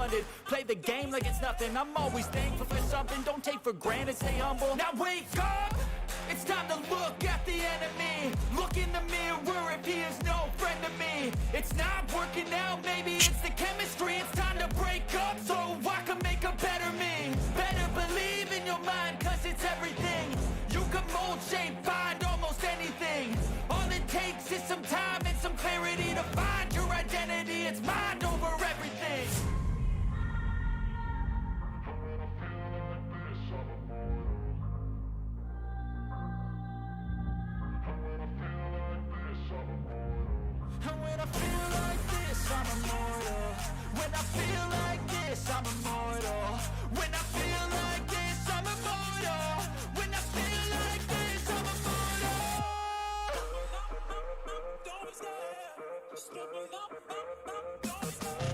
funded. Play the game like it's nothing. I'm always thankful for something. Don't take for granted, stay humble. Now wake up! It's time to look at the enemy. Look in the mirror if he is no friend to me. It's not working out, maybe it's the chemistry. It's time to break up so I can make a better me. Better believe in your mind, cause it's everything. You can mold, shape, find almost anything. All it takes is some time and some clarity to find your identity. It's mind over everything. And when I feel like this, I'm immortal. When I feel like this, I'm immortal. When I feel like this, I'm immortal. When I feel like this, I'm immortal. Don't stare, just give me up, don't stare.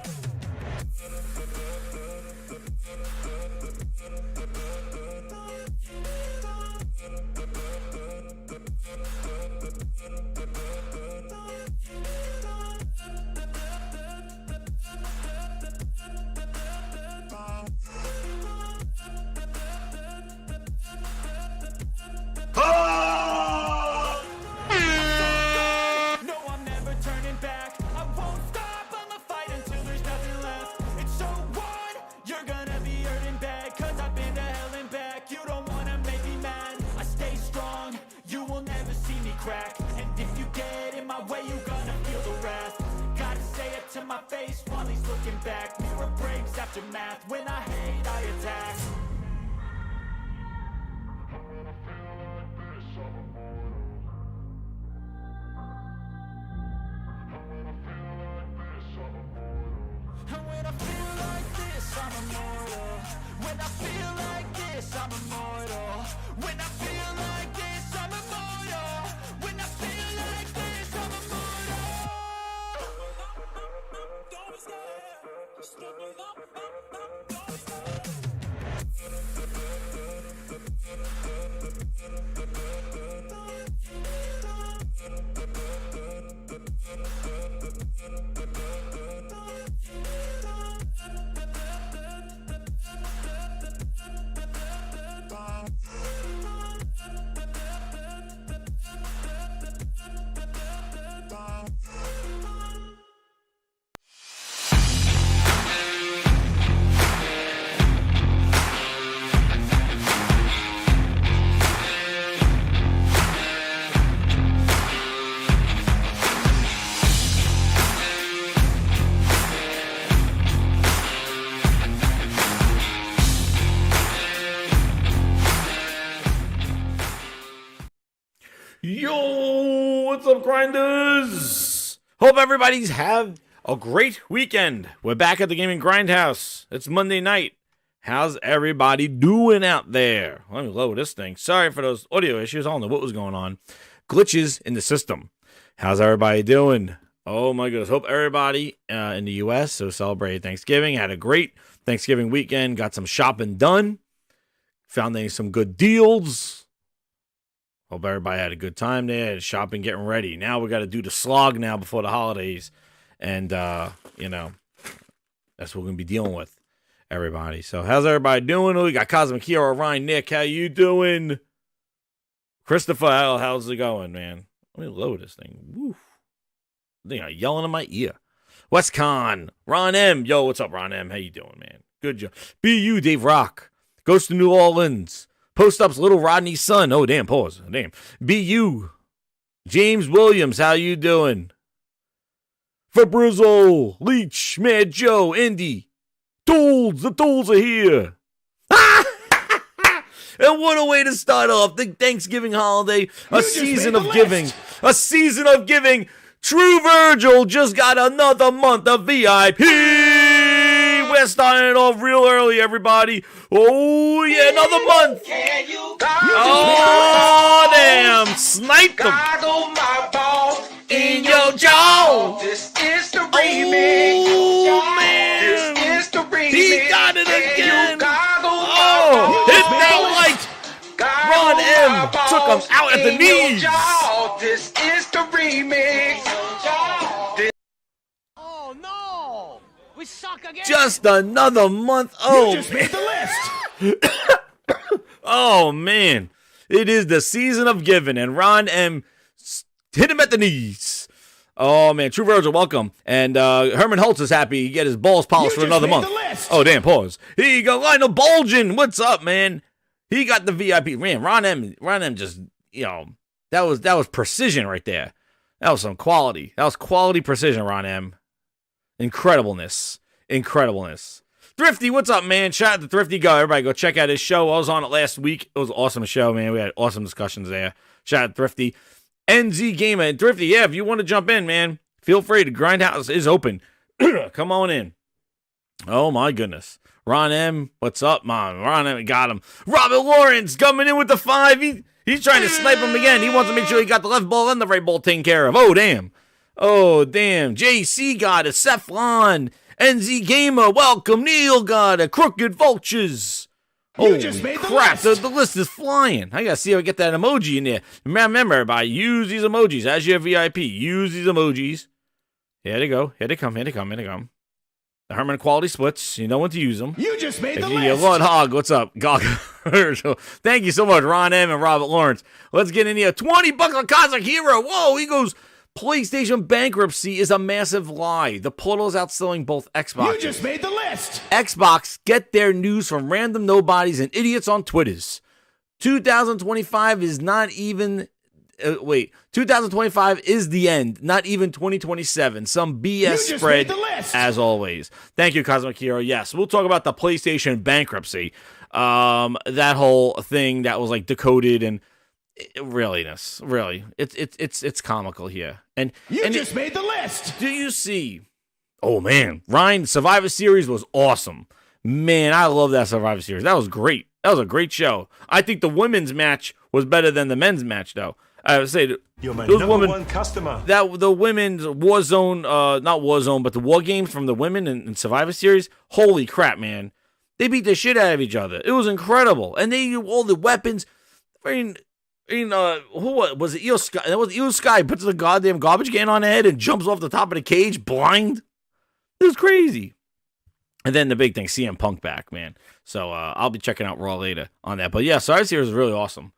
And if you get in my way, you gonna feel the wrath. Gotta say it to my face while he's looking back. Mirror breaks after math. When I hate, I attack. And when I feel like this, I'm immortal. When I feel like this, I'm immortal. When I feel like this, I'm immortal. When I feel like this, I'm immortal. Don't stare, just give me up, don't stare. Yo, what's up, grinders? Hope everybody's have a great weekend. We're back at the Gaming Grindhouse. It's Monday night. How's everybody doing out there? Let me lower this thing. Sorry for those audio issues. I don't know what was going on. Glitches in the system. How's everybody doing? Oh my goodness. Hope everybody in the U.S. so celebrated Thanksgiving. Had a great Thanksgiving weekend. Got some shopping done. Found some good deals. Hope everybody had a good time there, shopping, getting ready. Now we got to do the slog now before the holidays. And, you know, that's what we're going to be dealing with, everybody. So how's everybody doing? Oh, we got Cosmic Hero, Ryan, Nick. How you doing? Christopher, how's it going, man? Let me load this thing. Woo. They are yelling in my ear. WestCon, Ron M. Yo, what's up, Ron M? How you doing, man? Good job. BU, Dave Rock. Goes to New Orleans. Post-ups, Little Rodney's son. Oh, damn, pause. Damn. BU. James Williams, how you doing? Fabrizzo, Leach, Mad Joe, Indy. Tools, the tools are here. And what a way to start off the Thanksgiving holiday. A season of giving. A season of giving. True Virgil just got another month of VIP. We're starting it off real early, everybody. Oh, yeah, another month. Oh, damn. Sniped them. My balls In your jaw. This is the remix. Oh, man. This is the remix. He got it again. Oh, hit that light. Ron M took him out at the knees. This is the remix. Oh no! We suck again. Just another month. Oh, You just made the list. oh man. It is the season of giving, and Ron M. hit him at the knees. Oh man, True Virgil, welcome. And Herman Holtz is happy he get his balls polished for another month. Oh damn, pause. Here you go, Lionel Bulgin. What's up, man? He got the VIP. Man, Ron M just, that was precision right there. That was some quality. That was quality precision, Ron M. Incredibleness. Thrifty, what's up, man? Shout out to Thrifty. Everybody go check out his show. I was on it last week. It was an awesome show, man. We had awesome discussions there. Shout out to Thrifty. NZ Gamer and Thrifty, yeah, if you want to jump in, man, feel free. The Grindhouse is open. Come on in. Oh, my goodness. Ron M, what's up, man? Ron M, got him. Robert Lawrence coming in with the 5. He's trying to snipe him again. He wants to make sure he got the left ball and the right ball taken care of. Oh, damn. JC got it. Cephalon. NZ Gamer, welcome. Neil got it. Crooked Vultures. Oh, crap. The list is flying. I got to see if I get that emoji in there. Remember, everybody, use these emojis as your VIP. Use these emojis. Here they go. Here they come. The Herman Quality Splits. You know when to use them. You just made the list. Lord Hog, what's up? Thank you so much, Ron M. and Robert Lawrence. Let's get in here. $20 on Cosmic Hero. Whoa, he goes, PlayStation bankruptcy is a massive lie. The portal is outselling both Xbox. You just made the list. Xbox get their news from random nobodies and idiots on Twitters. 2025 is not even... 2025 is the end, not even 2027. Some BS spread, as always. Thank you, Cosmic Hero. Yes, we'll talk about the PlayStation bankruptcy. That whole thing that was like decoded and really, it's comical here. And just made the list. Do you see? Oh man, Ryan, Survivor Series was awesome. Man, I love that Survivor Series. That was great. That was a great show. I think the women's match was better than the men's match, though. I would say you're my those number women, one customer. That the women's Warzone, not Warzone, but the War Games from the women in Survivor Series. Holy crap, man! They beat the shit out of each other. It was incredible, and they all the weapons. Who was it? Eel Sky. That was Eel Sky. Puts the goddamn garbage can on the head and jumps off the top of the cage blind. It was crazy. And then the big thing, CM Punk back, man. So I'll be checking out Raw later on that. But yeah, Survivor Series is really awesome.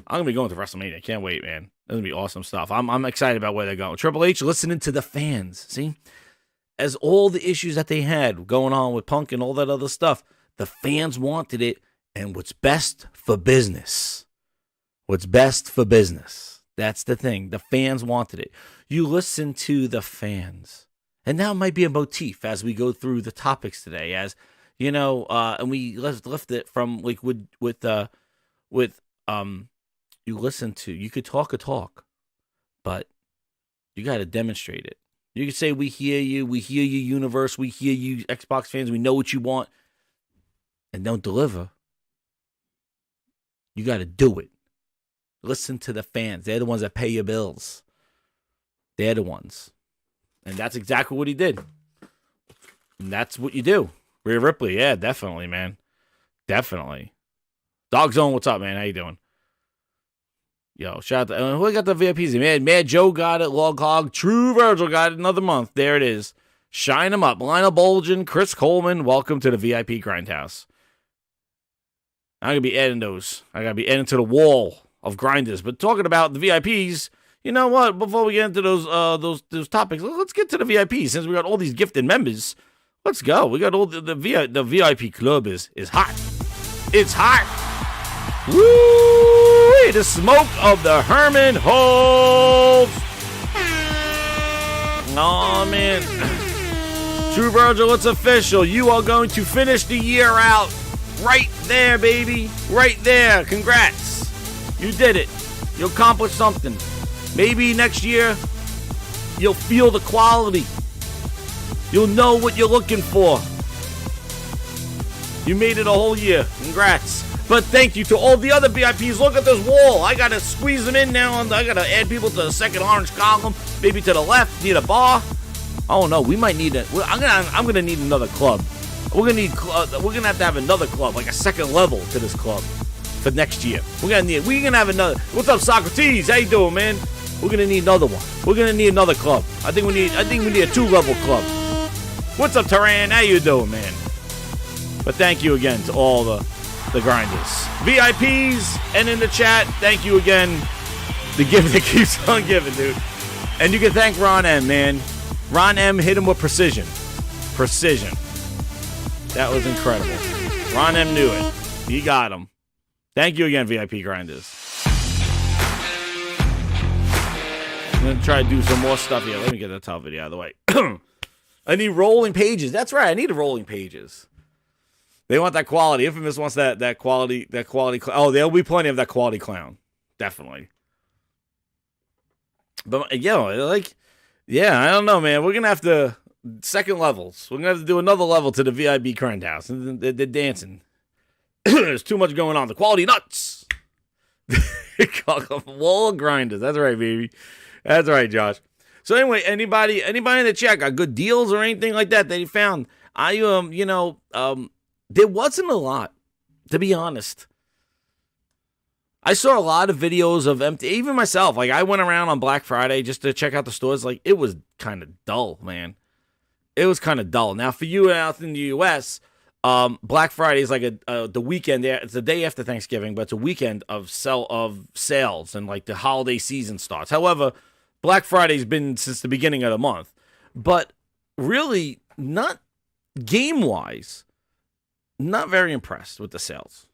I'm going to be going to WrestleMania. Can't wait, man. It's going to be awesome stuff. I'm excited about where they're going. Triple H listening to the fans. See? As all the issues that they had going on with Punk and all that other stuff, the fans wanted it. And what's best for business. What's best for business. That's the thing. The fans wanted it. You listen to the fans. And that might be a motif as we go through the topics today. As, and we left it from like you listen to, you could talk a talk, but you got to demonstrate it. You could say, we hear you, universe, we hear you, Xbox fans, we know what you want, and don't deliver. You got to do it. Listen to the fans. They're the ones that pay your bills. They're the ones. And that's exactly what he did. And that's what you do. Rhea Ripley, yeah, definitely, man. Definitely. Dog Zone, what's up, man? How you doing? Yo, shout out to who got the VIPs? Mad Joe got it. Log Hog. True Virgil got it. Another month. There it is. Shine them up. Lionel Bulgin, Chris Coleman. Welcome to the VIP Grindhouse. I'm gonna be adding those. I gotta be adding to the wall of grinders. But talking about the VIPs, you know what? Before we get into those topics, let's get to the VIPs. Since we got all these gifted members, let's go. We got all the VIP club is hot. It's hot. Woo! The smoke of the Herman Holtz. Oh, man. True Virgil, it's official. You are going to finish the year out right there, baby. Right there. Congrats. You did it. You accomplished something. Maybe next year, you'll feel the quality. You'll know what you're looking for. You made it a whole year. Congrats. But thank you to all the other VIPs. Look at this wall. I got to squeeze them in now. I got to add people to the second orange column. Maybe to the left. Need a bar. Oh, no. We might need it. I'm gonna need another club. We're gonna have to have another club, like a second level to this club for next year. We're gonna have another. What's up, Socrates? How you doing, man? We're gonna need another one. We're gonna need another club. I think we need a 2-level club. What's up, Taran? How you doing, man? But thank you again to all the grinders. VIPs and in the chat, thank you again. The gift that keeps on giving, dude. And you can thank Ron M, man. Ron M hit him with precision. Precision. That was incredible. Ron M knew it. He got him. Thank you again, VIP grinders. I'm going to try to do some more stuff here. Let me get the top video out of the way. I need rolling pages. That's right. I need rolling pages. They want that quality. Infamous wants that quality. Oh, there'll be plenty of that quality clown. Definitely. But, I don't know, man. We're going to have to, second levels. We're going to have to do another level to the VIP Grindhouse. They're dancing. There's too much going on. The quality nuts. Wall of grinders. That's right, baby. That's right, Josh. So anyway, anybody in the chat got good deals or anything like that you found? There wasn't a lot, to be honest. I saw a lot of videos of empty, even myself. Like, I went around on Black Friday just to check out the stores. Like, it was kind of dull, man. It was kind of dull. Now, for you out in the U.S., Black Friday is like the weekend. It's the day after Thanksgiving, but it's a weekend of sales and like the holiday season starts. However, Black Friday's been since the beginning of the month, but really not game-wise, not very impressed with the sales.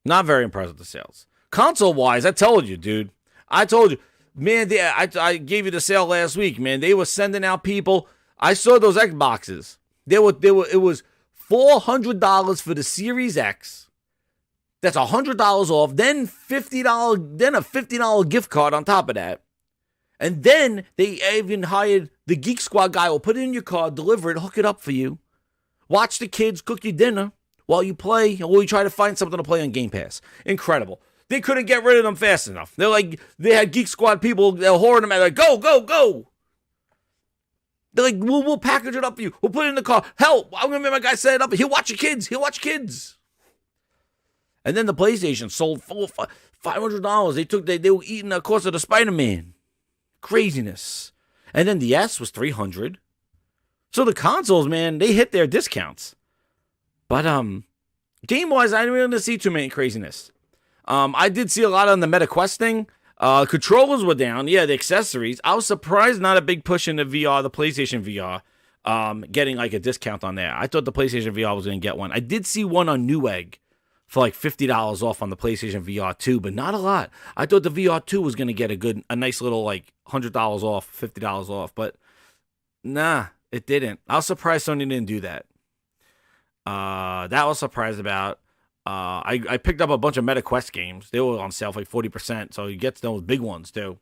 Not very impressed with the sales. Console-wise, I told you, dude. I told you. Man, I gave you the sale last week, man. They were sending out people. I saw those Xboxes. It was $400 for the Series X. That's $100 off. Then a $50 gift card on top of that. And then they even hired the Geek Squad guy who will put it in your car, deliver it, hook it up for you. Watch the kids cook your dinner while you play, or while you try to find something to play on Game Pass. Incredible. They couldn't get rid of them fast enough. They had Geek Squad people, they're whoring them out, like, go, go, go. They're like, we'll package it up for you. We'll put it in the car. Hell, I'm going to make my guy set it up. He'll watch your kids. And then the PlayStation sold for $500. They were eating the cost of the Spider-Man. Craziness. And then the S was $300. So the consoles, man, they hit their discounts. But game-wise, I didn't really see too many craziness. I did see a lot on the MetaQuest thing. Controllers were down. Yeah, the accessories. I was surprised not a big push in the VR, the PlayStation VR, getting like a discount on there. I thought the PlayStation VR was going to get one. I did see one on Newegg for like $50 off on the PlayStation VR 2, but not a lot. I thought the VR 2 was going to get a nice little like $100 off, $50 off, but nah, it didn't. I was surprised Sony didn't do that. That I was surprised about. I picked up a bunch of MetaQuest games. They were on sale for like 40%, so you get those big ones too.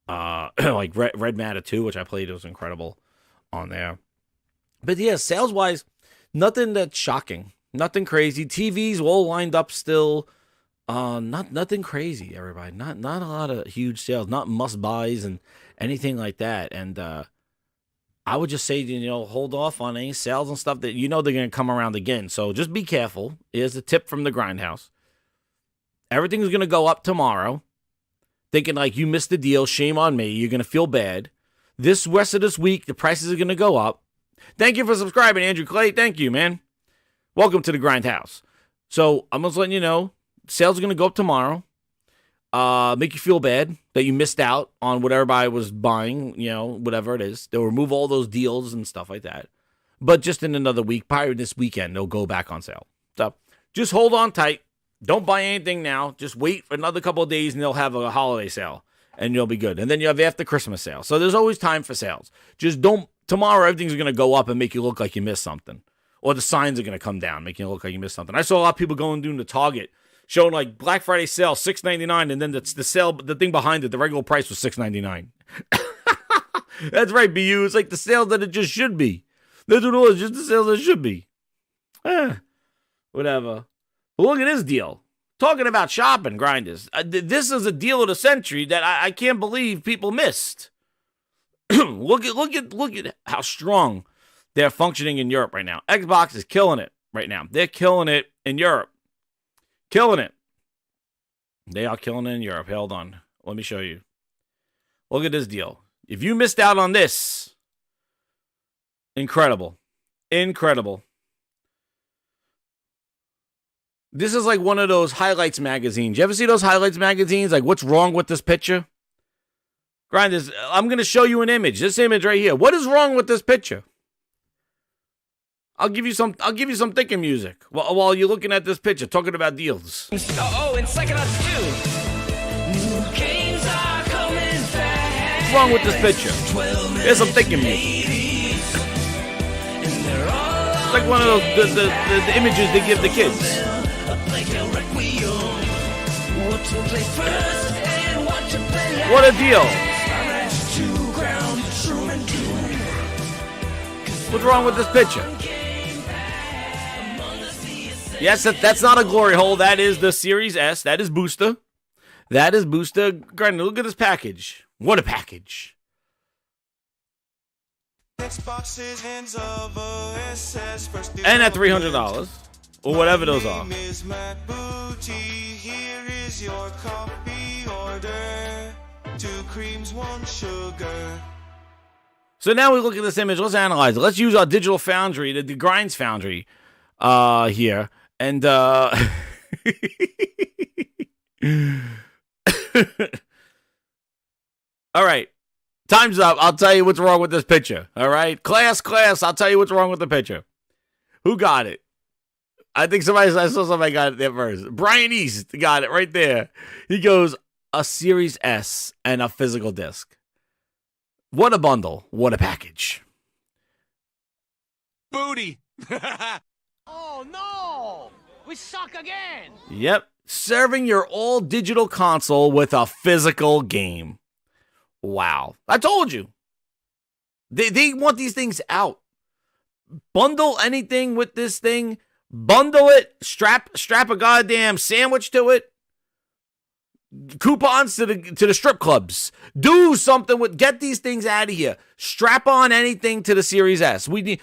Like Red Matter 2, which I played. It was incredible on there. But yeah, sales-wise, nothing that's shocking. Nothing crazy. TVs all lined up still. Nothing crazy, everybody. Not a lot of huge sales. Not must-buys and anything like that. And I would just say, hold off on any sales and stuff that they're going to come around again. So just be careful. Here's a tip from the Grindhouse. Everything's going to go up tomorrow. Thinking like you missed the deal. Shame on me. You're going to feel bad. This rest of this week, the prices are going to go up. Thank you for subscribing, Andrew Clay. Thank you, man. Welcome to the Grindhouse. So I'm just letting you know, sales are going to go up tomorrow. Make you feel bad that you missed out on what everybody was buying, whatever it is. They'll remove all those deals and stuff like that. But just in another week, probably this weekend, they'll go back on sale. So just hold on tight. Don't buy anything now. Just wait for another couple of days and they'll have a holiday sale and you'll be good. And then you have after Christmas sale. So there's always time for sales. Just tomorrow everything's going to go up and make you look like you missed something. Or the signs are going to come down, making it look like you missed something. I saw a lot of people going doing the Target, showing like Black Friday sale, $6.99, and then the sale, the thing behind it, the regular price was $6.99. That's right, BU. It's like the sales that it just should be. That's what it was, just the sales that it should be. Whatever. But look at this deal. Talking about shopping, grinders. This is a deal of the century that I can't believe people missed. Look at how strong they're functioning in Europe right now. Xbox is killing it right now. They're killing it in Europe. Killing it. They are killing it in Europe. Hold on. Let me show you. Look at this deal. If you missed out on this, Incredible. Incredible. This is like one of those highlights magazines. You ever see those highlights magazines? Like, what's wrong with this picture? Grinders, I'm going to show you an image. This image right here. What is wrong with this picture? I'll give you some thinking music while you're looking at this picture, talking about deals. Oh, and Psychonauts 2. New games are coming fast. What's wrong with this picture? Here's some thinking music. It's like one of those the images they give the kids. What a deal. What's wrong with this picture? Yes, that's not a glory hole. That is the Series S. That is Booster. That is Booster. Grinder, look at this package. What a package. And at $300. Or whatever those are. Here is your coffee order. 2 creams, 1 sugar. So now we look at this image. Let's analyze it. Let's use our digital foundry, the Grinds Foundry, here. And, all right. Time's up. I'll tell you what's wrong with this picture. All right. Class, I'll tell you what's wrong with the picture. Who got it? I saw somebody got it there first. Brian East got it right there. He goes, a Series S and a physical disc. What a bundle. What a package. Booty. Oh no! We suck again! Yep. Serving your all-digital console with a physical game. Wow. I told you. They want these things out. Bundle anything with this thing. Bundle it. Strap a goddamn sandwich to it. Coupons to the strip clubs. Do something with. Get these things out of here. Strap on anything to the Series S. We need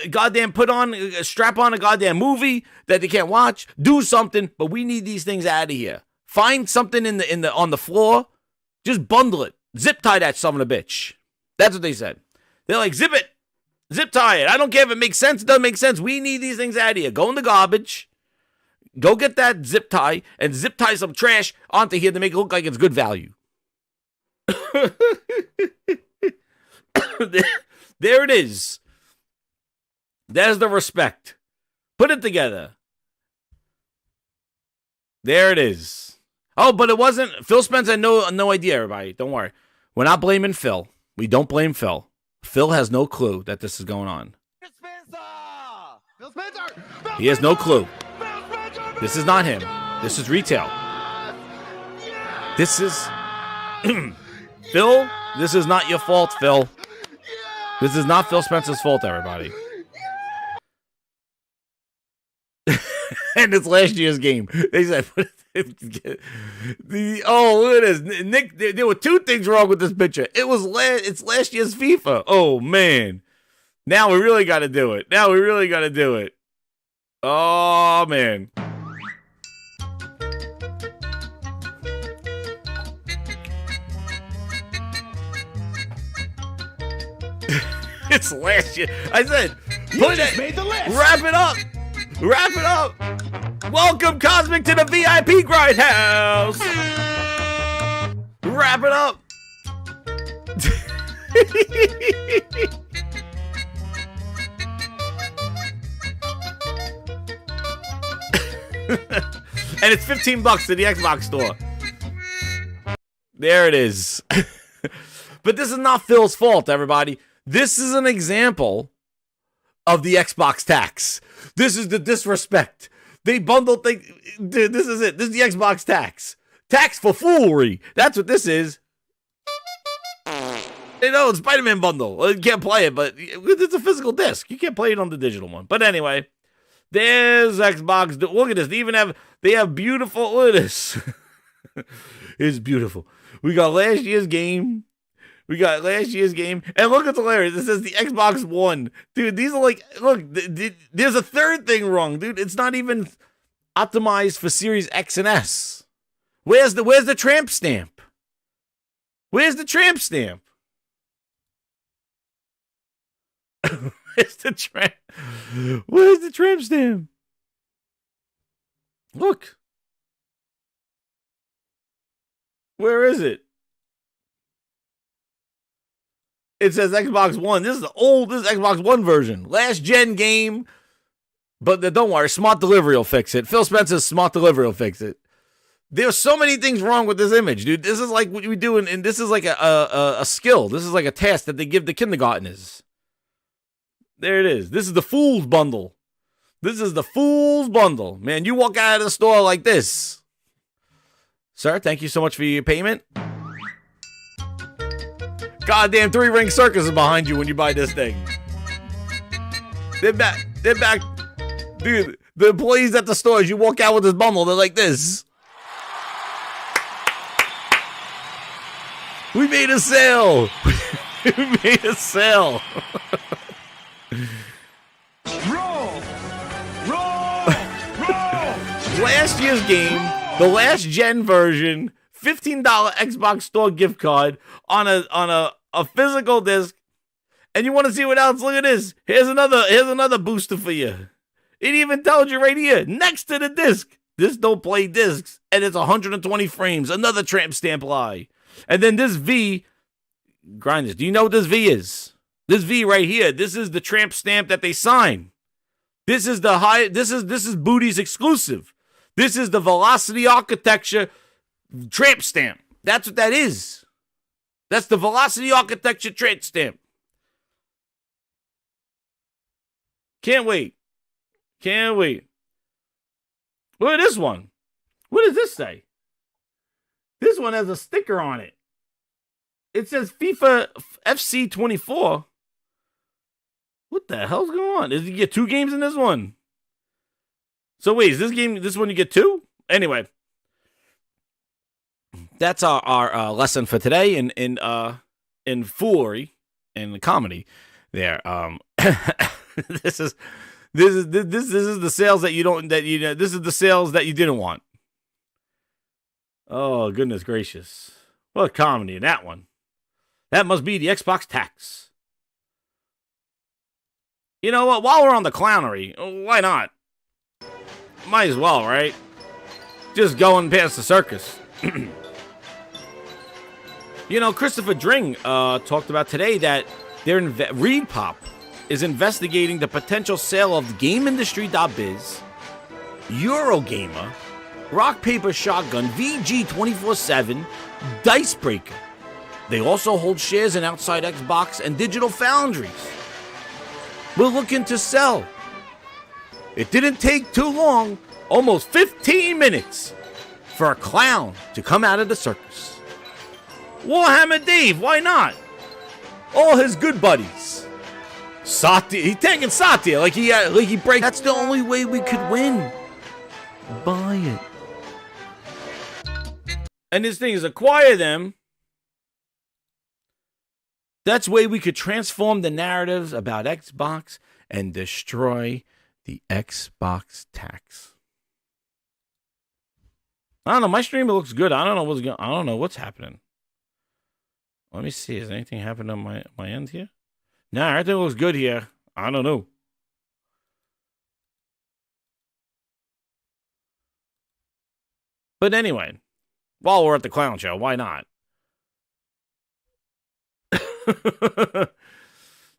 goddamn strap on a goddamn movie that they can't watch. Do something, but we need these things out of here. Find something on the floor. Just bundle it. Zip tie that son of a bitch. That's what they said. They're like, zip it. Zip tie it. I don't care if it makes sense. It doesn't make sense. We need these things out of here. Go in the garbage. Go get that zip tie and zip tie some trash onto here to make it look like it's good value. There it is. There's the respect. Put it together. There it is. Oh, but it wasn't. Phil Spencer had no idea, everybody. Don't worry. We're not blaming Phil. We don't blame Phil. Phil has no clue that this is going on. Phil Spencer. He has no clue. This is not him. This is retail. This is... Phil, this is not your fault, Phil. This is not Phil Spencer's fault, everybody. And it's last year's game. They said... look at this. Nick, there were 2 things wrong with this picture. It's last year's FIFA. Oh, man. Now we really got to do it. Oh, man. It's last year. I said, Made the list. Wrap it up. Welcome, Cosmic, to the VIP Grindhouse. Wrap it up. And it's $15 to the Xbox store. There it is. But this is not Phil's fault, everybody. This is an example of the Xbox tax. This is the disrespect. They bundle things. This is it. This is the Xbox tax. Tax for foolery. That's what this is. You know, it's Spider-Man bundle. Well, you can't play it, but it's a physical disc. You can't play it on the digital one. But anyway, there's Xbox. Look at this. They have beautiful. Look at this. It's beautiful. We got last year's game. And look, it's hilarious. It says the Xbox One. Dude, these are like, look, there's a third thing wrong, dude. It's not even optimized for Series X and S. Where's the tramp stamp? Where's the tramp? Where's the tramp stamp? Look. Where is it? It says Xbox One. This is Xbox One version. Last gen game. But don't worry, smart delivery will fix it. Phil Spencer's smart delivery will fix it. There's so many things wrong with this image, dude. This is like what we do, and this is like a skill. This is like a task that they give the kindergartners. There it is. This is the Fool's Bundle. This is the Fool's Bundle. Man, you walk out of the store like this. Sir, thank you so much for your payment. Goddamn 3-ring circus is behind you when you buy this thing. They're back. Dude, the employees at the stores, you walk out with this bundle, they're like this. We made a sale. We made a sale. Roll! Last year's game, the last gen version, $15 Xbox store gift card on a physical disc. And you want to see what else? Look at this. Here's another booster for you. It even tells you right here, next to the disc. This don't play discs, and it's 120 frames. Another tramp stamp lie. And then this V, Grinders. Do you know what this V is? This V right here. This is the tramp stamp that they sign. This is This is Booty's exclusive. This is the Velocity Architecture tramp stamp. That's what that is. That's the Velocity Architecture tramp stamp. Can't wait. Look at this one. What does this say? This one has a sticker on it. It says FIFA FC 24. What the hell's going on? Did you get 2 games in this one? So wait, is this one you get 2? Anyway. That's our lesson for today in foolery and comedy there. This is the sales that this is the sales that you didn't want. Oh, goodness gracious. What comedy in that one. That must be the Xbox tax. You know what? While we're on the clownery, why not? Might as well, right? Just going past the circus. You know, Christopher Dring talked about today that ReedPop is investigating the potential sale of GameIndustry.biz, Eurogamer, Rock Paper Shotgun, VG247, Dicebreaker. They also hold shares in Outside Xbox and Digital Foundries. We're looking to sell. It didn't take too long, almost 15 minutes, for a clown to come out of the circus. Warhammer Dave, why not? All his good buddies. Satya, he's taking Satya like he breaks. That's the only way we could win. Buy it. And this thing is acquire them. That's the way we could transform the narratives about Xbox and destroy the Xbox tax. I don't know. My stream looks good. I don't know what's happening. Let me see. Is anything happening on my end here? Nah, everything looks good here. I don't know. But anyway, while we're at the clown show, why not?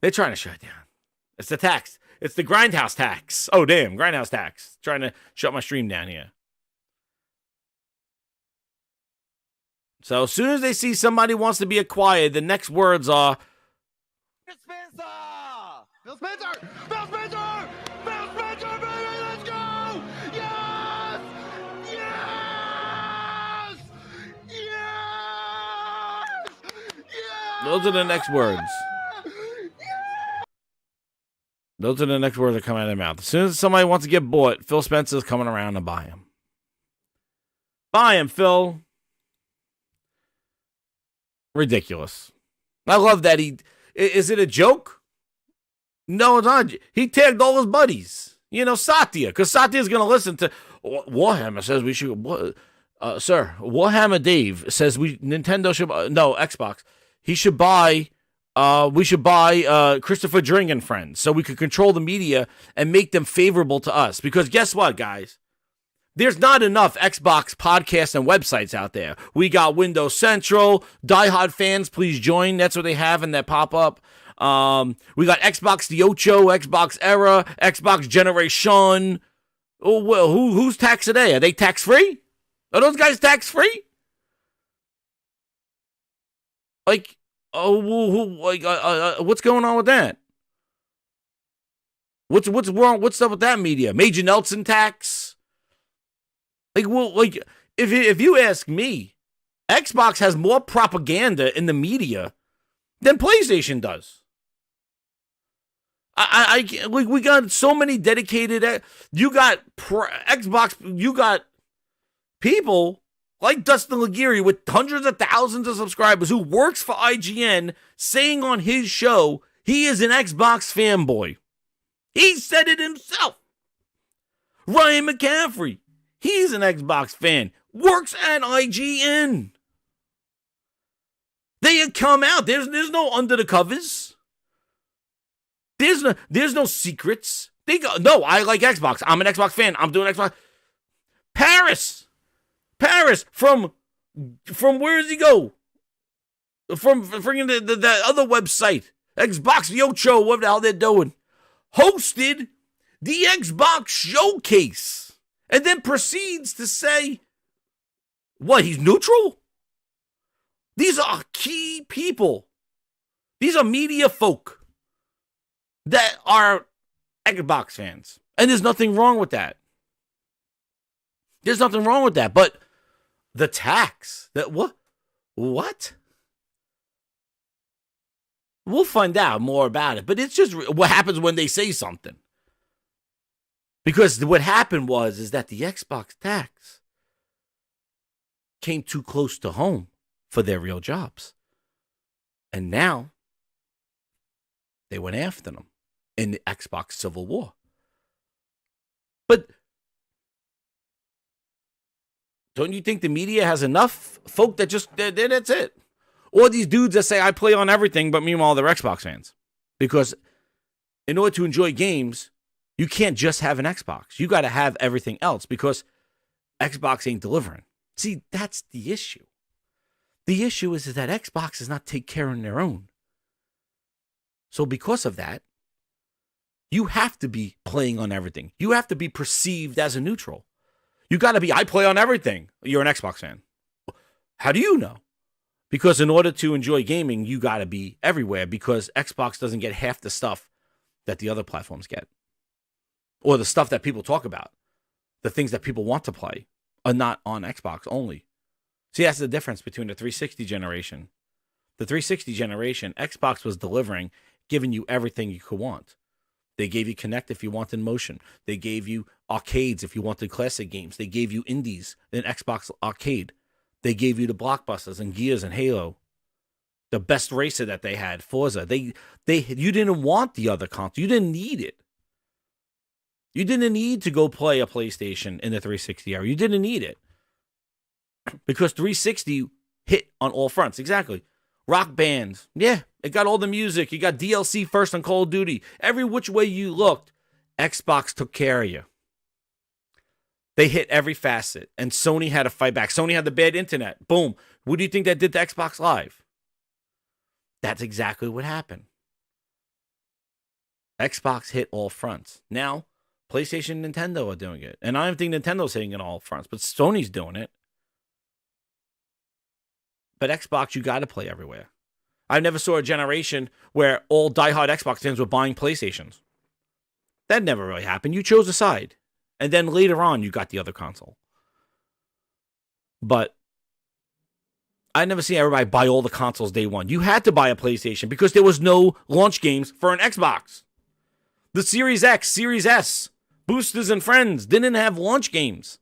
They're trying to shut it down. It's the tax. It's the Grindhouse tax. Oh, damn. Grindhouse tax. Trying to shut my stream down here. So as soon as they see somebody wants to be acquired, the next words are... Spencer! Phil Spencer! Phil Spencer! Phil Spencer, baby! Let's go! Yes! Yes! Yes! Yes! Those are the next words. Those are the next words that come out of their mouth. As soon as somebody wants to get bought, Phil Spencer's coming around to buy him. Buy him, Phil. Ridiculous. I love that is it a joke? No, it's not. He tagged all his buddies. You know, Satya, because Satya's going to listen to Warhammer says we should. Sir, Warhammer Dave says Nintendo should. No, Xbox. He should buy we should buy Christopher Dring and Friends so we could control the media and make them favorable to us. Because guess what, guys? There's not enough Xbox podcasts and websites out there. We got Windows Central, diehard fans, please join. That's what they have in that pop-up. We got Xbox The Ocho, Xbox Era, Xbox Generation. Oh, well, who's tax today? Are they tax-free? Are those guys tax-free? Like, what's going on with that? What's wrong? What's up with that media? Major Nelson tax? If you ask me, Xbox has more propaganda in the media than PlayStation does. We got so many dedicated. You got Xbox. You got people like Dustin Laguerre with hundreds of thousands of subscribers who works for IGN, saying on his show he is an Xbox fanboy. He said it himself. Ryan McCaffrey. He's an Xbox fan. Works at IGN. They had come out. There's no under the covers. There's no secrets. They go, no, I like Xbox. I'm an Xbox fan. I'm doing Xbox. Paris. From where does he go? From freaking the other website. Xbox The Ocho, what the hell they're doing. Hosted the Xbox Showcase. And then proceeds to say, what, he's neutral? These are key people. These are media folk that are Xbox fans. And there's nothing wrong with that. There's nothing wrong with that. But the tax, that what? We'll find out more about it. But it's just what happens when they say something. Because what happened is that the Xbox tax came too close to home for their real jobs. And now they went after them in the Xbox Civil War. But don't you think the media has enough folk that just, that's it? Or these dudes that say, I play on everything, but meanwhile, they're Xbox fans. Because in order to enjoy games, you can't just have an Xbox. You got to have everything else because Xbox ain't delivering. See, that's the issue. The issue is that Xbox is not taking care of their own. So because of that, you have to be playing on everything. You have to be perceived as a neutral. You got to be, I play on everything. You're an Xbox fan. How do you know? Because in order to enjoy gaming, you got to be everywhere because Xbox doesn't get half the stuff that the other platforms get. Or the stuff that people talk about. The things that people want to play are not on Xbox only. See, that's the difference between the 360 generation. The 360 generation, Xbox was delivering, giving you everything you could want. They gave you Kinect if you wanted motion. They gave you arcades if you wanted classic games. They gave you indies in Xbox Arcade. They gave you the blockbusters and Gears and Halo. The best racer that they had, Forza. You didn't want the other console. You didn't need it. You didn't need to go play a PlayStation in the 360 era. You didn't need it. Because 360 hit on all fronts. Exactly. Rock bands. Yeah, it got all the music. You got DLC first on Call of Duty. Every which way you looked, Xbox took care of you. They hit every facet. And Sony had to fight back. Sony had the bad internet. Boom. What do you think that did to Xbox Live? That's exactly what happened. Xbox hit all fronts. Now, PlayStation and Nintendo are doing it. And I don't think Nintendo's hitting it all fronts, but Sony's doing it. But Xbox, you got to play everywhere. I never saw a generation where all diehard Xbox fans were buying PlayStations. That never really happened. You chose a side. And then later on, you got the other console. But I never seen everybody buy all the consoles day one. You had to buy a PlayStation because there was no launch games for an Xbox. The Series X, Series S, Boosters and Friends didn't have launch games.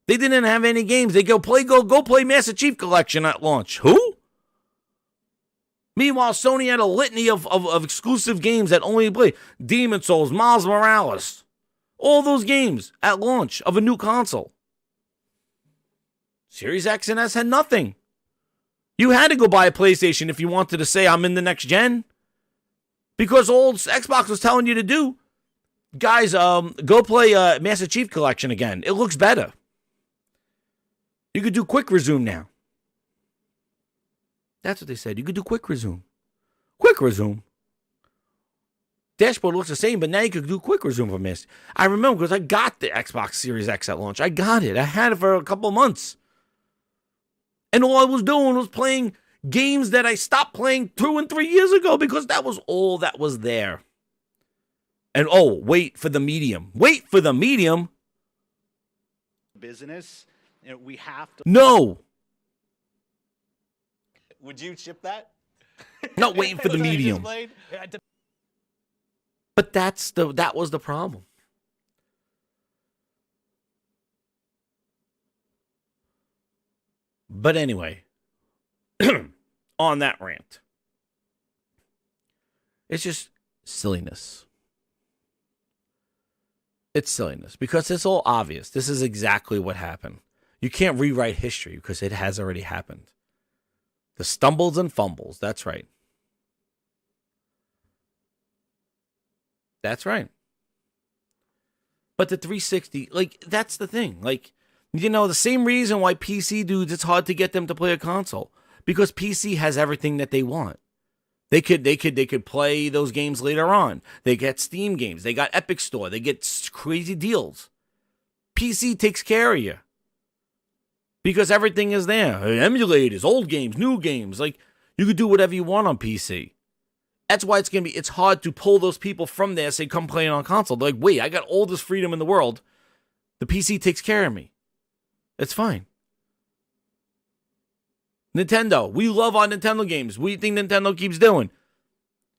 They didn't have any games. They go play Master Chief Collection at launch. Who? Meanwhile, Sony had a litany of exclusive games that only play. Demon Souls, Miles Morales. All those games at launch of a new console. Series X and S had nothing. You had to go buy a PlayStation if you wanted to say I'm in the next gen. Because old Xbox was telling you to do. Guys, go play Master Chief Collection again. It looks better. You could do quick resume now. That's what they said. You could do quick resume. Quick resume. Dashboard looks the same, but now you could do quick resume for Master. I remember because I got the Xbox Series X at launch. I got it. I had it for a couple of months. And all I was doing was playing games that I stopped playing 2 and 3 years ago because that was all that was there. And wait for the medium. Wait for the medium. Business, we have to. No. Would you ship that? Not waiting for the What I just medium. played? But that was the problem. But anyway, on that rant, it's just silliness. It's silliness because it's all obvious. This is exactly what happened. You can't rewrite history because it has already happened. The stumbles and fumbles. That's right. That's right. But the 360, that's the thing. The same reason why PC dudes, it's hard to get them to play a console. Because PC has everything that they want. They could play those games later on. They get Steam games. They got Epic Store. They get crazy deals. PC takes care of you. Because everything is there. Emulators, old games, new games. You could do whatever you want on PC. That's why it's hard to pull those people from there and say, come play on console. They're like, wait, I got all this freedom in the world. The PC takes care of me. It's fine. Nintendo. We love our Nintendo games. What do you think Nintendo keeps doing?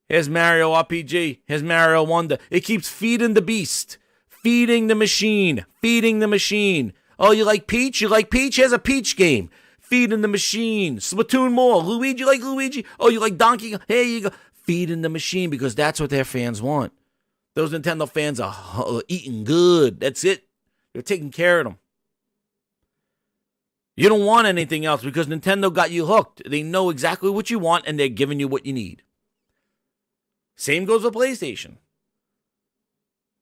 Here's Mario RPG. Here's Mario Wonder. It keeps feeding the beast. Feeding the machine. Feeding the machine. Oh, you like Peach? You like Peach? Here's a Peach game. Feeding the machine. Splatoon more. Luigi, you like Luigi? Oh, you like Donkey Kong? Here you go. Feeding the machine because that's what their fans want. Those Nintendo fans are eating good. That's it. They're taking care of them. You don't want anything else because Nintendo got you hooked. They know exactly what you want and they're giving you what you need. Same goes with PlayStation.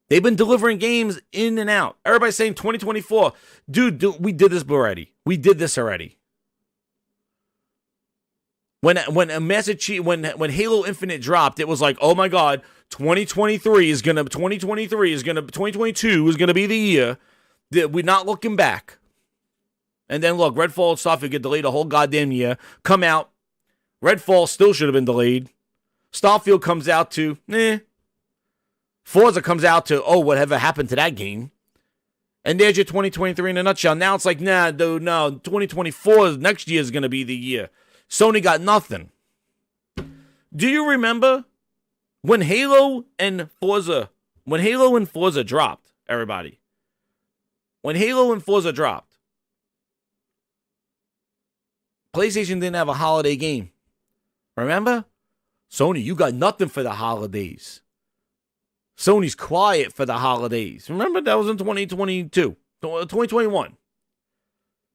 They've been delivering games in and out. Everybody's saying 2024. Dude, we did this already. We did this already. When Halo Infinite dropped, it was like, oh my God, 2022 is gonna be the year that we're not looking back. And then look, Redfall stuff, it get delayed a whole goddamn year. Come out. Redfall still should have been delayed. Starfield comes out to, Forza comes out to, whatever happened to that game. And there's your 2023 in a nutshell. Now it's like, nah, dude, no. 2024, next year is going to be the year. Sony got nothing. Do you remember when Halo and Forza dropped, everybody? When Halo and Forza dropped, PlayStation didn't have a holiday game. Remember? Sony, you got nothing for the holidays. Sony's quiet for the holidays. Remember, that was in 2021.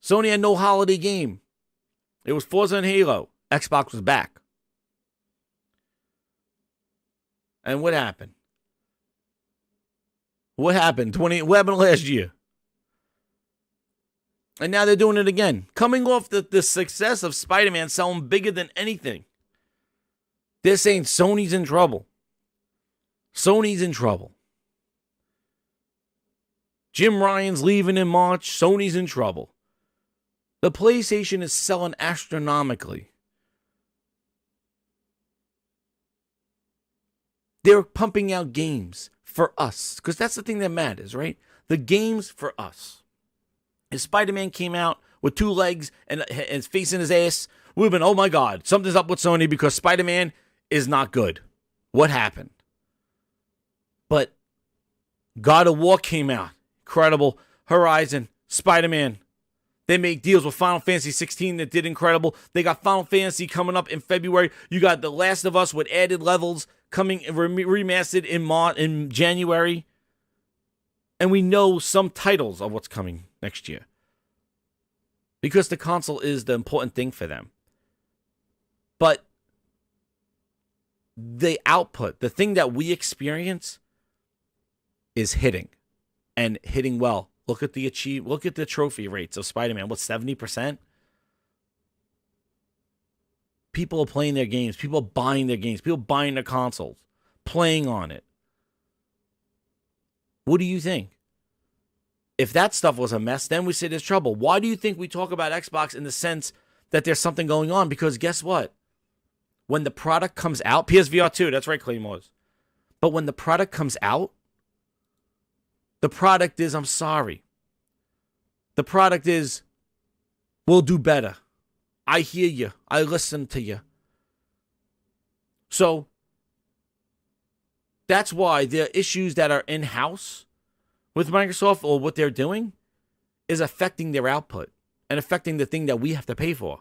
Sony had no holiday game. It was Forza and Halo. Xbox was back. And what happened? What happened last year? And now they're doing it again. Coming off the success of Spider-Man selling bigger than anything. They're saying Sony's in trouble. Sony's in trouble. Jim Ryan's leaving in March. Sony's in trouble. The PlayStation is selling astronomically. They're pumping out games for us. Because that's the thing that matters, right? The games for us. If Spider-Man came out with 2 legs and his face in his ass, we would have been, oh my God, something's up with Sony because Spider-Man is not good. What happened? But God of War came out. Incredible. Horizon. Spider-Man. They make deals with Final Fantasy 16 that did incredible. They got Final Fantasy coming up in February. You got The Last of Us with added levels coming remastered in January. And we know some titles of what's coming next year. Because the console is the important thing for them. But the output, the thing that we experience, is hitting, and hitting well. Look at the trophy rates of Spider-Man. What, 70%? People are playing their games. People are buying their games. People buying their consoles, playing on it. What do you think? If that stuff was a mess, then we say there's trouble. Why do you think we talk about Xbox in the sense that there's something going on? Because guess what? When the product comes out, PSVR 2, that's right, Claymores. But when the product comes out, the product is, I'm sorry. The product is, we'll do better. I hear you. I listen to you. So, that's why the issues that are in-house with Microsoft or what they're doing is affecting their output and affecting the thing that we have to pay for.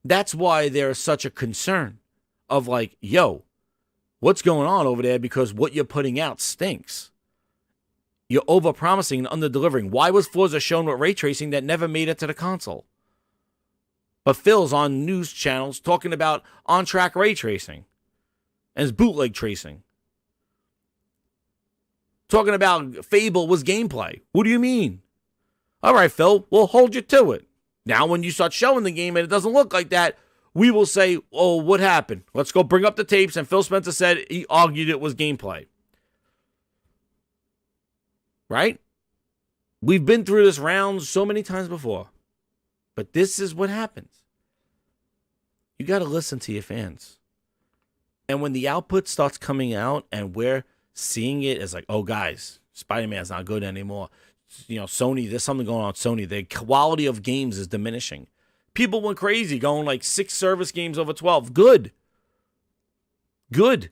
That's why there's such a concern of like, yo, what's going on over there? Because what you're putting out stinks. You're over-promising and under-delivering. Why was Forza shown with ray tracing that never made it to the console? But Phil's on news channels talking about on-track ray tracing and his bootleg tracing. Talking about Fable was gameplay. What do you mean? All right, Phil, we'll hold you to it. Now, when you start showing the game and it doesn't look like that, we will say, oh, what happened? Let's go bring up the tapes. And Phil Spencer said he argued it was gameplay. Right? We've been through this round so many times before. But this is what happens. You got to listen to your fans. And when the output starts coming out and we're seeing it as like, oh, guys, Spider-Man's not good anymore. You know, Sony, there's something going on with Sony. The quality of games is diminishing. People went crazy going like 6 service games over 12. Good. Good.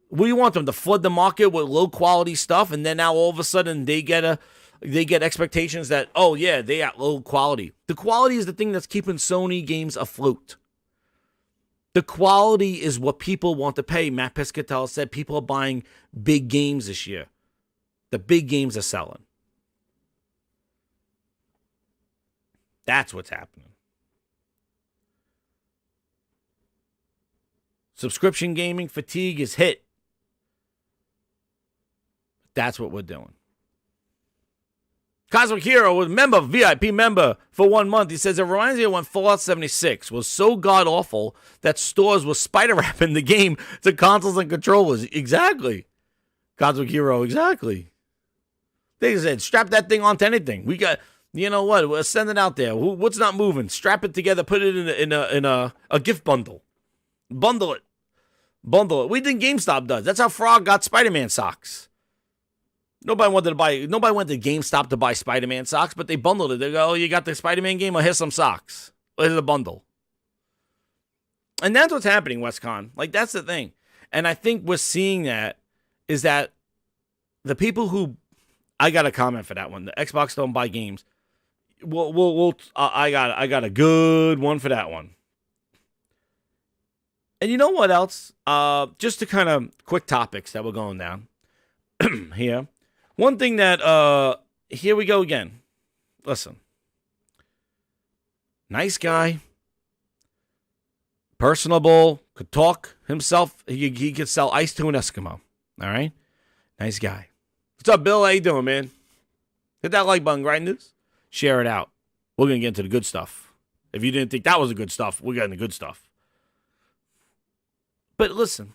What do you want them to flood the market with low quality stuff, and then now all of a sudden they get expectations that, oh yeah, they got low quality. The quality is the thing that's keeping Sony games afloat. The quality is what people want to pay. Matt Piscatella said people are buying big games this year. The big games are selling. That's what's happening. Subscription gaming fatigue is hit. That's what we're doing. Cosmic Hero was member, VIP member for 1 month. He says, it reminds me of when Fallout 76 was so god-awful that stores were spider-wrapping the game to consoles and controllers. Exactly. Cosmic Hero, exactly. They said, strap that thing onto anything. We got, you know what, we'll send it out there. What's not moving? Strap it together, put it in a gift bundle. Bundle it. We think GameStop does. That's how Frog got Spider-Man socks. Nobody went to GameStop to buy Spider-Man socks, but they bundled it. They go, oh, you got the Spider-Man game? Well, here's some socks. Here's a bundle. And that's what's happening, WestCon. Like, that's the thing. And I think we're seeing that is that the people who, I got a comment for that one. The Xbox don't buy games. I got a good one for that one. And you know what else? Just to kind of quick topics that we're going down here. One thing that, here we go again. Listen. Nice guy. Personable. Could talk himself. He could sell ice to an Eskimo. All right? Nice guy. What's up, Bill? How you doing, man? Hit that like button, Grindhouse. Share it out. We're going to get into the good stuff. If you didn't think that was the good stuff, we got into good stuff. But listen.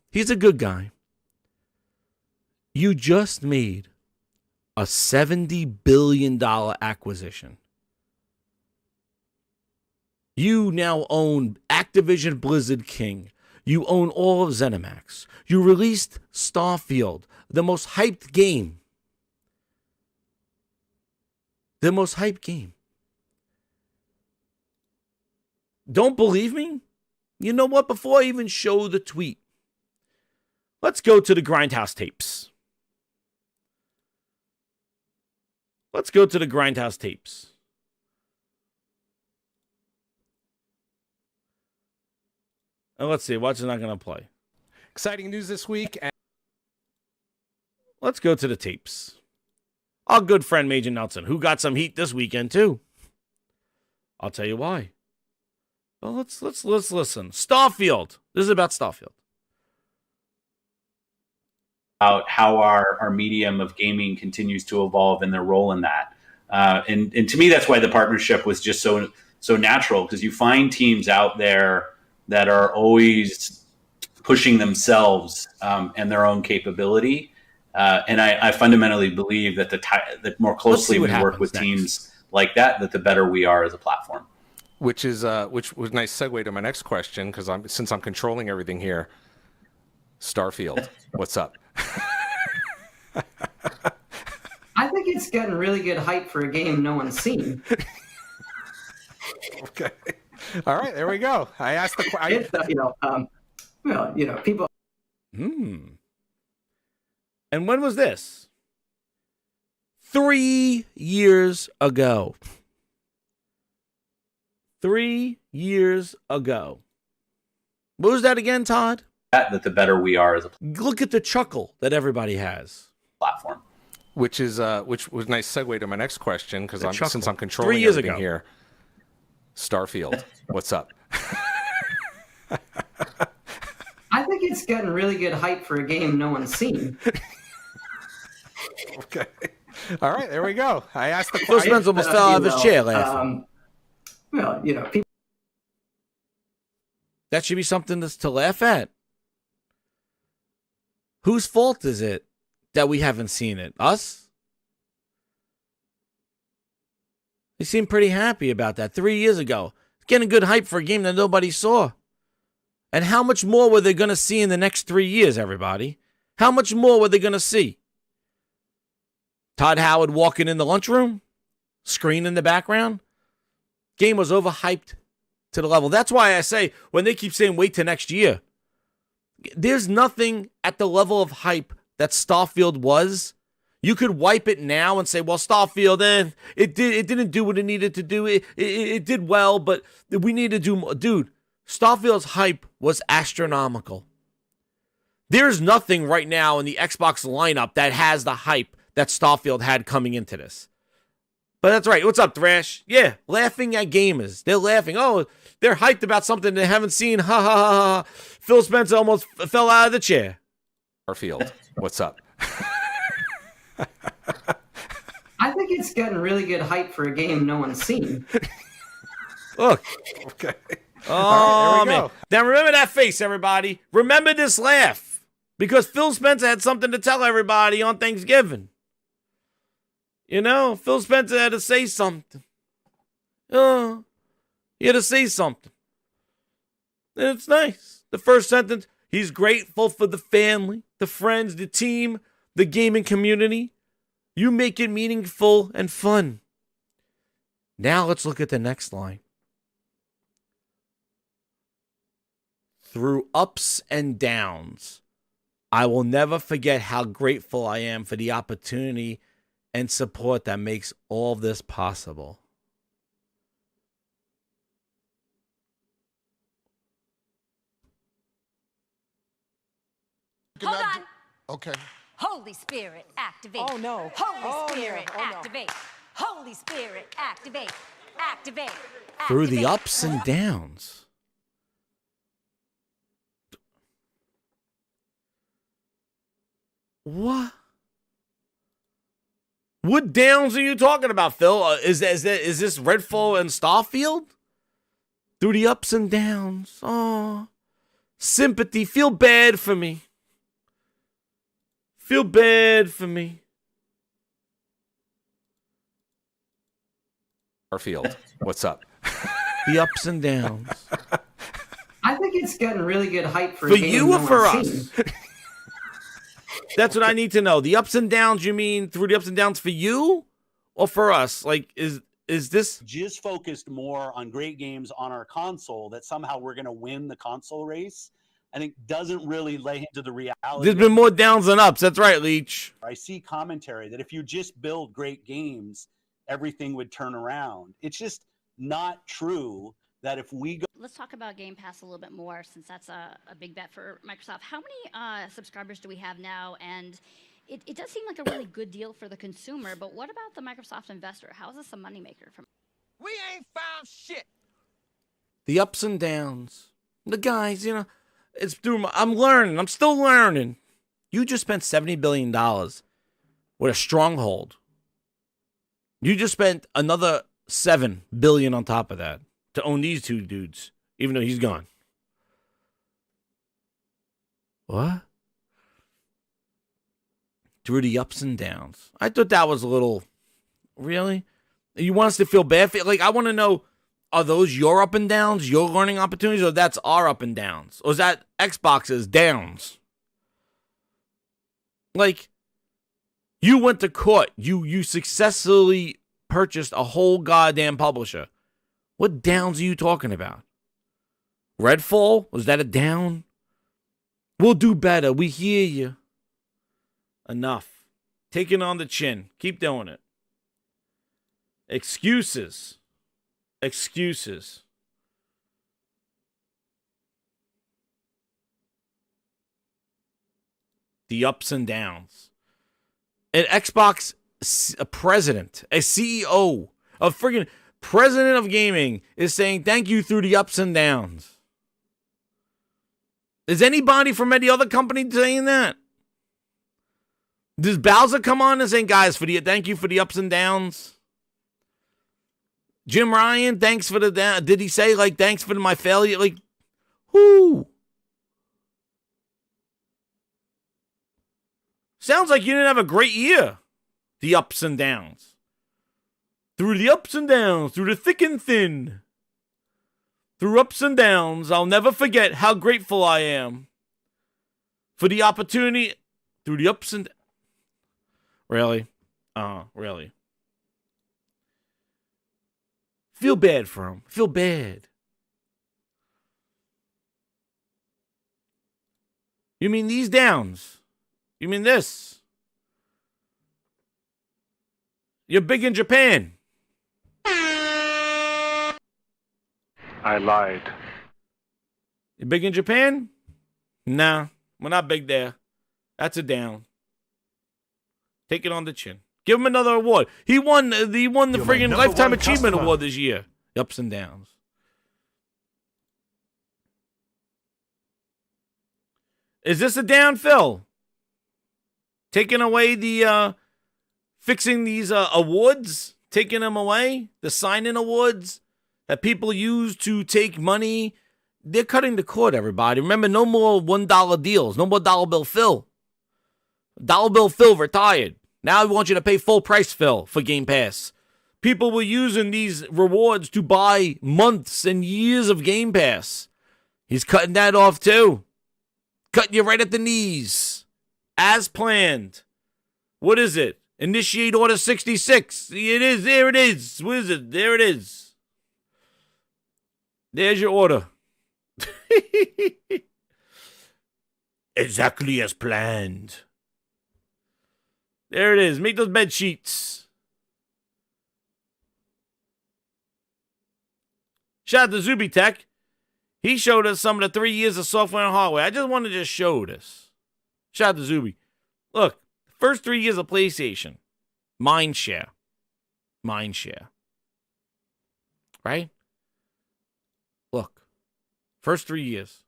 He's a good guy. You just made a $70 billion acquisition. You now own Activision Blizzard King. You own all of ZeniMax. You released Starfield, the most hyped game. The most hyped game. Don't believe me? You know what? Before I even show the tweet, let's go to the Grindhouse tapes. Let's go to the Grindhouse tapes. And let's see, what's not going to play? Exciting news this week. Let's go to the tapes. Our good friend Major Nelson, who got some heat this weekend too. I'll tell you why. Well, let's listen. Starfield. This is about Starfield. About how our medium of gaming continues to evolve and their role in that. And to me, that's why the partnership was just so natural, because you find teams out there that are always pushing themselves and their own capability. And I fundamentally believe that the more closely we work with teams like that, the better we are as a platform. Which was a nice segue to my next question, because since I'm controlling everything here. Starfield, what's up? I think it's getting really good hype for a game no one's seen. Okay. All right, there we go. I asked the question. People. And when was this? 3 years ago. 3 years ago. What was that again, Todd? That the better we are as a Look at the chuckle that everybody has. platform. Which was a nice segue to my next question, because since I'm controlling 3 years everything ago. here. Starfield, what's up? I think it's getting really good hype for a game no one's seen. Okay. All right, there we go. I asked the Phil question. Spencer almost fell out of his chair laughing. People. That should be something to laugh at. Whose fault is it that we haven't seen it? Us? They seem pretty happy about that 3 years ago. Getting good hype for a game that nobody saw. And how much more were they going to see in the next 3 years, everybody? How much more were they going to see? Todd Howard walking in the lunchroom? Screen in the background? Game was overhyped to the level. That's why I say, when they keep saying wait till next year, there's nothing at the level of hype that Starfield was. You could wipe it now and say, well, Starfield, it didn't do what it needed to do. It did well, but we need to do more. Dude, Starfield's hype was astronomical. There's nothing right now in the Xbox lineup that has the hype that Starfield had coming into this. But that's right. What's up, Thrash? Yeah, laughing at gamers. They're laughing. Oh, they're hyped about something they haven't seen. Ha ha ha ha. Phil Spencer almost fell out of the chair. Starfield, what's up? I think it's getting really good hype for a game no one's seen. Look. Okay. Oh, All right, there we man. go. Now remember that face, everybody. Remember this laugh. Because Phil Spencer had something to tell everybody on Thanksgiving. You know, Phil Spencer had to say something. He had to say something. And it's nice. The first sentence, he's grateful for the family, the friends, the team, the gaming community. You make it meaningful and fun. Now let's look at the next line. Through ups and downs, I will never forget how grateful I am for the opportunity and support that makes all this possible. Hold on. Okay. Holy Spirit, activate. Oh, no. Holy Spirit, activate. Holy Spirit, activate. Activate. Through the Activate. ups and downs. What? What downs are you talking about, Phil? Is this Redfall and Starfield? Through the ups and downs. Oh, sympathy. Feel bad for me. Feel bad for me. Starfield, what's up? The ups and downs. I think it's getting really good hype for a For game you no or for one's us? seen. That's what I need to know. The ups and downs, you mean through the ups and downs for you or for us? Like, is this? Just focused more on great games on our console that somehow we're going to win the console race. I think doesn't really lay into the reality. There's been more downs than ups. That's right, Leach. I see commentary that if you just build great games, everything would turn around. It's just not true that if we go. Let's talk about Game Pass a little bit more, since that's a big bet for Microsoft. How many subscribers do we have now? And it does seem like a really good deal for the consumer, but what about the Microsoft investor? How is this a moneymaker for? We ain't found shit. The ups and downs. The guys, it's through I'm learning. I'm still learning. You just spent $70 billion with a stronghold. You just spent another $7 billion on top of that to own these two dudes, even though he's gone. What? Through the ups and downs. I thought that was a little... Really? You want us to feel bad? Like, I want to know, are those your up and downs, your learning opportunities, or that's our up and downs? Or is that Xbox's downs? Like, you went to court. You successfully purchased a whole goddamn publisher. What downs are you talking about? Redfall? Was that a down? We'll do better. We hear you. Enough. Take it on the chin. Keep doing it. Excuses. Excuses. The ups and downs. An Xbox president, a CEO, a friggin' president of gaming is saying thank you through the ups and downs. Is anybody from any other company saying that? Does Bowser come on and say, guys, thank you for the ups and downs? Jim Ryan, thanks for the down. Did he say, like, thanks for my failure? Like, who? Sounds like you didn't have a great year. The ups and downs. Through the ups and downs, through the thick and thin. Through ups and downs, I'll never forget how grateful I am for the opportunity. Through the ups and... Really? Really? Feel bad for him. Feel bad. You mean these downs? You mean this? You're big in Japan. I lied. You big in Japan? Nah, we're not big there. That's a down. Take it on the chin. Give him another award. He won the friggin' Lifetime Achievement Award this year. Ups and downs. Is this a down, Phil? Taking away the, fixing these awards? Taking them away? The sign-in awards that people use to take money? They're cutting the cord, everybody. Remember, no more $1 deals. No more Dollar Bill Phil. Dollar Bill Phil retired. Now we want you to pay full price, Phil, for Game Pass. People were using these rewards to buy months and years of Game Pass. He's cutting that off, too. Cutting you right at the knees. As planned. What is it? Initiate Order 66. It is. There it is. What is it? There it is. There's your order. Exactly as planned. There it is. Make those bed sheets. Shout out to Zuby Tech. He showed us some of the 3 years of software and hardware. I just wanted to show this. Shout out to Zuby. Look, first 3 years of PlayStation. Mindshare. Right? Look. First 3 years.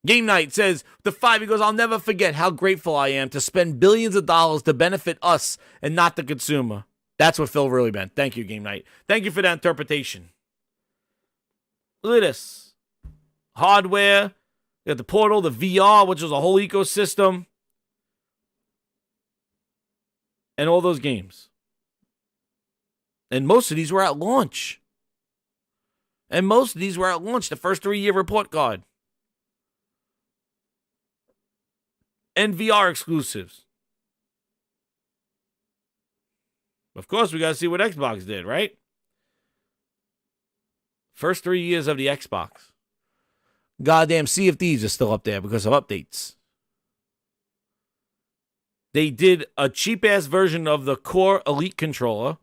Game Night says, the 5, he goes, I'll never forget how grateful I am to spend billions of dollars to benefit us and not the consumer. That's what Phil really meant. Thank you, Game Night. Thank you for that interpretation. Look at this. Hardware. You got the Portal, the VR, which is a whole ecosystem. And all those games. And most of these were at launch. The first 3 year report card. And VR exclusives. Of course, we got to see what Xbox did, right? First 3 years of the Xbox. Goddamn Sea of Thieves is still up there because of updates. They did a cheap-ass version of the core Elite controller.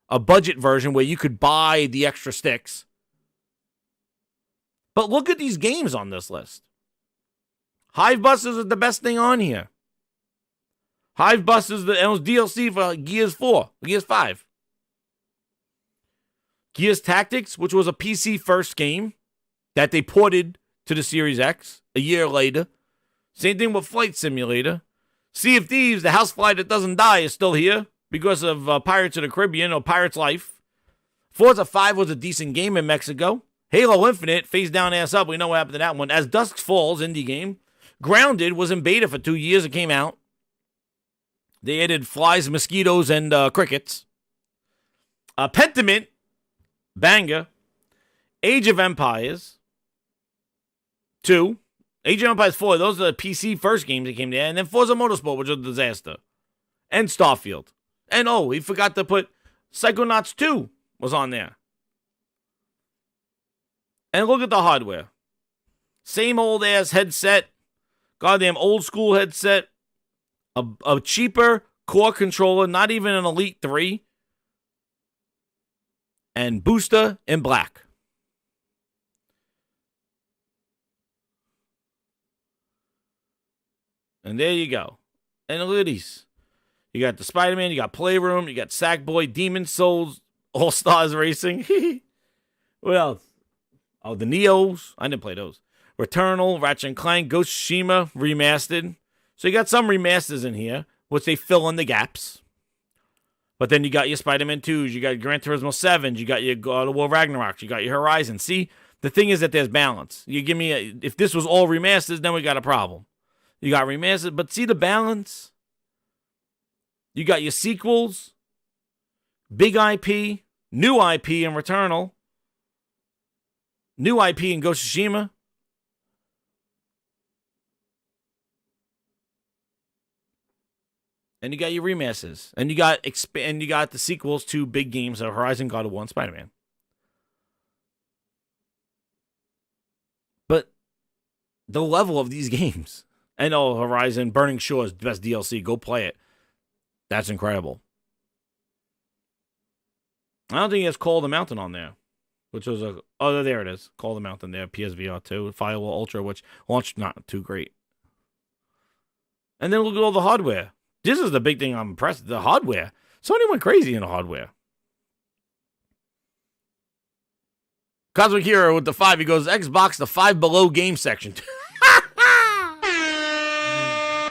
A budget version where you could buy the extra sticks. But look at these games on this list. Hive Busters is the best thing on here. Hive Busters, it was DLC for Gears 5. Gears Tactics, which was a PC first game that they ported to the Series X a year later. Same thing with Flight Simulator. Sea of Thieves, the housefly that doesn't die, is still here because of Pirates of the Caribbean or Pirate's Life. Forza 5 was a decent game in Mexico. Halo Infinite, face down, ass up. We know what happened to that one. As Dusk Falls, indie game. Grounded was in beta for 2 years. It came out. They added flies, mosquitoes, and crickets. Pentiment, banger. Age of Empires 2. Age of Empires 4, those are the PC first games that came there. And then Forza Motorsport, which was a disaster. And Starfield. And he forgot to put Psychonauts 2 was on there. And look at the hardware. Same old ass headset. Goddamn old school headset. A cheaper core controller, not even an Elite 3. And booster in black. And there you go. And look at these. You got the Spider-Man, you got Playroom, you got Sackboy, Demon Souls, All-Stars Racing. What else? Oh, the Neos. I didn't play those. Returnal, Ratchet & Clank, Ghost of Tsushima, remastered. So you got some remasters in here, which they fill in the gaps. But then you got your Spider-Man 2s, you got Gran Turismo 7s, you got your God of War Ragnarok, you got your Horizon. See, the thing is that there's balance. You give me if this was all remasters, then we got a problem. You got remastered, but see the balance? You got your sequels, big IP, new IP in Returnal, new IP in Ghost of Tsushima. And you got your remasters. And you got the sequels to big games of Horizon, God of War, and Spider-Man. But the level of these games. I know Horizon, Burning Shores, best DLC. Go play it. That's incredible. I don't think it has Call of the Mountain on there. Which was there it is. Call of the Mountain there. PSVR 2. Firewall Ultra, which launched not too great. And then look at all the hardware. This is the big thing I'm impressed with. The hardware. Sony went crazy in the hardware. Cosmic Hero with the 5. He goes, Xbox, the 5 below game section.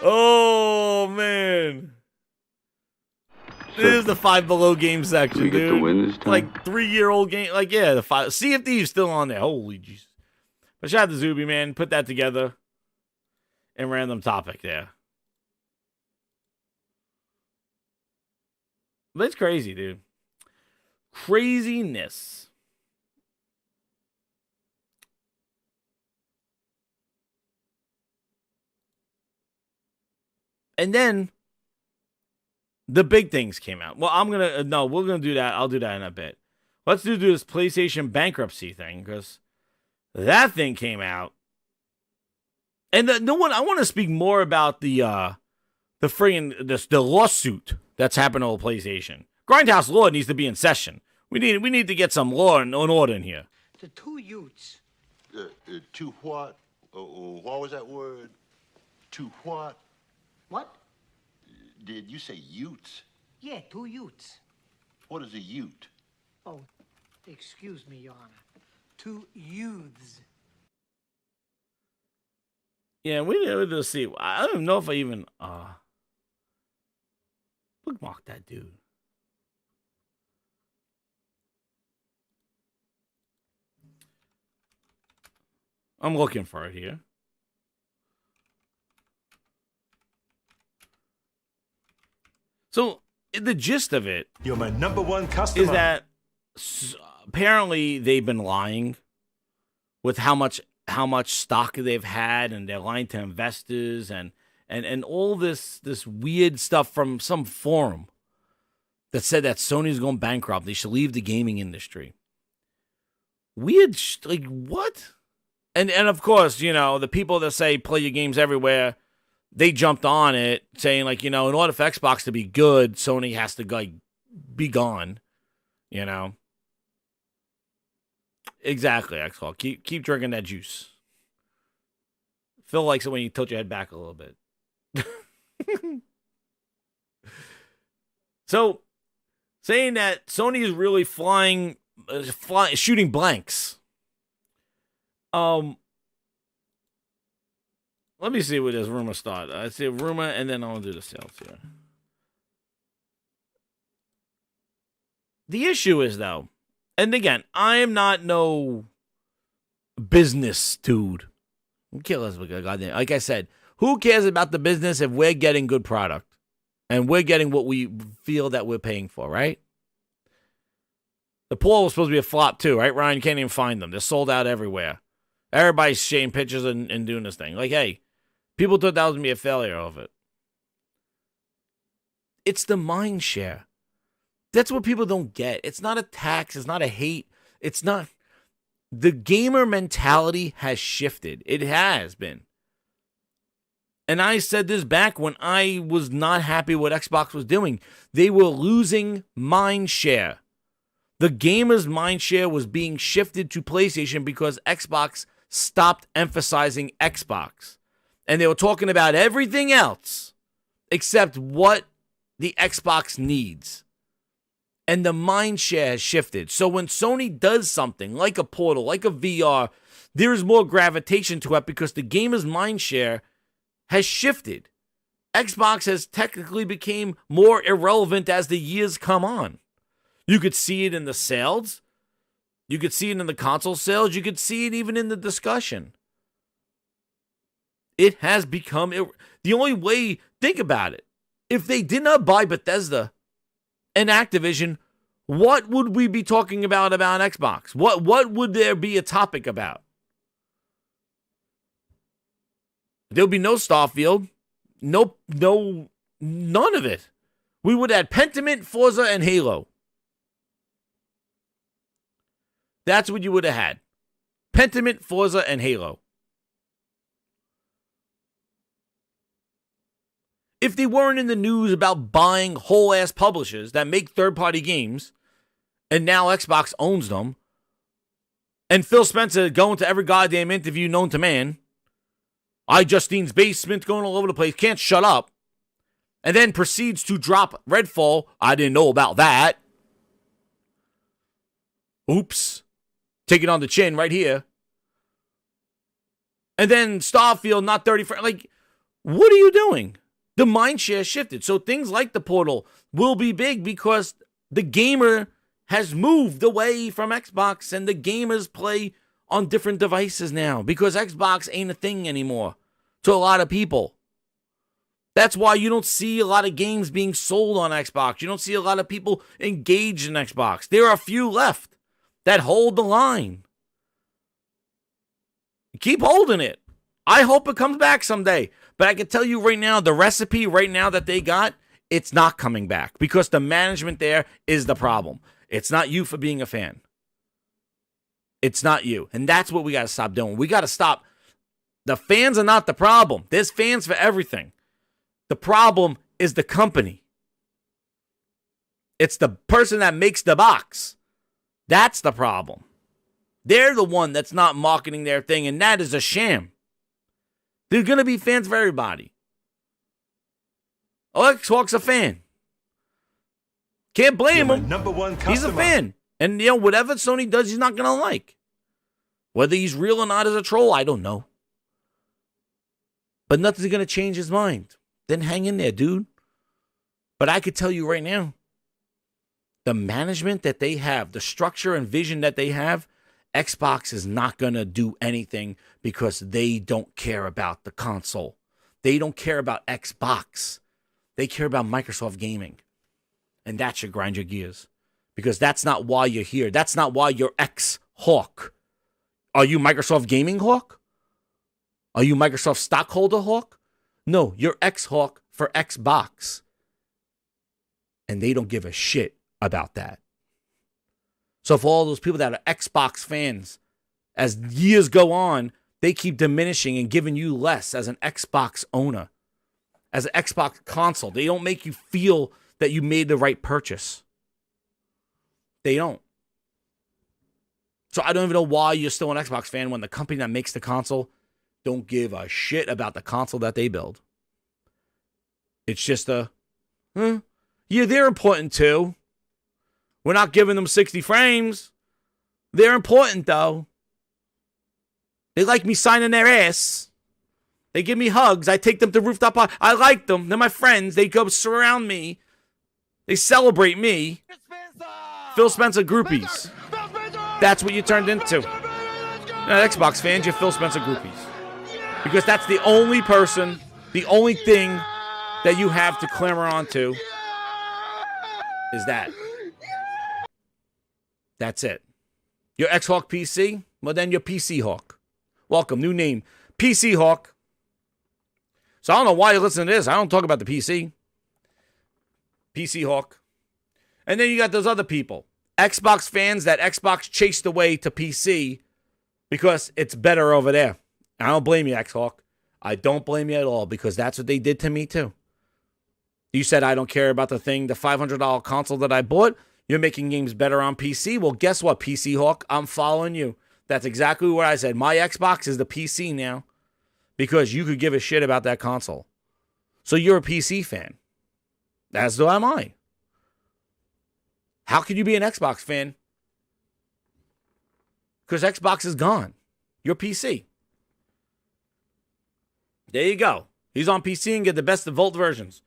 Oh, man. This is the 5 below game section, dude. To win this time? Like 3-year-old game. Like, yeah, the 5. Sea of Thieves still on there. Holy jeez. But shout out to Zuby, man. Put that together. And random topic there. But it's crazy, dude. Craziness. And then the big things came out. Well, we're going to do that. I'll do that in a bit. Let's do this PlayStation bankruptcy thing because that thing came out. And I want to speak more about the lawsuit that's happened on PlayStation. Grindhouse law needs to be in session. We need to get some law and order in here. The two youths. To what? What was that word? To what? What? Did you say utes? Yeah, two youths. What is a ute? Oh, excuse me, Your Honor. Two youths. Yeah, we'll see. I don't know if I even bookmark that dude. I'm looking for it here. So the gist of it, you're my number one customer, is that apparently they've been lying with how much stock they've had, and they're lying to investors and all this weird stuff from some forum that said that Sony's going bankrupt. They should leave the gaming industry. Weird, like what? And of course, the people that say play your games everywhere, they jumped on it saying like, in order for Xbox to be good, Sony has to be gone, Exactly, Xbox. Keep drinking that juice. Phil likes it when you tilt your head back a little bit. So, saying that Sony is really flying shooting blanks. Let me see where this rumor started. I see a rumor, and then I'll do the sales here. The issue is, though, and again, I am not no business dude. Who cares what goddamn? Like I said, who cares about the business if we're getting good product and we're getting what we feel that we're paying for, right? The poll was supposed to be a flop too, right, Ryan? You can't even find them. They're sold out everywhere. Everybody's sharing pictures and doing this thing. Like, hey, people thought that was going to be a failure of it. It's the mind share. That's what people don't get. It's not a tax. It's not a hate. It's not. The gamer mentality has shifted. It has been. And I said this back when I was not happy what Xbox was doing. They were losing mind share. The gamers' mind share was being shifted to PlayStation because Xbox stopped emphasizing Xbox. And they were talking about everything else except what the Xbox needs. And the mind share has shifted. So when Sony does something like a Portal, like a VR, there's more gravitation to it because the gamer's mind share has shifted. Xbox has technically become more irrelevant as the years come on. You could see it in the sales. You could see it in the console sales. You could see it even in the discussion. It has become the only way. Think about it. If they did not buy Bethesda and Activision, what would we be talking about Xbox? What would there be a topic about? There would be no Starfield, no, none of it. We would add Pentiment, Forza, and Halo. That's what you would have had. Pentiment, Forza, and Halo. If they weren't in the news about buying whole-ass publishers that make third-party games, and now Xbox owns them, and Phil Spencer going to every goddamn interview known to man, Justine's basement going all over the place, can't shut up, and then proceeds to drop Redfall. I didn't know about that. Oops. Take it on the chin right here. And then Starfield, not 30 frames. Like, what are you doing? The mind share shifted. So things like the Portal will be big because the gamer has moved away from Xbox and the gamers play on different devices now because Xbox ain't a thing anymore to a lot of people. That's why you don't see a lot of games being sold on Xbox. You don't see a lot of people engaged in Xbox. There are a few left that hold the line. Keep holding it. I hope it comes back someday. But I can tell you right now, the recipe right now that they got, it's not coming back because the management there is the problem. It's not you for being a fan. It's not you. And that's what we got to stop doing. We got to stop. The fans are not the problem. There's fans for everything. The problem is the company. It's the person that makes the box. That's the problem. They're the one that's not marketing their thing, and that is a sham. There's going to be fans for everybody. Alex Hawk's a fan. Can't blame him. Number one customer. He's a fan. And, whatever Sony does, he's not going to like. Whether he's real or not as a troll, I don't know. But nothing's going to change his mind. Then hang in there, dude. But I could tell you right now, the management that they have, the structure and vision that they have, Xbox is not going to do anything because they don't care about the console. They don't care about Xbox. They care about Microsoft gaming. And that should grind your gears. Because that's not why you're here. That's not why you're X-Hawk. Are you Microsoft Gaming Hawk? Are you Microsoft Stockholder Hawk? No, you're X-Hawk for Xbox. And they don't give a shit about that. So for all those people that are Xbox fans, as years go on, they keep diminishing and giving you less as an Xbox owner, as an Xbox console. They don't make you feel that you made the right purchase. They don't. So I don't even know why you're still an Xbox fan when the company that makes the console don't give a shit about the console that they build. It's just yeah, they're important too. We're not giving them 60 frames. They're important, though. They like me signing their ass. They give me hugs. I take them to rooftop party. I like them. They're my friends. They go surround me. They celebrate me. Phil Spencer groupies. That's what you turned into. Not Xbox fans, you're Phil Spencer groupies. Because that's the only person, the only thing that you have to clamor onto is that. That's it. You're X-Hawk PC? Well, then you're PC Hawk. Welcome, new name. PC Hawk. So I don't know why you're listening to this. I don't talk about the PC. PC Hawk. And then you got those other people. Xbox fans that Xbox chased away to PC because it's better over there. I don't blame you, X-Hawk. I don't blame you at all because that's what they did to me too. You said I don't care about the $500 console that I bought. You're making games better on PC. Well, guess what, PC Hawk? I'm following you. That's exactly what I said. My Xbox is the PC now because you could give a shit about that console. So you're a PC fan. As do am I. How could you be an Xbox fan? Because Xbox is gone. You're PC. There you go. He's on PC and get the best of both versions.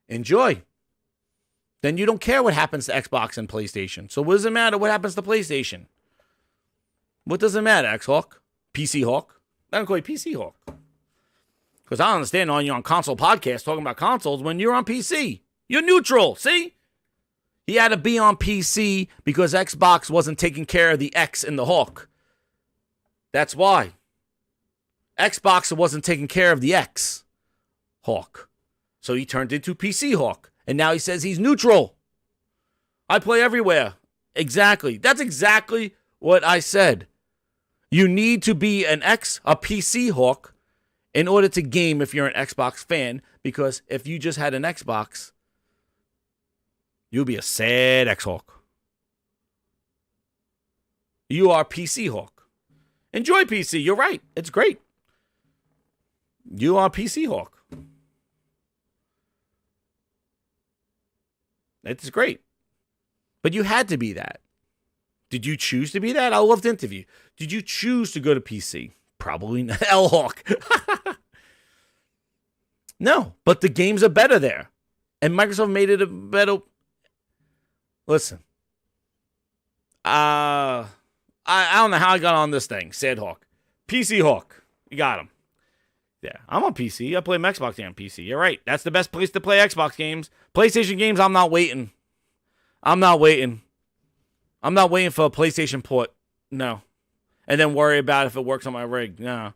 Enjoy. Then you don't care what happens to Xbox and PlayStation. So what does it matter what happens to PlayStation? What does it matter, X-Hawk? PC Hawk? I don't call you PC Hawk. Because I don't understand on you on console podcast talking about consoles when you're on PC. You're neutral, see? He had to be on PC because Xbox wasn't taking care of the X in the Hawk. That's why. Xbox wasn't taking care of the X Hawk. So he turned into PC Hawk. And now he says he's neutral. I play everywhere. Exactly. That's exactly what I said. You need to be a PC Hawk in order to game if you're an Xbox fan. Because if you just had an Xbox, you'll be a sad X-Hawk. You are PC Hawk. Enjoy PC. You're right. It's great. You are PC Hawk. It's great. But you had to be that. Did you choose to be that? I love to interview. Did you choose to go to PC? Probably not. L-Hawk. No, but the games are better there. And Microsoft made it a better... Listen. I don't know how I got on this thing. Sad Hawk. PC Hawk. You got him. Yeah, I'm on PC. I play my Xbox game on PC. You're right. That's the best place to play Xbox games. PlayStation games, I'm not waiting. I'm not waiting for a PlayStation port. No. And then worry about if it works on my rig. No.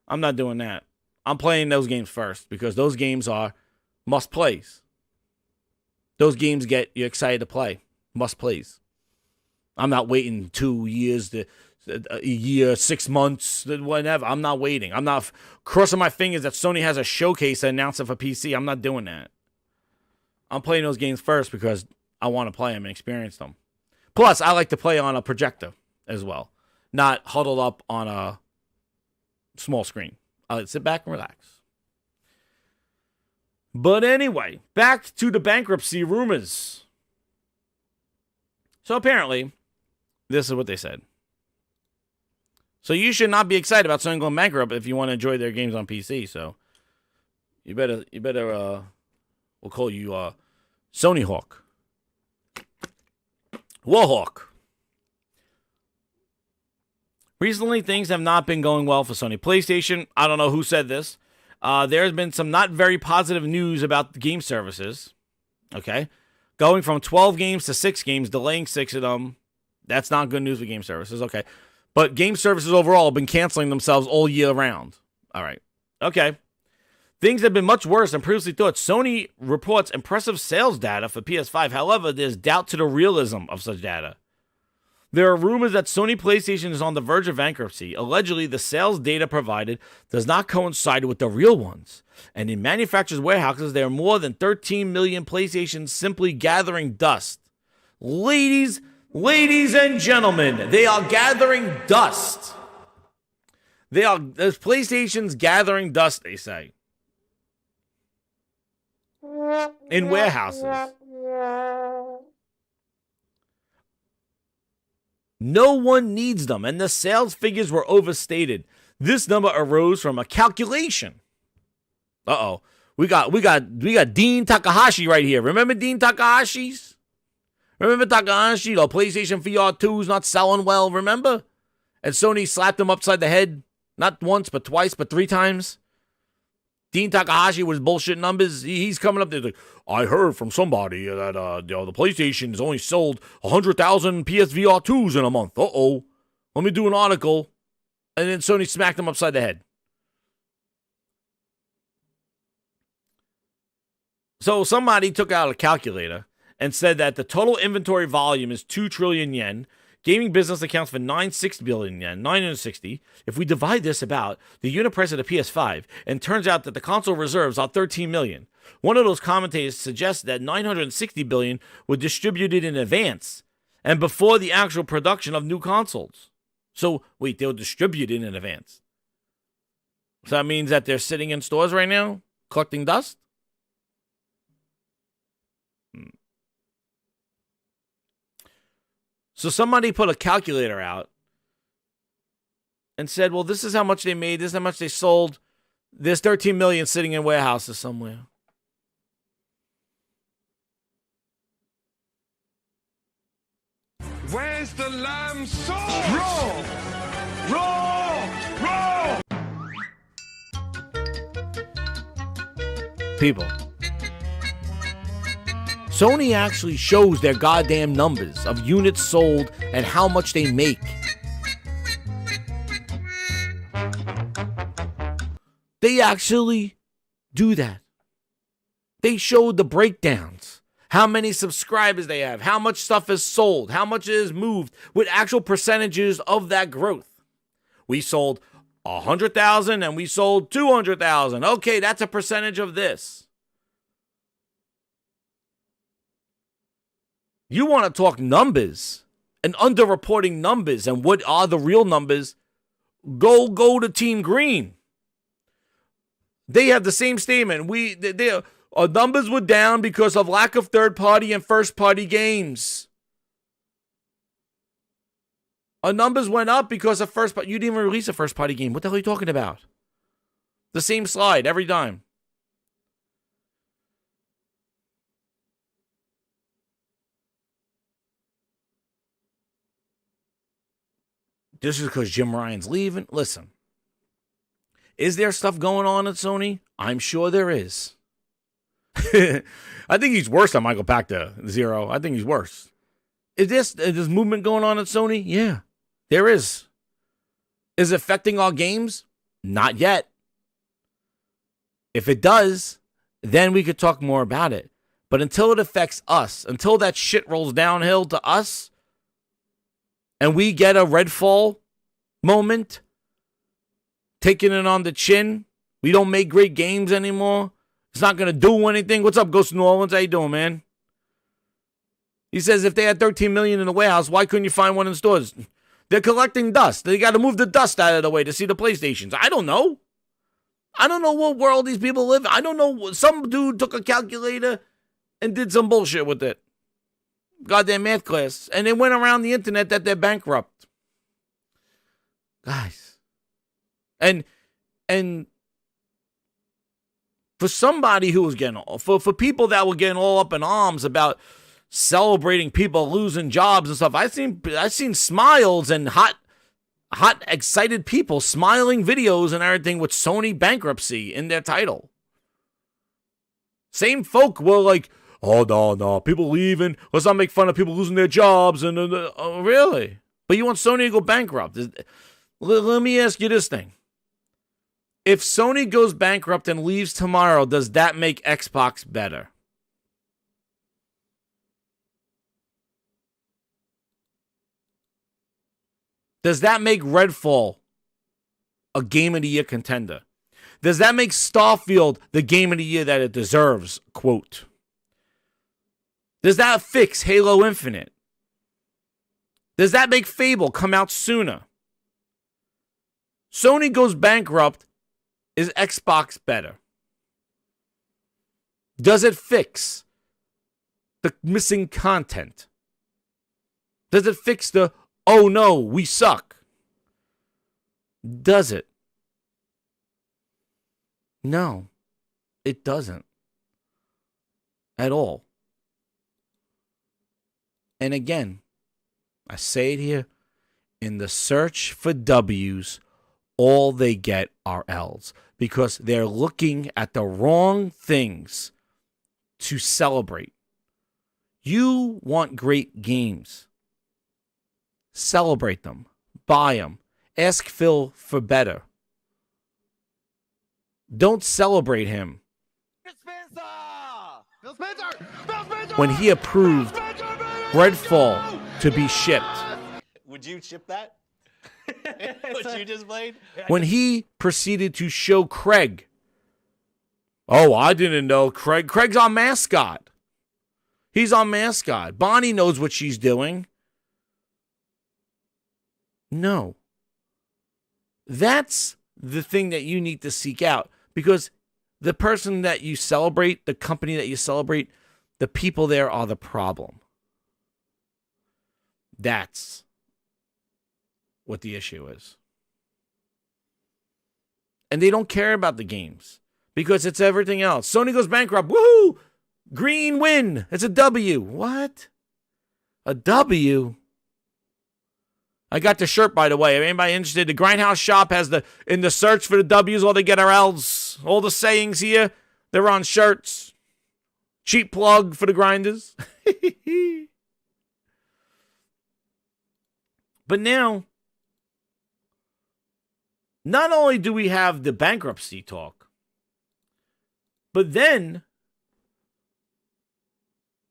I'm not doing that. I'm playing those games first because those games are must plays. Those games get you excited to play. Must plays. I'm not waiting 2 years, a year, 6 months, whatever. I'm not waiting. I'm not crossing my fingers that Sony has a showcase to announce it for PC. I'm not doing that. I'm playing those games first because I want to play them and experience them. Plus, I like to play on a projector as well, not huddled up on a small screen. I like to sit back and relax. But anyway, back to the bankruptcy rumors. So apparently, this is what they said. So you should not be excited about Sony going bankrupt if you want to enjoy their games on PC. So you better, we'll call you Sony Hawk. Warhawk. Recently, things have not been going well for Sony PlayStation. I don't know who said this. There's been some not very positive news about the game services. Okay. Going from 12 games to 6 games, delaying 6 of them. That's not good news for game services. Okay. But game services overall have been canceling themselves all year round. All right. Okay. Things have been much worse than previously thought. Sony reports impressive sales data for PS5. However, there's doubt to the realism of such data. There are rumors that Sony PlayStation is on the verge of bankruptcy. Allegedly, the sales data provided does not coincide with the real ones. And in manufacturers' warehouses, there are more than 13 million PlayStations simply gathering dust. Ladies and gentlemen, they are gathering dust. There's PlayStations gathering dust, they say. In warehouses. No one needs them, and the sales figures were overstated. This number arose from a calculation. Uh-oh. We got Dean Takahashi right here. Remember Dean Takahashi's? Remember Takahashi? The PlayStation VR 2's not selling well, remember? And Sony slapped him upside the head. Not once, but twice, but 3 times. Dean Takahashi with his bullshit numbers. He's coming up there like, I heard from somebody that the PlayStation has only sold 100,000 PSVR 2s in a month. Uh-oh. Let me do an article. And then Sony smacked him upside the head. So somebody took out a calculator and said that the total inventory volume is 2 trillion yen. Gaming business accounts for 960 billion yen, 960. If we divide this about the unit price of the PS5, and turns out that the console reserves are 13 million. One of those commentators suggests that 960 billion were distributed in advance and before the actual production of new consoles. So, wait, they were distributed in advance. So that means that they're sitting in stores right now, collecting dust? So somebody put a calculator out and said, well, this is how much they made, this is how much they sold. There's 13 million sitting in warehouses somewhere. Where's the lamb sauce? Raw! Raw! Raw! People. Sony actually shows their goddamn numbers of units sold and how much they make. They actually do that. They showed the breakdowns. How many subscribers they have, how much stuff is sold, how much is moved, with actual percentages of that growth. We sold 100,000 and we sold 200,000. Okay, that's a percentage of this. You want to talk numbers and underreporting numbers and what are the real numbers? Go to Team Green. They have the same statement. Our numbers were down because of lack of third-party and first-party games. Our numbers went up because of first-party. You didn't even release a first-party game. What the hell are you talking about? The same slide every time. This is because Jim Ryan's leaving. Listen. Is there stuff going on at Sony? I'm sure there is. I think he's worse than Michael Pacta, Zero. I think he's worse. Is this movement going on at Sony? Yeah, there is. Is it affecting our games? Not yet. If it does, then we could talk more about it. But until it affects us, until that shit rolls downhill to us, and we get a Redfall moment, taking it on the chin, we don't make great games anymore, it's not going to do anything. What's up, Ghost of New Orleans? How you doing, man? He says if they had 13 million in the warehouse, why couldn't you find one in stores? They're collecting dust. They got to move the dust out of the way to see the PlayStations. I don't know. I don't know what world these people live in. I don't know. Some dude took a calculator and did some bullshit with it. Goddamn math class. And they went around the internet that they're bankrupt. Guys. And for somebody who was getting, for people that were getting all up in arms about celebrating people losing jobs and stuff, I've seen smiles and hot, excited people smiling videos and everything with Sony bankruptcy in their title. Same folk were like, oh, no, people leaving. Let's not make fun of people losing their jobs. And really? But you want Sony to go bankrupt? Let me ask you this thing. If Sony goes bankrupt and leaves tomorrow, does that make Xbox better? Does that make Redfall a Game of the Year contender? Does that make Starfield the Game of the Year that it deserves? Quote. Does that fix Halo Infinite? Does that make Fable come out sooner? Sony goes bankrupt. Is Xbox better? Does it fix the missing content? Does it fix the oh no, we suck. Does it? No, it doesn't. At all. And again, I say it here, in the search for W's, all they get are L's because they're looking at the wrong things to celebrate. You want great games. Celebrate them. Buy them. Ask Phil for better. Don't celebrate him when he approved Redfall to be shipped. Would you ship that? What you just played? When he proceeded to show Craig. Oh, I didn't know Craig. Craig's our mascot. He's our mascot. Bonnie knows what she's doing. No. That's the thing that you need to seek out because the person that you celebrate, the company that you celebrate, the people there are the problem. That's what the issue is. And they don't care about the games because it's everything else. Sony goes bankrupt. Woohoo! Green win. It's a W. What? A W? I got the shirt, by the way. If anybody interested, the Grindhouse shop has in the search for the W's, all they get are L's. All the sayings here, they're on shirts. Cheap plug for the grinders. But now, not only do we have the bankruptcy talk, but then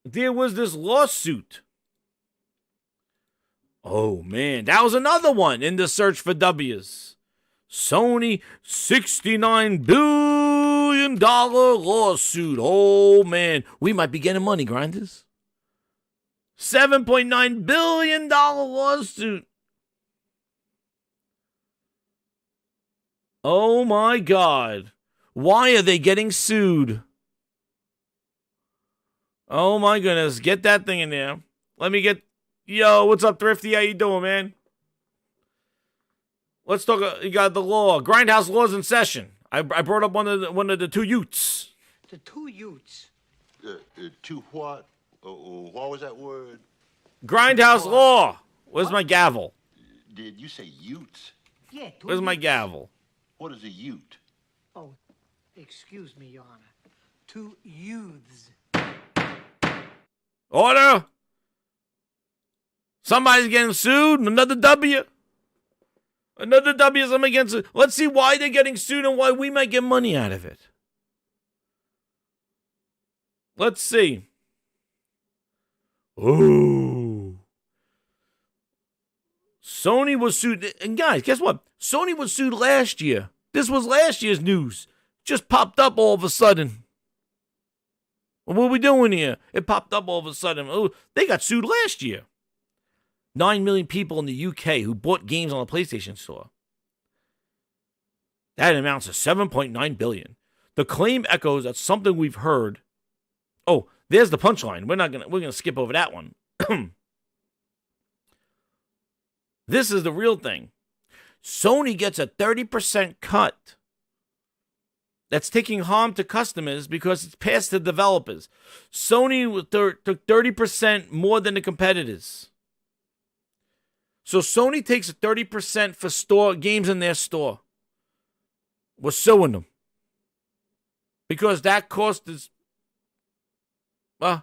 there was this lawsuit. Oh, man, that was another one in the search for W's. Sony $69 billion lawsuit. Oh, man, we might be getting money, grinders. $7.9 billion lawsuit. Oh, my God. Why are they getting sued? Oh, my goodness. Get that thing in there. Let me get... Yo, what's up, Thrifty? How you doing, man? Let's talk. You got the law. Grindhouse laws in session. I brought up one of the two Utes. The two Utes. Two what? What was that word? Grindhouse law. Where's my gavel? Did you say Utes? Yeah, two Where's my Utes. gavel? What is a Ute? Oh, excuse me, Your Honor. Two youths. Order. Somebody's getting sued. Another W. Another W. Somebody getting sued. Let's see why they're getting sued and why we might get money out of it. Let's see. Ooh. Sony was sued. And guys, guess what? Sony was sued last year. This was last year's news. Just popped up all of a sudden. What are we doing here? It popped up all of a sudden. Oh, they got sued last year. 9 million people in the UK who bought games on the PlayStation Store. That amounts to $7.9 billion. The claim echoes at something we've heard. Oh, there's the punchline. We're gonna skip over that one. This is the real thing. Sony gets a 30% cut. That's taking harm to customers because it's passed to developers. Sony took 30% more than the competitors. So Sony takes a 30% for store games in their store. We're suing them. Because that cost is... Huh?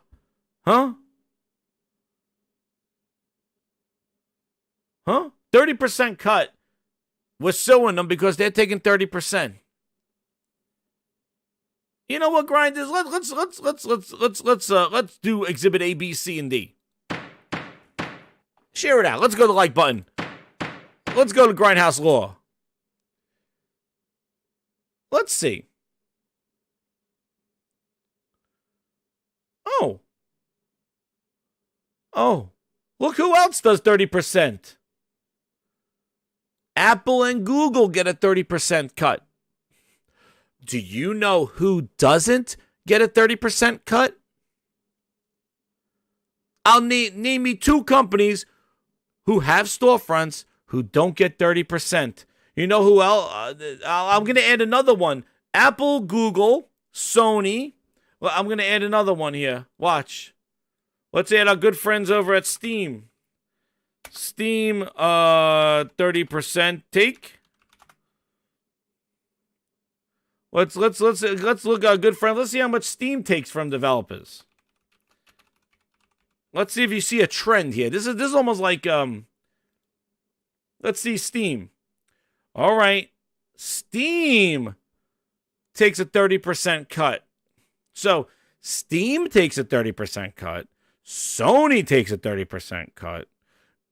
30% cut. We're suing them because they're taking 30%. You know what, grinders? Let's do exhibit A, B, C, and D. Share it out. Let's go to the like button. Let's go to Grindhouse Law. Let's see. Oh. Look who else does 30%. Apple and Google get a 30% cut. Do you know who doesn't get a 30% cut? I'll name me two companies who have storefronts who don't get 30%. You know who else? I'm going to add another one. Apple, Google, Sony. Well, I'm going to add another one here. Watch. Let's add our good friends over at Steam. Steam, 30% take. Let's look at our good friend. Let's see how much Steam takes from developers. Let's see if you see a trend here. This is almost like let's see Steam. All right. Steam takes a 30% cut. So Steam takes a 30% cut. Sony takes a 30% cut.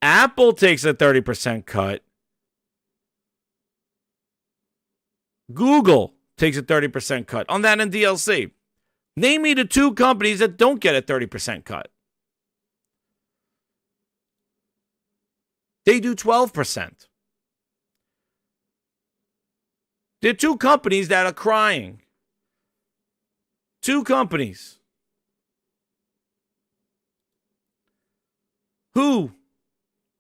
Apple takes a 30% cut. Google takes a 30% cut on that and DLC. Name me the two companies that don't get a 30% cut. They do 12%. There are two companies that are crying. Two companies. Who?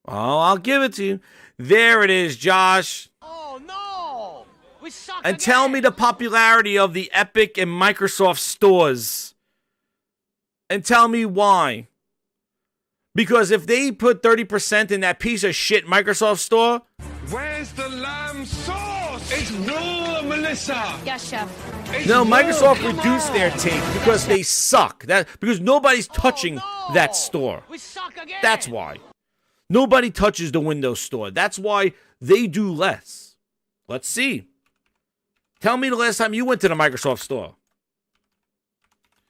Oh, I'll give it to you. There it is, Josh. Oh no! We suck And tell me the popularity of the Epic and Microsoft stores. And tell me why. Because if they put 30% in that piece of shit Microsoft store. Where's the lamb sauce? It's raw, Melissa. Yes, chef. No, Microsoft reduced their take because they suck. Because nobody's touching that store. We suck again. That's why. Nobody touches the Windows store. That's why they do less. Let's see. Tell me the last time you went to the Microsoft store.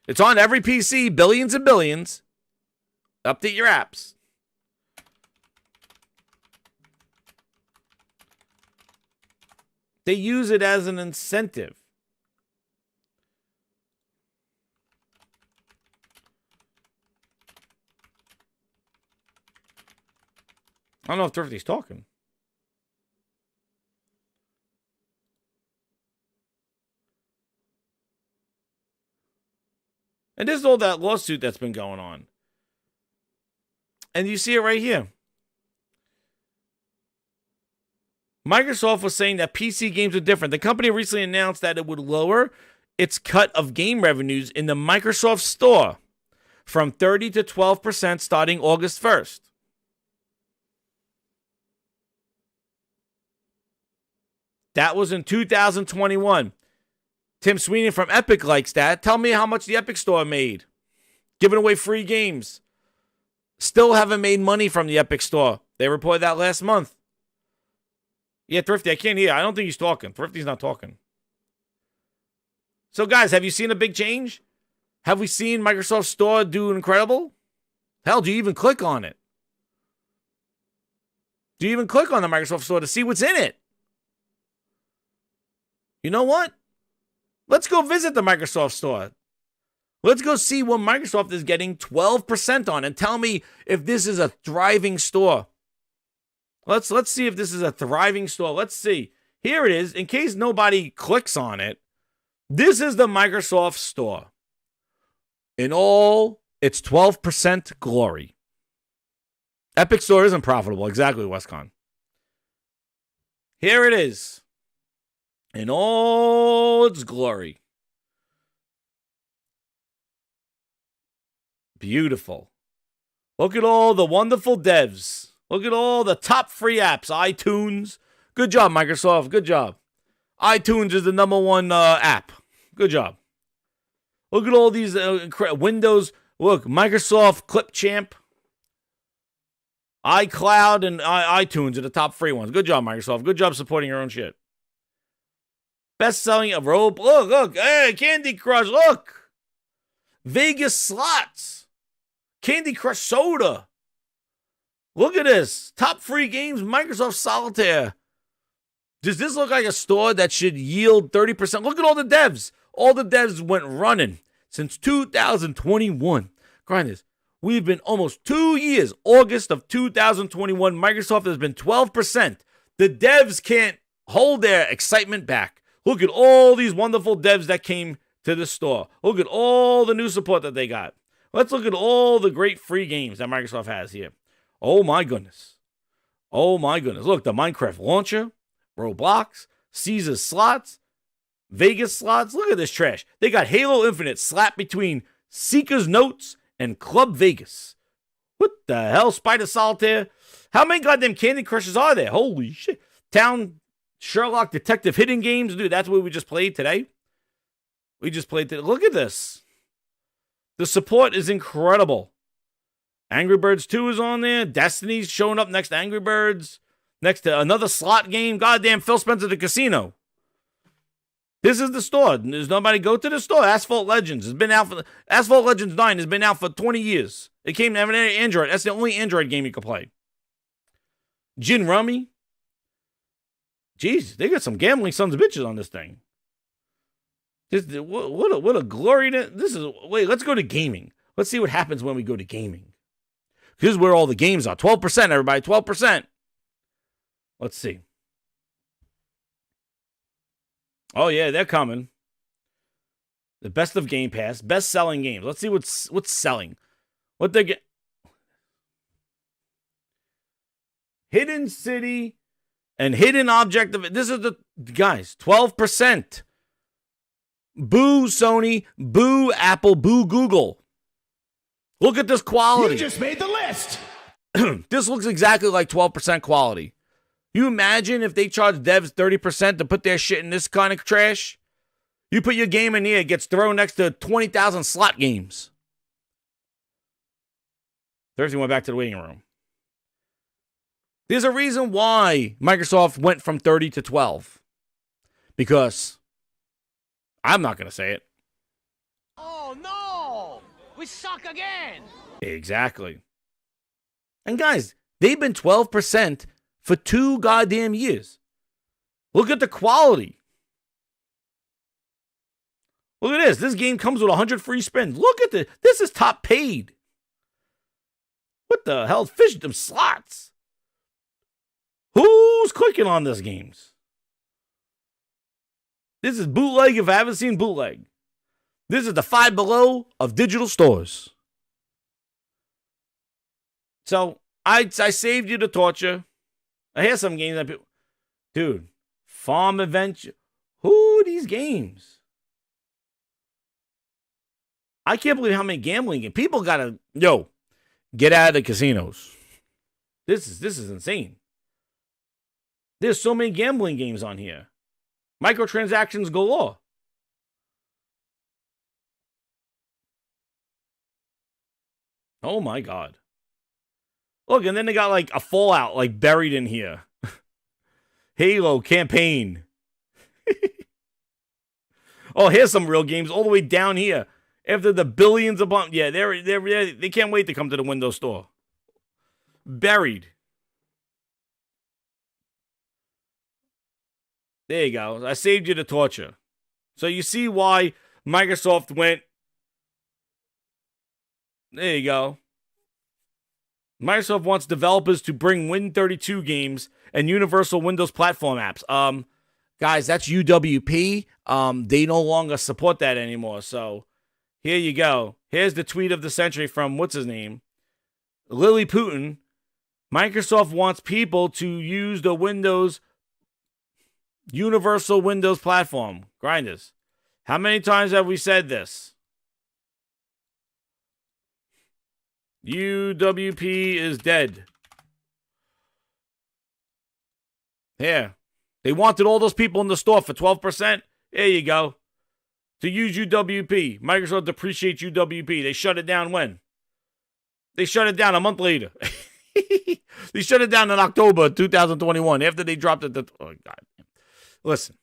It's on every PC, billions and billions. Update your apps. They use it as an incentive. I don't know if Thrifty's talking. And this is all that lawsuit that's been going on. And you see it right here. Microsoft was saying that PC games are different. The company recently announced that it would lower its cut of game revenues in the Microsoft Store from 30 to 12% starting August 1st. That was in 2021. Tim Sweeney from Epic likes that. Tell me how much the Epic Store made. Giving away free games. Still haven't made money from the Epic Store. They reported that last month. Yeah, Thrifty, I can't hear. I don't think he's talking. Thrifty's not talking. So, guys, have you seen a big change? Have we seen Microsoft Store do incredible? Hell, do you even click on it? Do you even click on the Microsoft Store to see what's in it? You know what? Let's go visit the Microsoft Store. Let's go see what Microsoft is getting 12% on and tell me if this is a thriving store. Let's see if this is a thriving store. Let's see. Here it is. In case nobody clicks on it, this is the Microsoft Store. In all its 12% glory. Epic Store isn't profitable. Exactly, Westcon. Here it is. In all its glory. Beautiful. Look at all the wonderful devs. Look at all the top free apps. iTunes. Good job, Microsoft. Good job. iTunes is the #1 app. Good job. Look at all these Windows. Look, Microsoft Clipchamp. iCloud and iTunes are the top free ones. Good job, Microsoft. Good job supporting your own shit. Best-selling of rope. Look. Hey, Candy Crush. Look. Vegas Slots. Candy Crush Soda. Look at this. Top free games, Microsoft Solitaire. Does this look like a store that should yield 30%? Look at all the devs. All the devs went running since 2021. Grinders, we've been almost 2 years. August of 2021, Microsoft has been 12%. The devs can't hold their excitement back. Look at all these wonderful devs that came to the store. Look at all the new support that they got. Let's look at all the great free games that Microsoft has here. Oh my goodness. Oh my goodness. Look, the Minecraft launcher, Roblox, Caesar's slots, Vegas slots. Look at this trash. They got Halo Infinite slapped between Seeker's Notes and Club Vegas. What the hell? Spider Solitaire? How many goddamn Candy Crushes are there? Holy shit. Town Sherlock Detective Hidden Games. Dude, that's what we just played today. We just played today. Look at this. The support is incredible. Angry Birds 2 is on there. Destiny's showing up next to Angry Birds. Next to another slot game. Goddamn Phil Spencer the Casino. This is the store. Does nobody go to the store? Asphalt Legends has been out for Asphalt Legends 9 has been out for 20 years. It came to Android. That's the only Android game you can play. Gin Rummy. Jeez, they got some gambling sons of bitches on this thing. What a glory. Wait, let's go to gaming. Let's see what happens when we go to gaming. Here's where all the games are. 12%, everybody. 12%. Let's see. Oh, yeah, they're coming. The best of Game Pass. Best-selling games. Let's see what's selling. What they get. Hidden City and Hidden Object of it. This is the guys. 12%. Boo Sony. Boo Apple. Boo Google. Look at this quality. You just made the list. This looks exactly like 12% quality. You imagine if they charge devs 30% to put their shit in this kind of trash? You put your game in here, it gets thrown next to 20,000 slot games. Thursday went back to the waiting room. There's a reason why Microsoft went from 30 to 12. Because I'm not going to say it. Oh no! We suck again! Exactly. And guys, they've been 12% for 2 goddamn years. Look at the quality. Look at this. This game comes with 100 free spins. Look at this. This is top paid. What the hell? Fish them slots. Who's clicking on this games? This is bootleg if I haven't seen bootleg. This is the Five Below of digital stores. So I saved you the torture. I hear some games that people, dude, Farm Adventure. Who are these games? I can't believe how many gambling games. People gotta, get out of the casinos. This is insane. There's so many gambling games on here. Microtransactions galore. Oh my God. Look, and then they got like a Fallout like buried in here. Halo campaign. Oh, here's some real games all the way down here. After the billions of bumps. Yeah, they can't wait to come to the Windows Store. Buried. There you go. I saved you the torture. So you see why Microsoft went. There you go. Microsoft wants developers to bring Win32 games and Universal Windows Platform apps. Guys, that's UWP. They no longer support that anymore. So here you go. Here's the tweet of the century from what's his name? Lily Putin. Microsoft wants people to use the Universal Windows Platform. Grinders. How many times have we said this? UWP is dead. Here. They wanted all those people in the store for 12%. There you go. To use UWP. Microsoft depreciates UWP. They shut it down when? They shut it down a month later. They shut it down in October 2021 after they dropped it. Oh, God. Listen.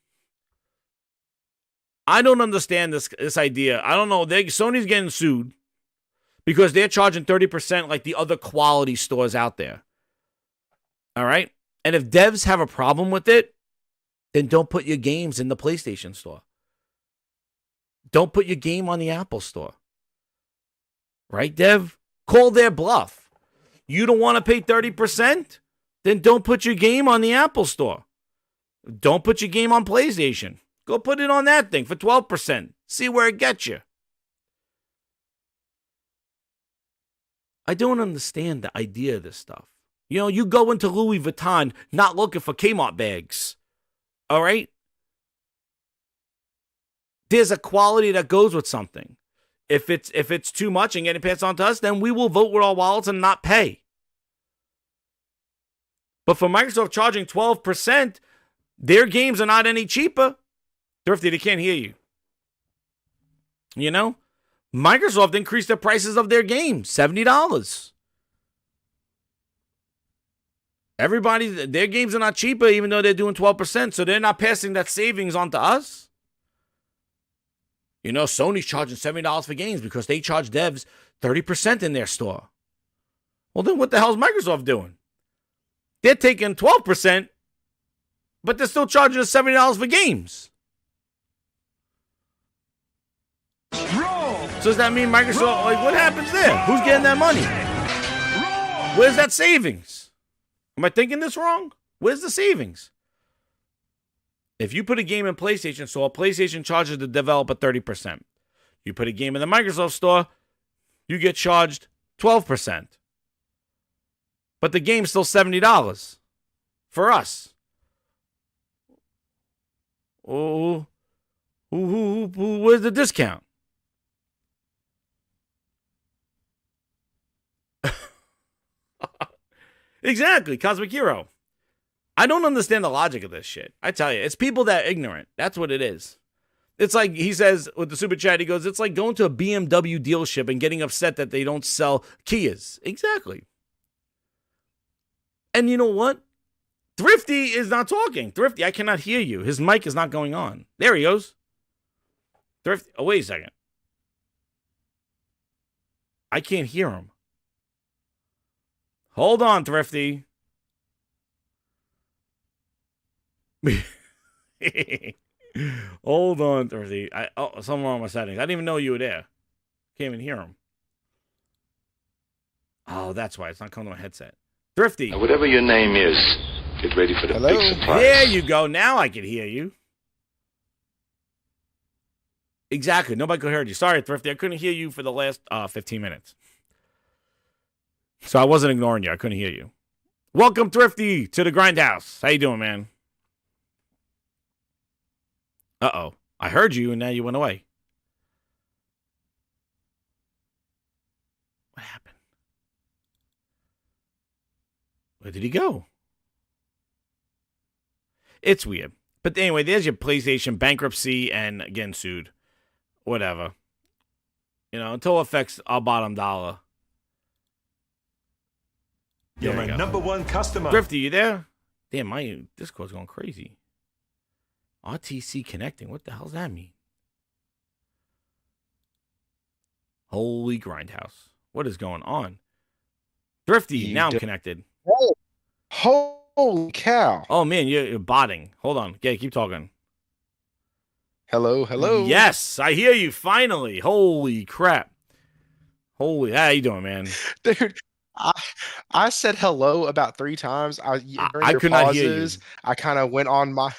I don't understand this idea. I don't know. Sony's getting sued because they're charging 30% like the other quality stores out there. All right? And if devs have a problem with it, then don't put your games in the PlayStation Store. Don't put your game on the Apple Store. Right, Dev? Call their bluff. You don't want to pay 30%? Then don't put your game on the Apple Store. Don't put your game on PlayStation. Go put it on that thing for 12%. See where it gets you. I don't understand the idea of this stuff. You know, you go into Louis Vuitton not looking for Kmart bags. All right? There's a quality that goes with something. If it's too much and getting passed on to us, then we will vote with our wallets and not pay. But for Microsoft charging 12%, their games are not any cheaper. Thrifty, they can't hear you. You know? Microsoft increased the prices of their games, $70. Their games are not cheaper even though they're doing 12%, so they're not passing that savings on to us. You know, Sony's charging $70 for games because they charge devs 30% in their store. Well, then what the hell is Microsoft doing? They're taking 12%, but they're still charging us $70 for games. So does that mean Microsoft, like, what happens there? Who's getting that money? Where's that savings? Am I thinking this wrong? Where's the savings? If you put a game in PlayStation Store, PlayStation charges the developer 30%. You put a game in the Microsoft Store, you get charged 12%. But the game's still $70 for us. Oh, where's the discount? Exactly, Cosmic Hero. I don't understand the logic of this shit. I tell you, it's people that are ignorant. That's what it is. It's like, he says with the super chat, he goes, it's like going to a BMW dealership and getting upset that they don't sell Kias. Exactly. And you know what? Thrifty is not talking. Thrifty, I cannot hear you. His mic is not going on. There he goes. Thrifty, oh, wait a second. I can't hear him. Hold on, Thrifty. Hold on, Thrifty. Something wrong with my settings. I didn't even know you were there. Can't even hear him. Oh, that's why. It's not coming to my headset. Thrifty. Now, whatever your name is, get ready for the big surprise. There you go. Now I can hear you. Exactly. Nobody could hear you. Sorry, Thrifty. I couldn't hear you for the last 15 minutes. So I wasn't ignoring you. I couldn't hear you. Welcome, Thrifty, to the Grindhouse. How you doing, man? Uh-oh. I heard you, and now you went away. What happened? Where did he go? It's weird. But anyway, there's your PlayStation bankruptcy and again sued. Whatever. You know, until it affects our bottom dollar. You're my number one customer. Thrifty, you there? Damn, my Discord's going crazy. RTC connecting. What the hell does that mean? Holy Grindhouse. What is going on? Thrifty, now I'm connected. Holy cow. Oh, man, you're botting. Hold on. Yeah, keep talking. Hello, hello. Yes, I hear you finally. Holy crap. Holy, how you doing, man? Dude, I said hello about 3 times. I could not hear you. I kind of went on my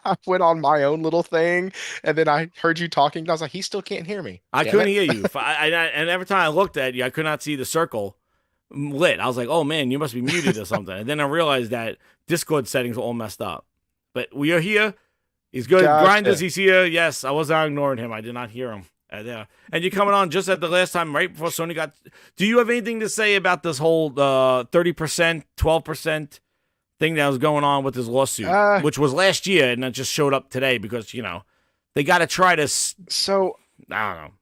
I went on my own little thing, and then I heard you talking. And I was like, he still can't hear me. I couldn't hear you. And every time I looked at you, I could not see the circle lit. I was like, oh man, you must be muted or something. And then I realized that Discord settings were all messed up. But we are here. He's good. Gotcha. Grinders, he's here. Yes, I was not ignoring him. I did not hear him. And you're coming on just at the last time, right before Sony got... Do you have anything to say about this whole 30%, 12% thing that was going on with this lawsuit, which was last year, and it just showed up today because, you know, they got to try to... So... I don't know.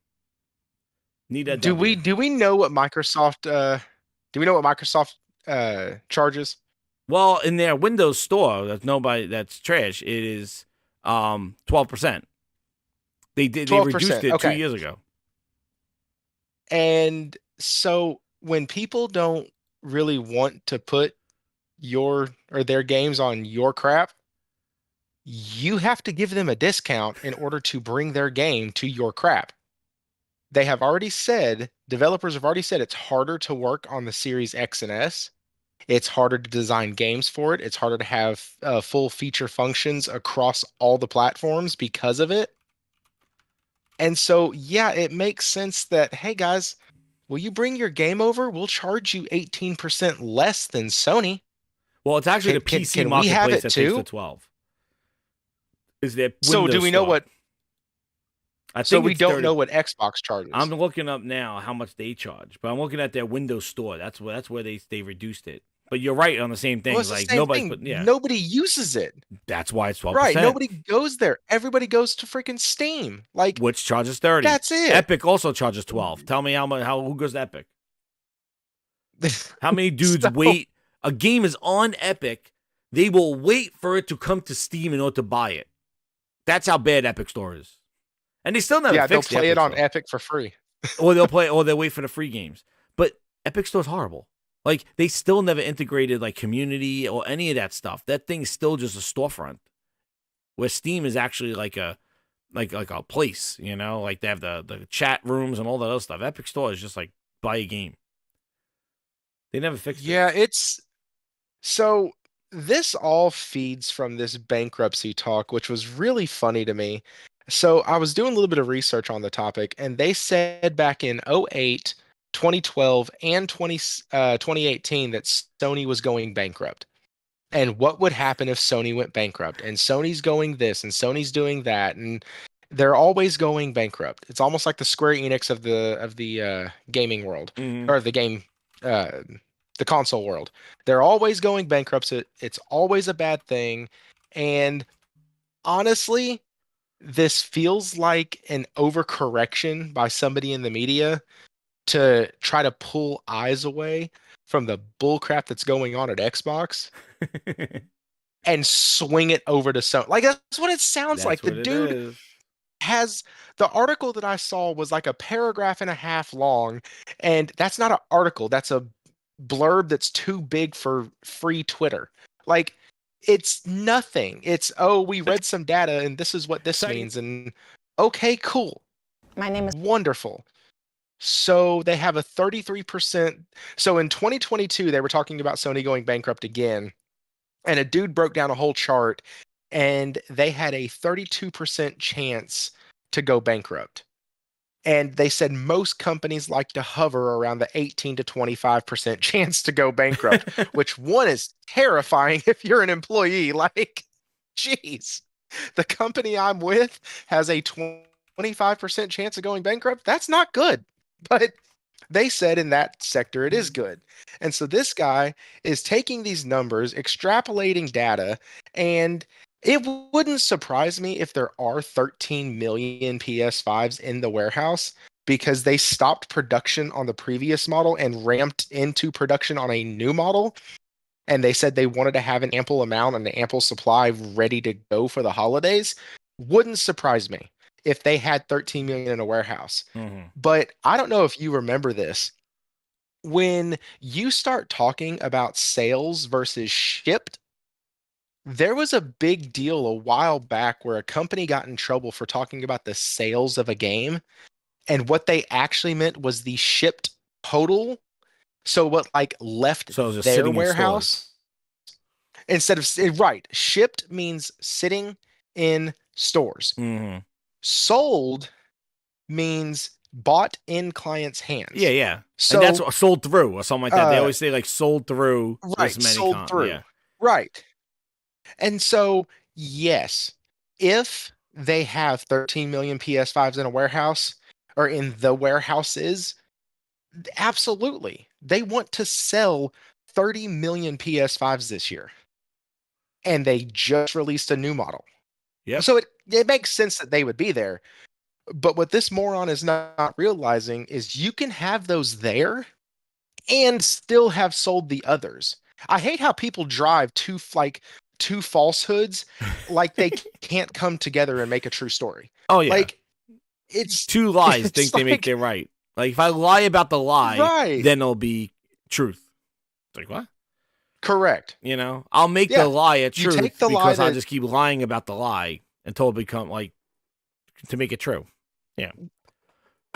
Need that. Do we know what Microsoft... do we know what Microsoft charges? Well, in their Windows store, that's trash, it is 12%. They reduced it 2 years ago. And so when people don't really want to put their games on your crap, you have to give them a discount in order to bring their game to your crap. They have already said, developers have already said it's harder to work on the Series X and S. It's harder to design games for it. It's harder to have full feature functions across all the platforms because of it. And so, yeah, it makes sense that, hey, guys, will you bring your game over? We'll charge you 18% less than Sony. Well, it's actually Can- the PC can we have marketplace it that takes too? the 12. Is their So Windows do we know store. what? I So think we it's don't 30. know what Xbox charges. I'm looking up now how much they charge, but I'm looking at their Windows store. That's where they reduced it. But you're right on the same thing. Well, it's the Like same nobody's thing. put, yeah. Nobody uses it. That's why it's 12%. Right. Nobody goes there. Everybody goes to freaking Steam. Like, which charges 30. That's it. Epic also charges 12. Tell me who goes to Epic? How many dudes wait? A game is on Epic. They will wait for it to come to Steam in order to buy it. That's how bad Epic Store is. And they still never they'll fixed the play it Epic on Store. Epic for free. Or they'll wait for the free games. But Epic Store's horrible. Like, they still never integrated like community or any of that stuff. That thing's still just a storefront. Where Steam is actually like a place, you know? Like they have the chat rooms and all that other stuff. Epic Store is just like buy a game. They never fixed it. Yeah, it's so this all feeds from this bankruptcy talk, which was really funny to me. So I was doing a little bit of research on the topic, and they said back in 2008, 2012, and 2018 that Sony was going bankrupt. And what would happen if Sony went bankrupt? And Sony's going this, and Sony's doing that, and they're always going bankrupt. It's almost like the Square Enix of the gaming world, or the console world. They're always going bankrupt. So it's always a bad thing. And honestly, this feels like an overcorrection by somebody in the media to try to pull eyes away from the bullcrap that's going on at Xbox and swing it over to Sony. Like, that's what it sounds like. The dude has the article that I saw was like a paragraph and a half long, and that's not an article. That's a blurb that's too big for free Twitter. Like, it's nothing. It's, oh, we read some data and this is what this means. And okay, cool. My name is wonderful. So they have a 33%. So in 2022, they were talking about Sony going bankrupt again. And a dude broke down a whole chart, and they had a 32% chance to go bankrupt. And they said most companies like to hover around the 18 to 25% chance to go bankrupt, which one is terrifying if you're an employee. Like, geez, the company I'm with has a 25% chance of going bankrupt. That's not good. But they said in that sector it is good. And so this guy is taking these numbers, extrapolating data, and it wouldn't surprise me if there are 13 million PS5s in the warehouse because they stopped production on the previous model and ramped into production on a new model. And they said they wanted to have an ample amount and an ample supply ready to go for the holidays. Wouldn't surprise me if they had 13 million in a warehouse. Mm-hmm. But I don't know if you remember this. When you start talking about sales versus shipped, there was a big deal a while back where a company got in trouble for talking about the sales of a game. And what they actually meant was the shipped total. So what like left their warehouse instead of, right. Shipped means sitting in stores. Mm-hmm. Sold means bought in client's hands. Yeah, yeah. So and that's sold through or something like that. They always say like sold through. Right, sold through. Yeah. Right. And so, yes, if they have 13 million PS5s in a warehouse or in the warehouses, absolutely. They want to sell 30 million PS5s this year. And they just released a new model. Yeah. So it makes sense that they would be there. But what this moron is not realizing is you can have those there and still have sold the others. I hate how people drive two falsehoods like they can't come together and make a true story. Oh yeah. Like it's two lies think they make it right. Like if I lie about the lie, then it'll be truth. It's like what? Correct. You know, I'll make the lie a truth because I'll just keep lying about the lie until it become like to make it true. Yeah.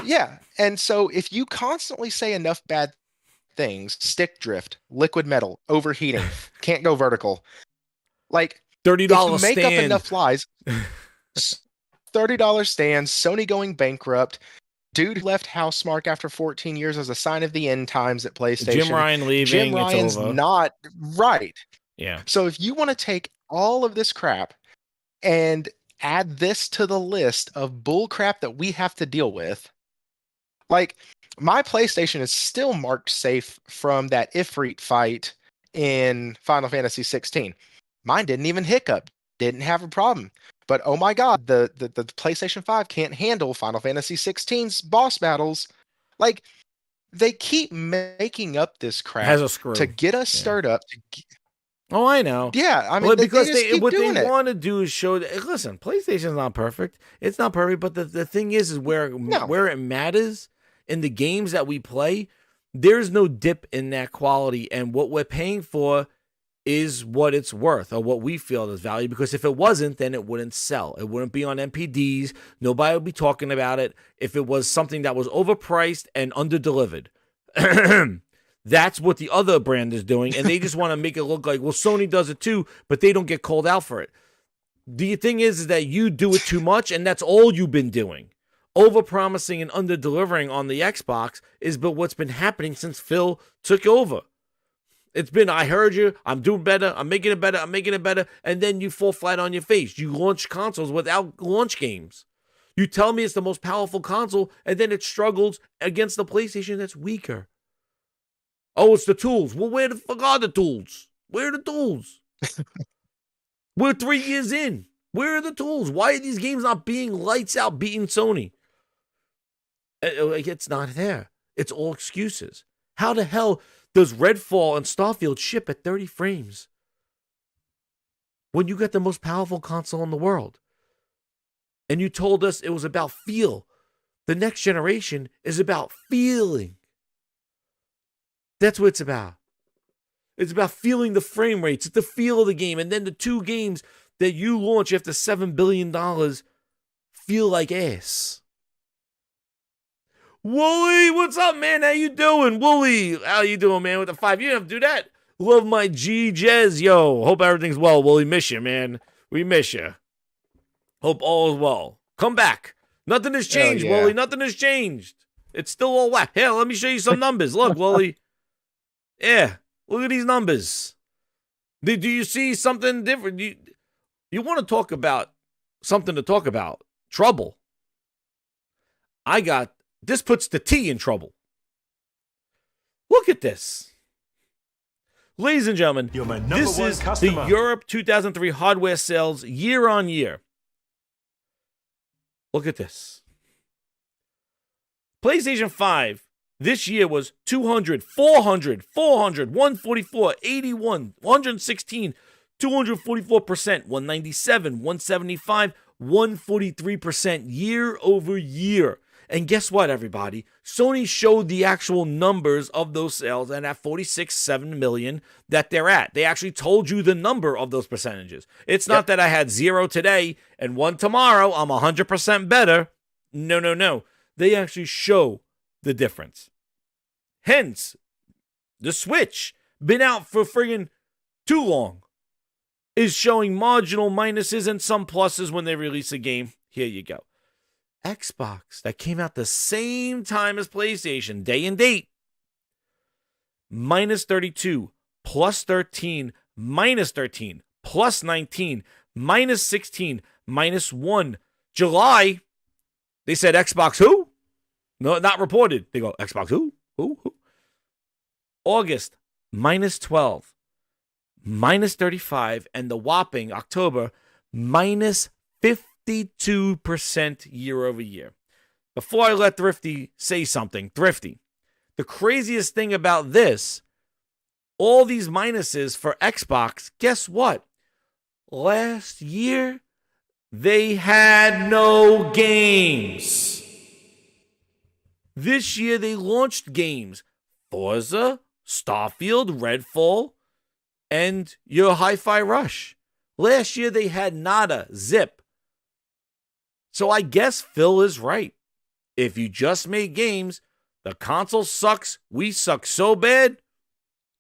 Yeah. And so if you constantly say enough bad things, stick drift, liquid metal, overheating, can't go vertical, like $30 if you make stand. up enough lies, $30 stands, Sony going bankrupt, Dude who left Housemark after 14 years as a sign of the end times at PlayStation. Jim Ryan leaving. Jim Ryan's it's over. not right. Yeah. So if you want to take all of this crap and add this to the list of bull crap that we have to deal with, like my PlayStation is still marked safe from that Ifrit fight in Final Fantasy 16. Mine didn't even hiccup, didn't have a problem. But oh my god, the PlayStation 5 can't handle Final Fantasy 16's boss battles. Like, they keep making up this crap Has a screw. to get us stirred up. Oh, I know. Yeah, I mean, well, because they just keep what doing they it. want to do is show that, listen, PlayStation's not perfect. It's not perfect, but the thing is where it matters in the games that we play, there's no dip in that quality, and what we're paying for is what it's worth, or what we feel is value, because if it wasn't, then it wouldn't sell. It wouldn't be on MPDs. Nobody would be talking about it if it was something that was overpriced and underdelivered. That's what the other brand is doing, and they just want to make it look like, well, Sony does it too, but they don't get called out for it. The thing is that you do it too much, and that's all you've been doing. Over-promising and under-delivering on the Xbox is but what's been happening since Phil took over. It's been, I heard you, I'm doing better, I'm making it better, I'm making it better, and then you fall flat on your face. You launch consoles without launch games. You tell me it's the most powerful console, and then it struggles against the PlayStation that's weaker. Oh, it's the tools. Well, where the fuck are the tools? Where are the tools? We're 3 years in. Where are the tools? Why are these games not being lights out beating Sony? It's not there. It's all excuses. How the hell does Redfall and Starfield ship at 30 frames when you got the most powerful console in the world? And you told us it was about feel. The next generation is about feeling. That's what it's about. It's about feeling the frame rates. It's the feel of the game. And then the two games that you launch after $7 billion feel like ass. Wooly, what's up, man? How you doing? Wooly, how you doing, man? With the 5, you don't have to do that. Love my GGAs, yo. Hope everything's well, Wooly. Miss you, man. We miss you. Hope all is well. Come back. Nothing has changed, Wooly. Nothing has changed. It's still all whack. Here, let me show you some numbers. Look, Wooly. Yeah, look at these numbers. Do you see something different? You want to talk about something to talk about? Trouble. This puts the T in trouble. Look at this. Ladies and gentlemen, this is the Europe 2003 hardware sales year on year. Look at this. PlayStation 5 this year was 200, 400, 400, 144, 81, 116, 244%, 197, 175, 143% year over year. And guess what, everybody? Sony showed the actual numbers of those sales and at 46.7 million that they're at. They actually told you the number of those percentages. It's not that I had 0 today and 1 tomorrow. I'm 100% better. No. They actually show the difference. Hence, the Switch, been out for friggin' too long, is showing marginal minuses and some pluses when they release a game. Here you go. Xbox, that came out the same time as PlayStation, day and date, minus 32, plus 13, minus 13, plus 19, minus 16, minus 1. July, they said Xbox who? No, not reported. They go, Xbox who? Who? August, minus 12, minus 35, and the whopping October, minus 52% year over year. Before I let Thrifty say something, Thrifty, the craziest thing about this, all these minuses for Xbox, guess what? Last year, they had no games. This year, they launched games. Forza, Starfield, Redfall, and your Hi-Fi Rush. Last year, they had nada, zip. So I guess Phil is right. If you just make games, the console sucks, we suck so bad.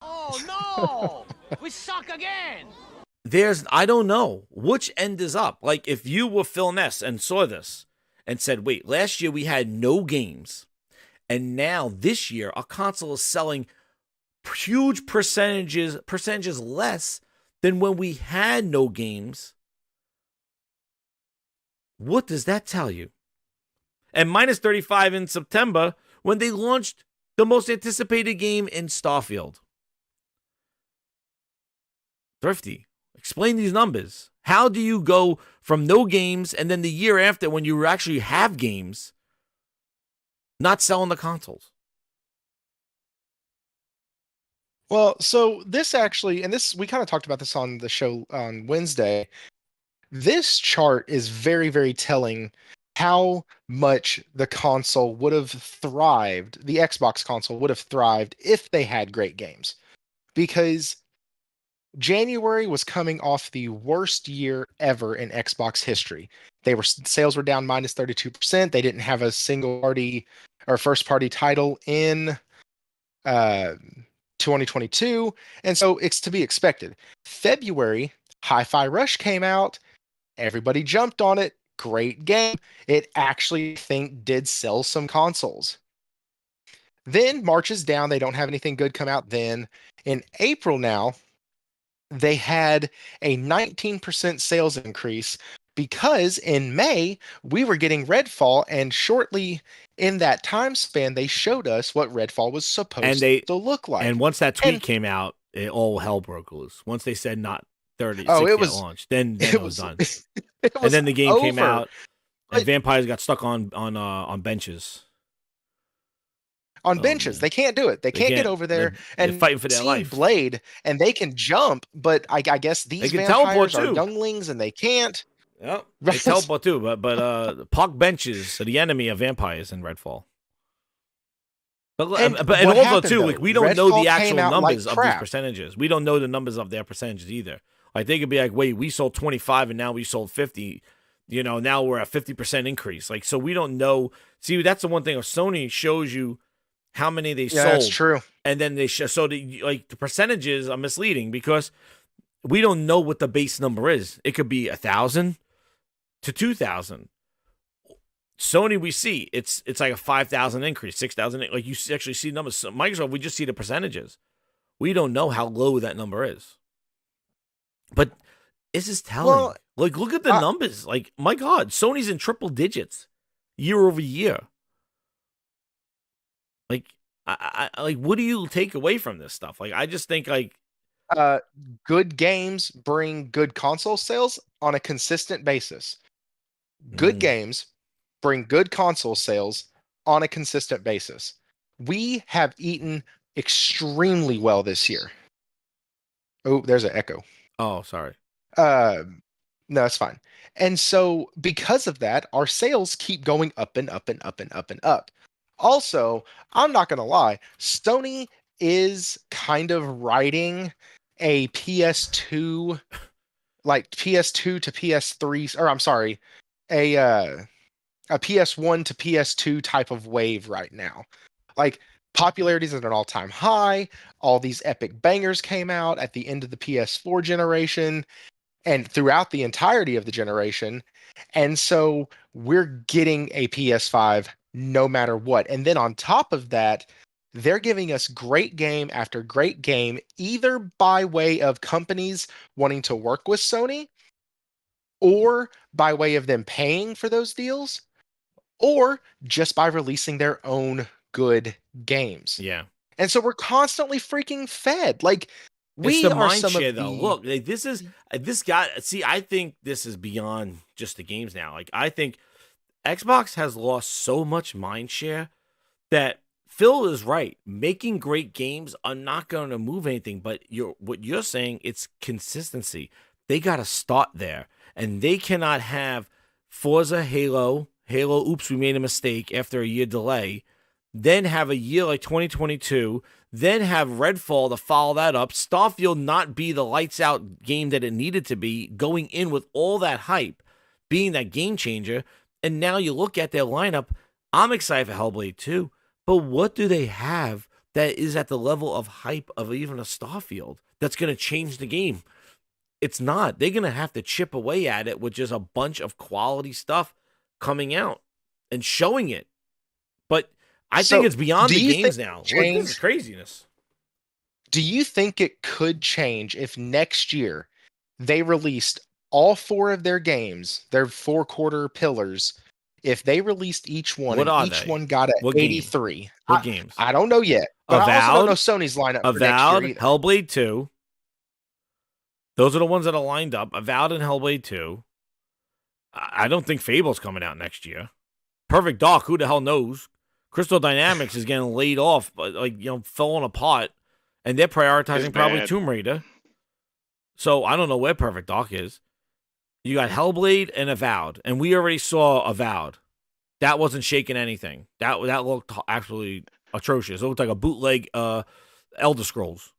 Oh, no! We suck again! I don't know which end is up. Like, if you were Phil Ness and saw this, and said, wait, last year we had no games, and now this year our console is selling huge percentages less than when we had no games. What does that tell you? And minus 35 in September when they launched the most anticipated game in Starfield. Thrifty, explain these numbers. How do you go from no games and then the year after, when you actually have games, not selling the consoles? Well, so this actually, and this, we kind of talked about this on the show on Wednesday. This chart is very, very telling how much the console would have thrived, the Xbox console would have thrived if they had great games. Because January was coming off the worst year ever in Xbox history. Sales were down minus 32%. They didn't have a single party or first party title in 2022. And so it's to be expected. February, Hi-Fi Rush came out. Everybody jumped on it. Great game. It actually, I think, did sell some consoles. Then March is down. They don't have anything good come out then. In April now, they had a 19% sales increase because in May, we were getting Redfall, and shortly in that time span, they showed us what Redfall was supposed to look like. And once that tweet came out, all hell broke loose. Once they said not 30, Oh, 60 it was at launch, then it was done. And then the game came over. out, and vampires got stuck on benches. On benches, they can't do it. They can't get over there. They're And fighting for their Team life. Blade, and they can jump, but I guess these can teleport, vampires are too. younglings, and they can't. Yep, they teleport too, but park benches are the enemy of vampires in Redfall. But what also happened, too, though? like we don't know Redfall the actual came out like numbers of these crap. percentages. We don't know the numbers of their percentages either. Like they could be like, wait, we sold 25 and now we sold 50. You know, now we're at 50% increase. Like, so we don't know. See, that's the one thing. Sony shows you how many they sold. That's true. And then they show, so the percentages are misleading because we don't know what the base number is. It could be 1,000 to 2,000. Sony, we see it's like a 5,000 increase, 6,000. Like you actually see numbers. So Microsoft, we just see the percentages. We don't know how low that number is. But this is telling. Well, like, look at the numbers. Like, my God, Sony's in triple digits year over year. Like, I like, what do you take away from this stuff? Like, I just think like, good games bring good console sales on a consistent basis. Good games bring good console sales on a consistent basis. We have eaten extremely well this year. Oh, there's an echo. Oh, sorry. No, it's fine. And so because of that, our sales keep going up and up and up and up and up. Also, I'm not going to lie, Sony is kind of riding a PS2, like PS2 to PS3, or I'm sorry, a PS1 to PS2 type of wave right now. Like, popularity is at an all-time high. All these epic bangers came out at the end of the PS4 generation and throughout the entirety of the generation. And so we're getting a PS5 no matter what. And then on top of that, they're giving us great game after great game, either by way of companies wanting to work with Sony or by way of them paying for those deals, or just by releasing their own good games. Yeah. And so we're constantly freaking fed. Like, we it's the are mind some share, of though. the... Look, like, this guy. See, I think this is beyond just the games now. Like, I think Xbox has lost so much mind share that Phil is right. Making great games are not going to move anything. But what you're saying, it's consistency. They got to start there, and they cannot have Forza, Halo. Oops, we made a mistake after a year delay. Then have a year like 2022. Then have Redfall to follow that up. Starfield not be the lights out game that it needed to be, going in with all that hype, being that game changer. And now you look at their lineup. I'm excited for Hellblade 2. But what do they have that is at the level of hype of even a Starfield that's going to change the game? It's not. They're going to have to chip away at it with just a bunch of quality stuff coming out. and showing it. But I So, think it's beyond do the you games think now. Look, change- this is craziness. Do you think it could change if next year they released all 4 of their games, their 4-quarter pillars, if they released each one What and are each they? one got an What game? 83? What games? I don't know yet, but I also don't know Avowed, Sony's lineup for next Avowed, year either. Hellblade 2. Those are the ones that are lined up. Avowed and Hellblade 2. I don't think Fable's coming out next year. Perfect Dark, who the hell knows? Crystal Dynamics is getting laid off, but falling apart, and they're prioritizing probably bad. Tomb Raider. So I don't know where Perfect Dark is. You got Hellblade and Avowed, and we already saw Avowed. That wasn't shaking anything. That looked absolutely atrocious. It looked like a bootleg Elder Scrolls.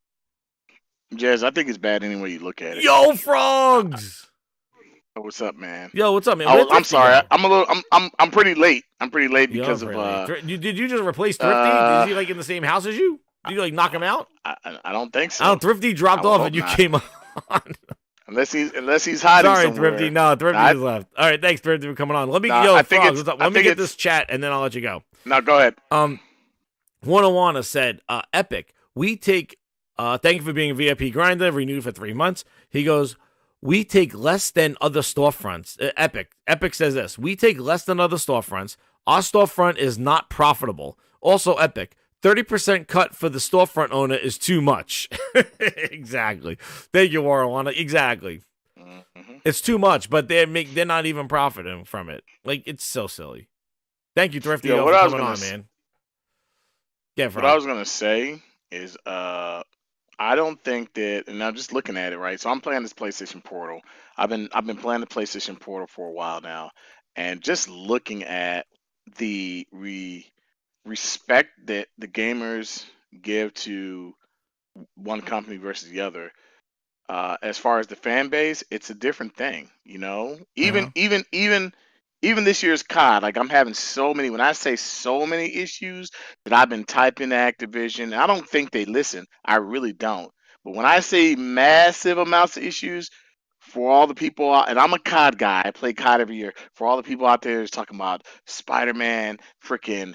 Jez, I think it's bad any way you look at it. Yo, frogs! Oh, what's up, man? Yo, what's up, man? I'm sorry. I'm pretty late. I'm pretty late because of Did you just replace Thrifty? Is he like in the same house as you? Did you like knock him out? I don't think so. Thrifty dropped off and you came on. Unless he's hiding Sorry, somewhere. Thrifty. No, Thrifty just left. All right, thanks, Thrifty, for coming on. Let me Frogs, what's up? Let me get this chat and then I'll let you go. No, go ahead. One said, Epic, we take thank you for being a VIP grinder, renewed for 3 months. He goes, we take less than other storefronts. Epic says this. We take less than other storefronts. Our storefront is not profitable. Also, Epic, 30% cut for the storefront owner is too much. Exactly. Thank you, Warwana. Exactly. Mm-hmm. It's too much, but they're not even profiting from it. Like, it's so silly. Thank you, Thrifty, for coming on, man. Yeah, what I was gonna say is I don't think that, and I'm just looking at it, right? So I'm playing this PlayStation Portal. I've been playing the PlayStation Portal for a while now, and just looking at the respect that the gamers give to one company versus the other. As far as the fan base, it's a different thing, you know. Even this year's COD, like I'm having so many. When I say so many issues that I've been typing to Activision, I don't think they listen. I really don't. But when I say massive amounts of issues, for all the people, and I'm a COD guy, I play COD every year. For all the people out there that's talking about Spider-Man, freaking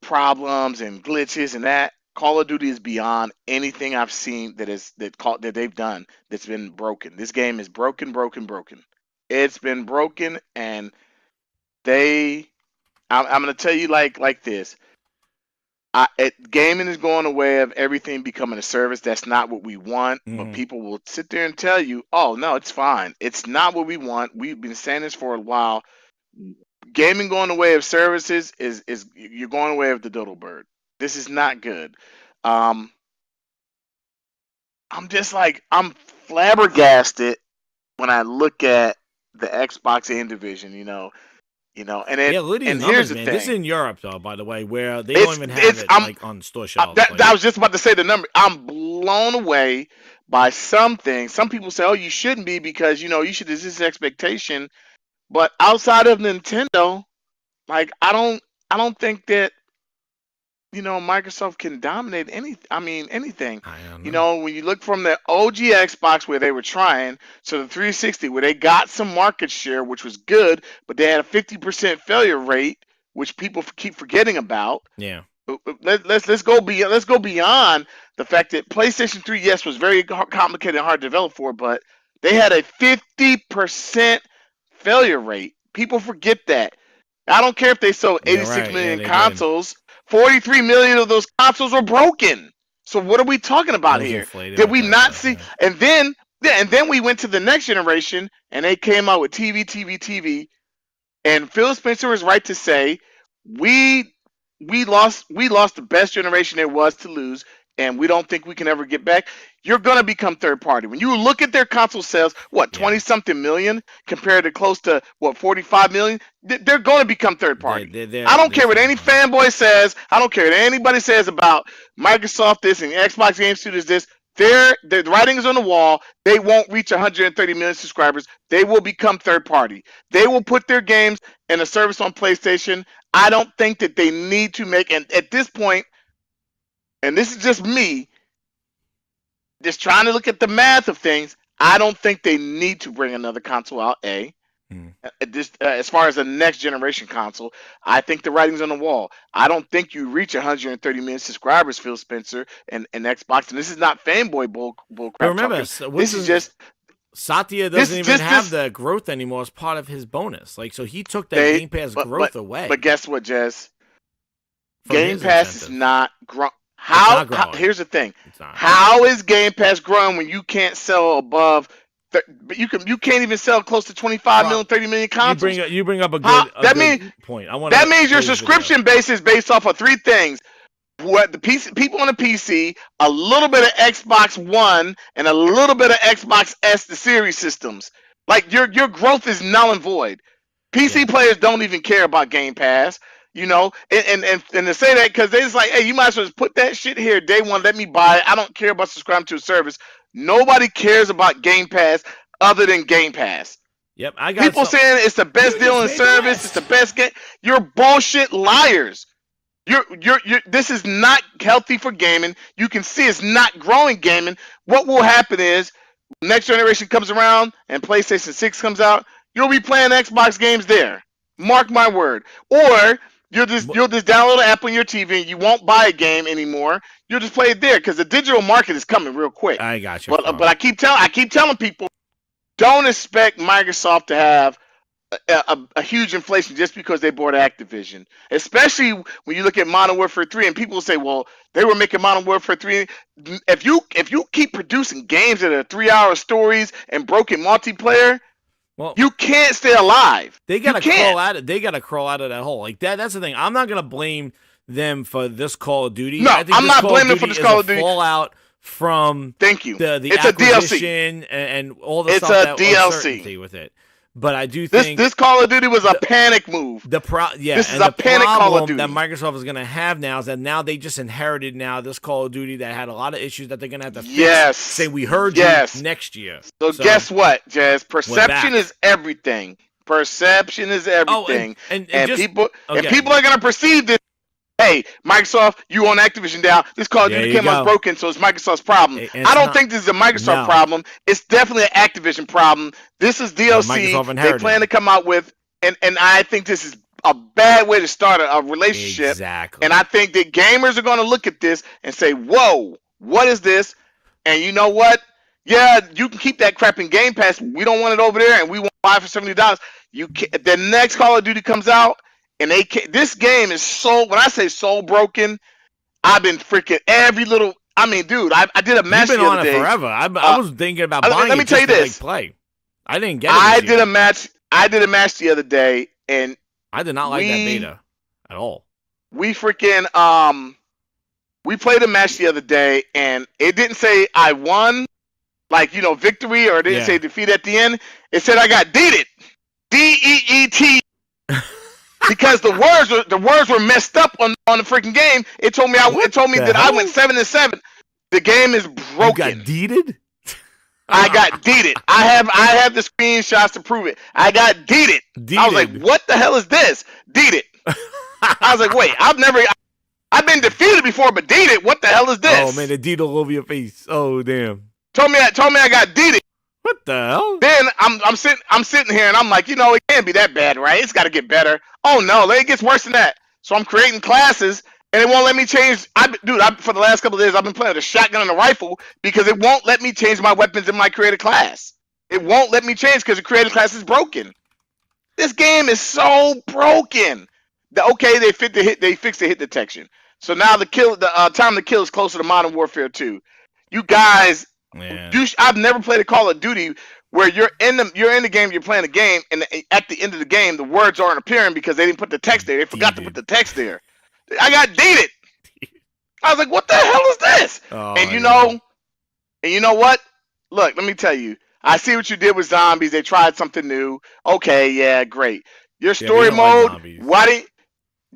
problems and glitches and that, Call of Duty is beyond anything I've seen that they've done that's been broken. This game is broken. It's been broken, and I'm gonna tell you like this. Gaming is going the way of everything becoming a service. That's not what we want. But people will sit there and tell you, "Oh no, it's fine. It's not what we want." We've been saying this for a while. Gaming going the way of services is you're going the way of the dodo bird. This is not good. I'm just like I'm flabbergasted when I look at the Xbox End division, and look at these and numbers, here's the man. thing. This is in Europe, though, by the way, where they don't even have it like on store shelves. I was just about to say the number. I'm blown away by some things. Some people say, "Oh, you shouldn't be because you should resist this expectation." But outside of Nintendo, like I don't think that Microsoft can dominate anything. When you look from the OG Xbox where they were trying to the 360 where they got some market share, which was good, but they had a 50% failure rate, which people keep forgetting about. Yeah. Let's go beyond the fact that PlayStation 3, yes, was very complicated and hard to develop for, but they had a 50% failure rate. People forget that. I don't care if they sold 86 million consoles. 43 million of those consoles were broken. So what are we talking about here? Did we not see? And then we went to the next generation, and they came out with TV. And Phil Spencer was right to say we lost the best generation there was to lose, and we don't think we can ever get back. You're gonna become third party. When you look at their console sales, 20-something million compared to close to 45 million, they're gonna become third party. I don't care what any fanboy says. I don't care what anybody says about Microsoft this and Xbox Game Studios this. The writing is on the wall. They won't reach 130 million subscribers. They will become third party. They will put their games in a service on PlayStation. I don't think that they need to make, and at this point, and this is just me, just trying to look at the math of things, I don't think they need to bring another console out, A. As far as the next generation console, I think the writing's on the wall. I don't think you reach 130 million subscribers, Phil Spencer, and Xbox. And this is not fanboy bull But crap remember, talking. This is just Satya doesn't even have the growth anymore as part of his bonus. Like, so he took that Game Pass growth away. But guess what, Jez? From Game his Pass incentive. is not growing. Here's the thing. How is Game Pass growing when you can't sell above? But you can't even sell close to 25 million, 30 million consoles. You bring up a good point. That means your subscription base is based off of three things: what the PC, people on the PC, a little bit of Xbox One, and a little bit of Xbox S, the series systems. Like your growth is null and void. PC players don't even care about Game Pass. You know, and to say that because they just like, hey, you might as well just put that shit here day one. Let me buy it. I don't care about subscribing to a service. Nobody cares about Game Pass other than Game Pass. Yep, I got people saying it's the best deal in service. It's the best game. You're bullshit liars. You're. This is not healthy for gaming. You can see it's not growing gaming. What will happen is next generation comes around and PlayStation 6 comes out. You'll be playing Xbox games there. Mark my word. Or you'll just download an app on your TV and you won't buy a game anymore. You'll just play it there because the digital market is coming real quick. I got you. But I keep telling people, don't expect Microsoft to have a huge inflation just because they bought Activision. Especially when you look at Modern Warfare 3 and people say, well, they were making Modern Warfare 3. If you keep producing games that are 3-hour stories and broken multiplayer, well, you can't stay alive. They gotta crawl out. They gotta crawl out of that hole. Like that. That's the thing. I'm not gonna blame them for this Call of Duty. No, I'm not blaming them for this Call of Duty. Fallout from thank you. The it's acquisition and all the stuff that uncertainty with it. But I do think this Call of Duty was a panic move. This is a panic Call of Duty that Microsoft is going to have now is that now they just inherited this Call of Duty that had a lot of issues that they're going to have to fix. Yes. Say we heard you next year. So guess what, Jazz? Perception is everything. Perception is everything. And people are going to perceive this. Hey, Microsoft, you on Activision now. This Call of Duty came out broken, so it's Microsoft's problem. I don't think this is a Microsoft problem. It's definitely an Activision problem. This is DLC they plan to come out with, and I think this is a bad way to start a relationship. Exactly. And I think that gamers are going to look at this and say, whoa, what is this? And you know what? Yeah, you can keep that crap in Game Pass. We don't want it over there, and we want to buy it for $70. The next Call of Duty comes out, and this game is so, when I say so broken, I've been freaking every little, I mean, dude, I did a match the other day. You've been on it forever. I was thinking about buying it. Let me tell you this. Play. I didn't get it. I did a match the other day, and I did not like that beta at all. We freaking, we played a match the other day, and it didn't say I won, like, you know, victory, or it didn't say defeat at the end. It said I got deeted. DEET. Because the words were messed up on the freaking game. It told me that I went 7-7. The game is broken. You got deeded? I got deeded. I have the screenshots to prove it. I got deeded. I was like, what the hell is this? Deeded. I was like, wait, I've been defeated before, but deeded. What the hell is this? Oh man, the deed all over your face. Oh damn. Told me I got deeded. What the hell? Then I'm sitting here and I'm like, you know, it can't be that bad, right? It's got to get better. Oh no, it gets worse than that. So I'm creating classes and it won't let me change. For the last couple of days I've been playing with a shotgun and a rifle because it won't let me change my weapons in my creative class. It won't let me change because the creative class is broken. This game is so broken. They fixed the hit detection. So now the time to kill is closer to Modern Warfare 2. You guys. Yeah. I've never played a Call of Duty where you're in the game, you're playing a game, and at the end of the game, the words aren't appearing because they didn't put the text there. They forgot to put the text there. I got deeded. I was like, what the hell is this? Oh, and you know what? Look, let me tell you. I see what you did with zombies. They tried something new. Okay, yeah, great. Your story mode. Like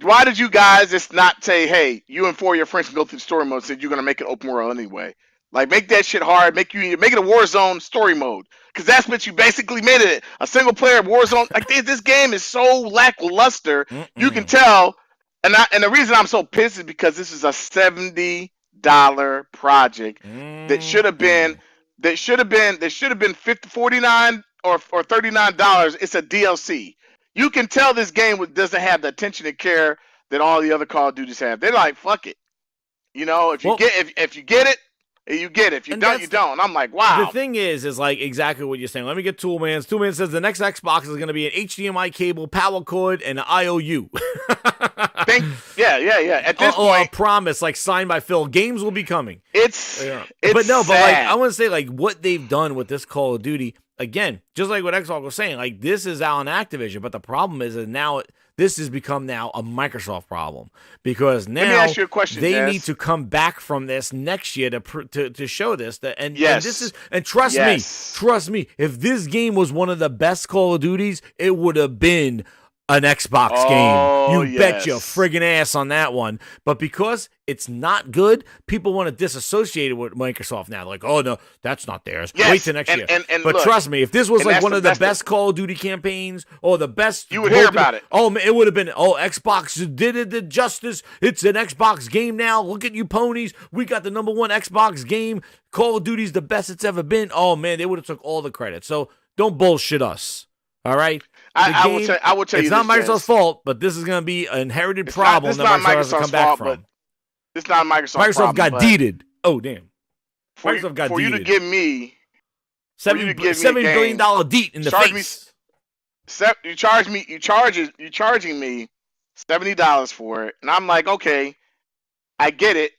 why did you guys just not say, hey, you and 4 of your friends can go through the story mode? Said you're gonna make it open world anyway. Like, make that shit hard. Make it a Warzone story mode. Because that's what you basically made it. A single-player Warzone. Like, this game is so lackluster. You can tell. And the reason I'm so pissed is because this is a $70 project that should have been $49 or $39, it's a DLC. You can tell this game doesn't have the attention and care that all the other Call of Duties have. They're like, fuck it. You know, if you get it, you get it. If you don't, you don't. I'm like, wow. The thing is like exactly what you're saying. Let me get Toolman's. Toolman says the next Xbox is going to be an HDMI cable, power cord, and an IOU. Yeah. At this point, a promise like signed by Phil. Games will be coming. It's but sad. like I want to say like what they've done with this Call of Duty. Again, just like what Xbox was saying, like this is out on Activision, but the problem is that now this has become now a Microsoft problem because now Let me ask you a question, they Jazz. need to come back from this next year to show this and Yes. this is and trust me, if this game was one of the best Call of Duties, it would have been an Xbox game. You bet your friggin' ass on that one. But because it's not good, people want to disassociate it with Microsoft now. Like, oh no, that's not theirs. Yes. Wait till next year. But look, trust me, if this was and like that's one the- of the that's the- best Call of Duty campaigns or the best, You would hear about it. Oh, man, it would have been. Oh, Xbox did it the justice. It's an Xbox game now. Look at you ponies. We got the number one Xbox game. Call of Duty's the best it's ever been. Oh man, they would have took all the credit. So don't bullshit us. All right. I will tell you it's not this, Microsoft's Jazz. fault, but this is going to be an inherited It's problem not that Microsoft has to come Microsoft's back fault, from. but it's not Microsoft's Microsoft problem, got but deeded. Oh damn! For Microsoft got for you to deeded. give me $7 billion deed in the face. You charging me $70 for it, and I'm like, okay, I get it.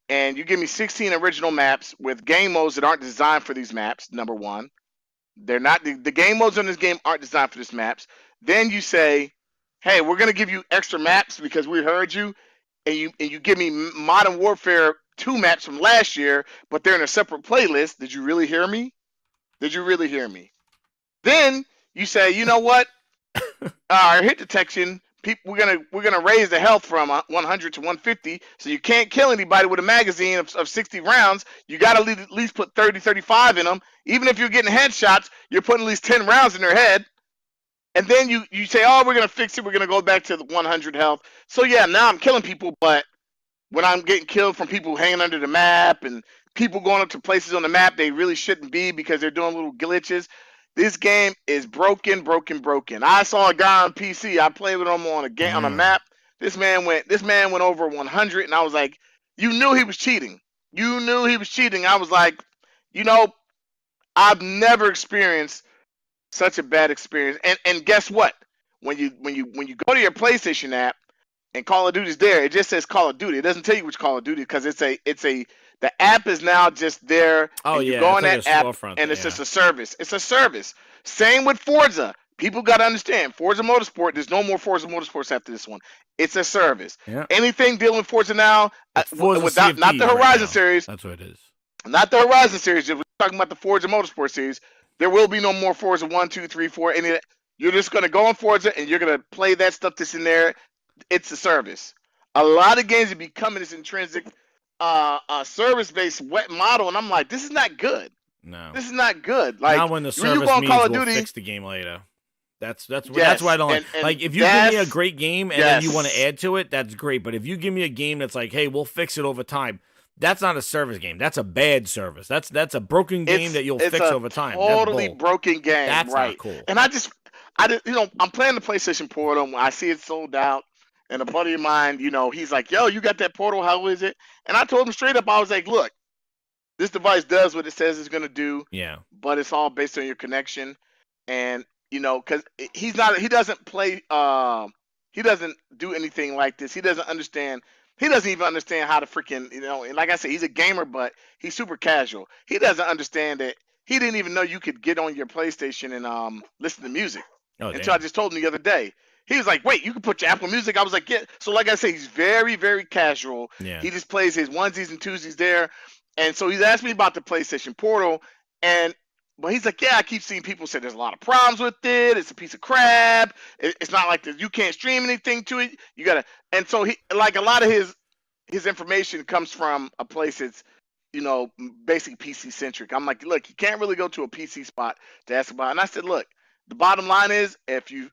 And you give me 16 original maps with game modes that aren't designed for these maps. Number one, they're not the game modes in this game aren't designed for these maps. Then you say, hey, we're gonna give you extra maps because we heard you, and you give me Modern Warfare 2 maps from last year, but they're in a separate playlist. Did you really hear me? Then you say, you know what? Our hit detection, we're gonna raise the health from 100 to 150, so you can't kill anybody with a magazine of 60 rounds. You gotta at least put 30, 35 in them. Even if you're getting headshots, you're putting at least 10 rounds in their head. And then you say, oh, we're gonna fix it. We're gonna go back to the 100 health. So yeah, now I'm killing people, but when I'm getting killed from people hanging under the map and people going up to places on the map they really shouldn't be because they're doing little glitches. This game is broken. I saw a guy on PC. I played with him on a game on a map. This man went over 100, and I was like, you knew he was cheating. I was like, you know, I've never experienced such a bad experience. And guess what? When you go to your PlayStation app and Call of Duty's there, it just says Call of Duty. It doesn't tell you which Call of Duty because the app is now just there. Oh, and you yeah, go on it's that like a app storefront and thing, it's just a service. It's a service. Same with Forza. People got to understand Forza Motorsport. There's no more Forza Motorsports after this one. It's a service. Yeah. Anything dealing with Forza now, Forza without not CFD the right Horizon now. series, That's what it is. not the Horizon series. If we're talking about the Forza Motorsport series, there will be no more Forza 1, 2, 3, 4. Any of that. You're just going to go on Forza and you're going to play that stuff that's in there. It's a service. A lot of games are becoming this intrinsic service-based wet model, and I'm like, this is not good. No, this is not good. Like, not when the you service go on means Call of we'll Duty, fix the game later. That's Yes, why I don't like. and Like if you give me a that's- great game and then you want to yes. add to it, that's great. But if you give me a game that's like, hey, we'll fix it over time, that's not a service game. That's a bad service. That's a broken game that you'll fix a over time. That's Totally bull. broken game. That's right. not cool. And I'm playing the PlayStation Portal. I see it sold out, and a buddy of mine, he's like, "Yo, you got that Portal? How is it?" And I told him straight up, I was like, "Look, this device does what it says it's gonna do, Yeah. but it's all based on your connection, and because he doesn't play, he doesn't do anything like this. He doesn't understand." He doesn't even understand how to freaking, and like I said, he's a gamer, but he's super casual. He doesn't understand that. He didn't even know you could get on your PlayStation and listen to music until I just told him the other day. He was like, wait, you can put your Apple Music? I was like, yeah. So like I said, he's very, very casual. Yeah. He just plays his onesies and twosies there. And so he's asked me about the PlayStation Portal. But he's like, yeah, I keep seeing people say there's a lot of problems with it. It's a piece of crap. It's not like this. You can't stream anything to it. You gotta. And so he, like a lot of his information comes from a place that's, basically PC centric. I'm like, look, you can't really go to a PC spot to ask about it. And I said, look, the bottom line is if you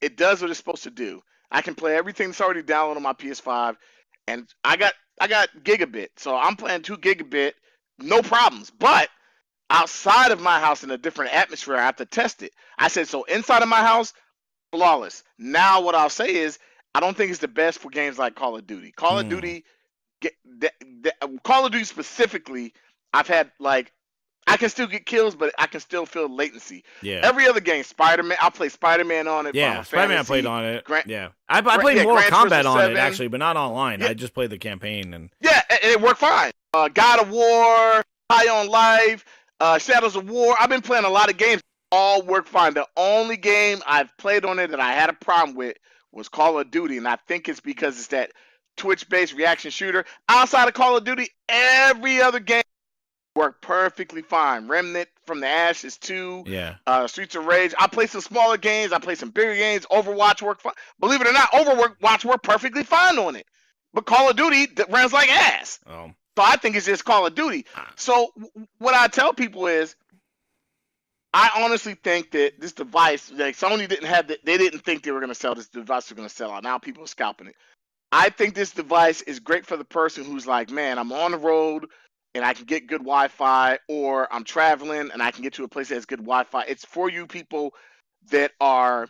it does what it's supposed to do. I can play everything that's already downloaded on my PS5, and I got gigabit, so I'm playing 2 gigabit, no problems. But outside of my house in a different atmosphere, I have to test it. I said, so inside of my house, flawless. Now what I'll say is, I don't think it's the best for games like Call of Duty. Call of Duty specifically, I've had like, I can still get kills, but I can still feel latency. Yeah. Every other game, Spider-Man, I'll play Spider-Man on it. Yeah, Final Spider-Man I Fantasy, played on it. I played Mortal Kombat on it, actually, but not online. I just played the campaign. And it worked fine. God of War, High on Life, Shadows of War. I've been playing a lot of games. All work fine. The only game I've played on it that I had a problem with was Call of Duty, and I think it's because it's that Twitch-based reaction shooter. Outside of Call of Duty, every other game worked perfectly fine. Remnant from the Ashes 2, Streets of Rage. I play some smaller games. I play some bigger games. Overwatch worked fine. Believe it or not, Overwatch worked perfectly fine on it. But Call of Duty runs like ass. Oh. So I think it's just Call of Duty. So what I tell people is, I honestly think that this device, like Sony they didn't think they were going to sell this device. Was going to sell out. Now people are scalping it. I think this device is great for the person who's like, man, I'm on the road and I can get good Wi-Fi, or I'm traveling and I can get to a place that has good Wi-Fi. It's for you people that are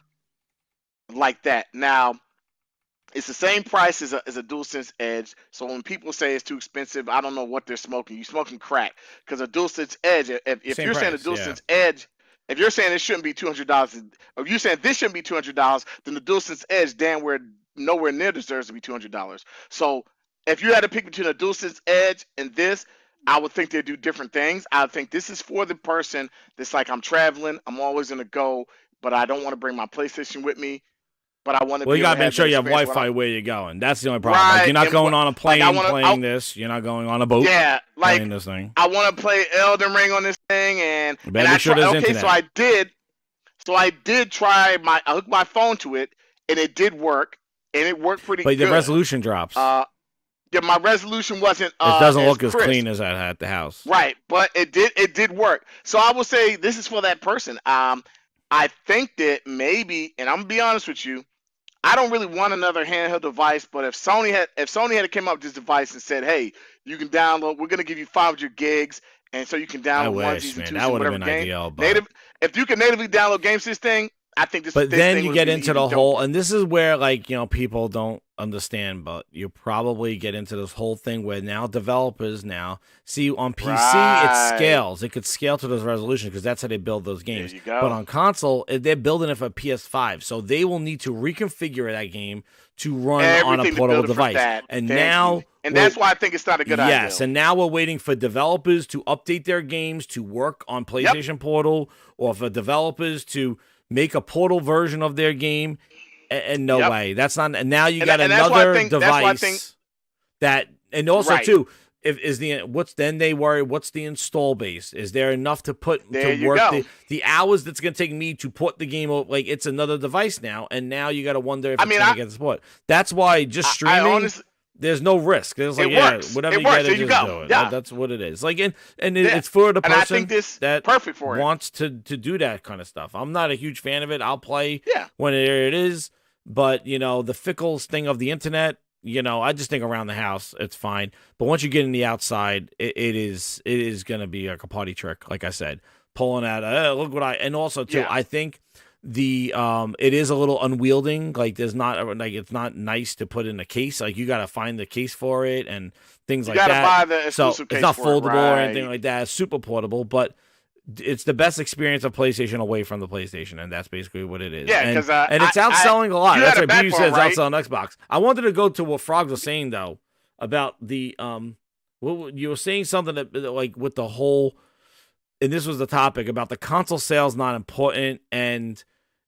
like that. Now, it's the same price as a DualSense Edge. So when people say it's too expensive, I don't know what they're smoking. You're smoking crack, because a DualSense Edge, if you're saying a DualSense Edge, if you're saying it shouldn't be $200, or if you're saying this shouldn't be $200, then the DualSense Edge nowhere near deserves to be $200. So if you had to pick between a DualSense Edge and this, I would think they'd do different things. I think this is for the person that's like, I'm traveling, I'm always gonna go, but I don't want to bring my PlayStation with me. But I want to. Well, you gotta make sure you have Wi-Fi where you're going. That's the only problem. Like, you're not going on a plane playing this. You're not going on a boat. Playing this thing. I want to play Elden Ring on this thing, and make sure there's internet. So I did try I hooked my phone to it, and it did work, and it worked pretty good. But the resolution drops. My resolution wasn't. It doesn't look as clean as that at the house. Right, but it did work. So I will say this is for that person. I think that maybe, and I'm gonna be honest with you, I don't really want another handheld device. But if Sony had come up with this device and said, "Hey, you can download. We're gonna give you 500 gigs, and so you can download onesies and twosies, that would have been game. ideal. But if you can natively download games to this thing, I think this. But this then thing you get into the whole, and this is where, like, people don't understand, but you probably get into this whole thing where now developers see on PC it scales. It could scale to those resolutions because that's how they build those games. There you go. But on console, they're building it for PS5, so they will need to reconfigure that game to run on a portable device. And that's why I think it's not a good idea. Yes, and now we're waiting for developers to update their games to work on PlayStation Portal, or for developers to make a Portal version of their game. And no way, that's not. And now you got another device that, and also too, what's the install base? Is there enough to work the hours that's going to take me to put the game? Like, it's another device now, and now you got to wonder if it's going to get the support. That's why just streaming. There's no risk. There's like, whatever you got to just do it. Yeah. That's what it is. Like, and it's for the person that perfect for wants to do that kind of stuff. I'm not a huge fan of it. I'll play when it is. But, the fickle thing of the internet, I just think around the house, it's fine. But once you get in the outside, it is going to be like a party trick, like I said. Pulling out, look what and also, too, I think it is a little unwielding. Like, it's not nice to put in a case. Like, you got to find the case for it and things like that. You got to buy the exclusive case. It's not foldable or anything like that. It's super portable, but it's the best experience of PlayStation away from the PlayStation, and that's basically what it is. Yeah, because and it's outselling a lot. That's what Beauty says, outselling Xbox. I wanted to go to what Frog was saying though about the you were saying something that, like, with the whole, and this was the topic about the console sales not important and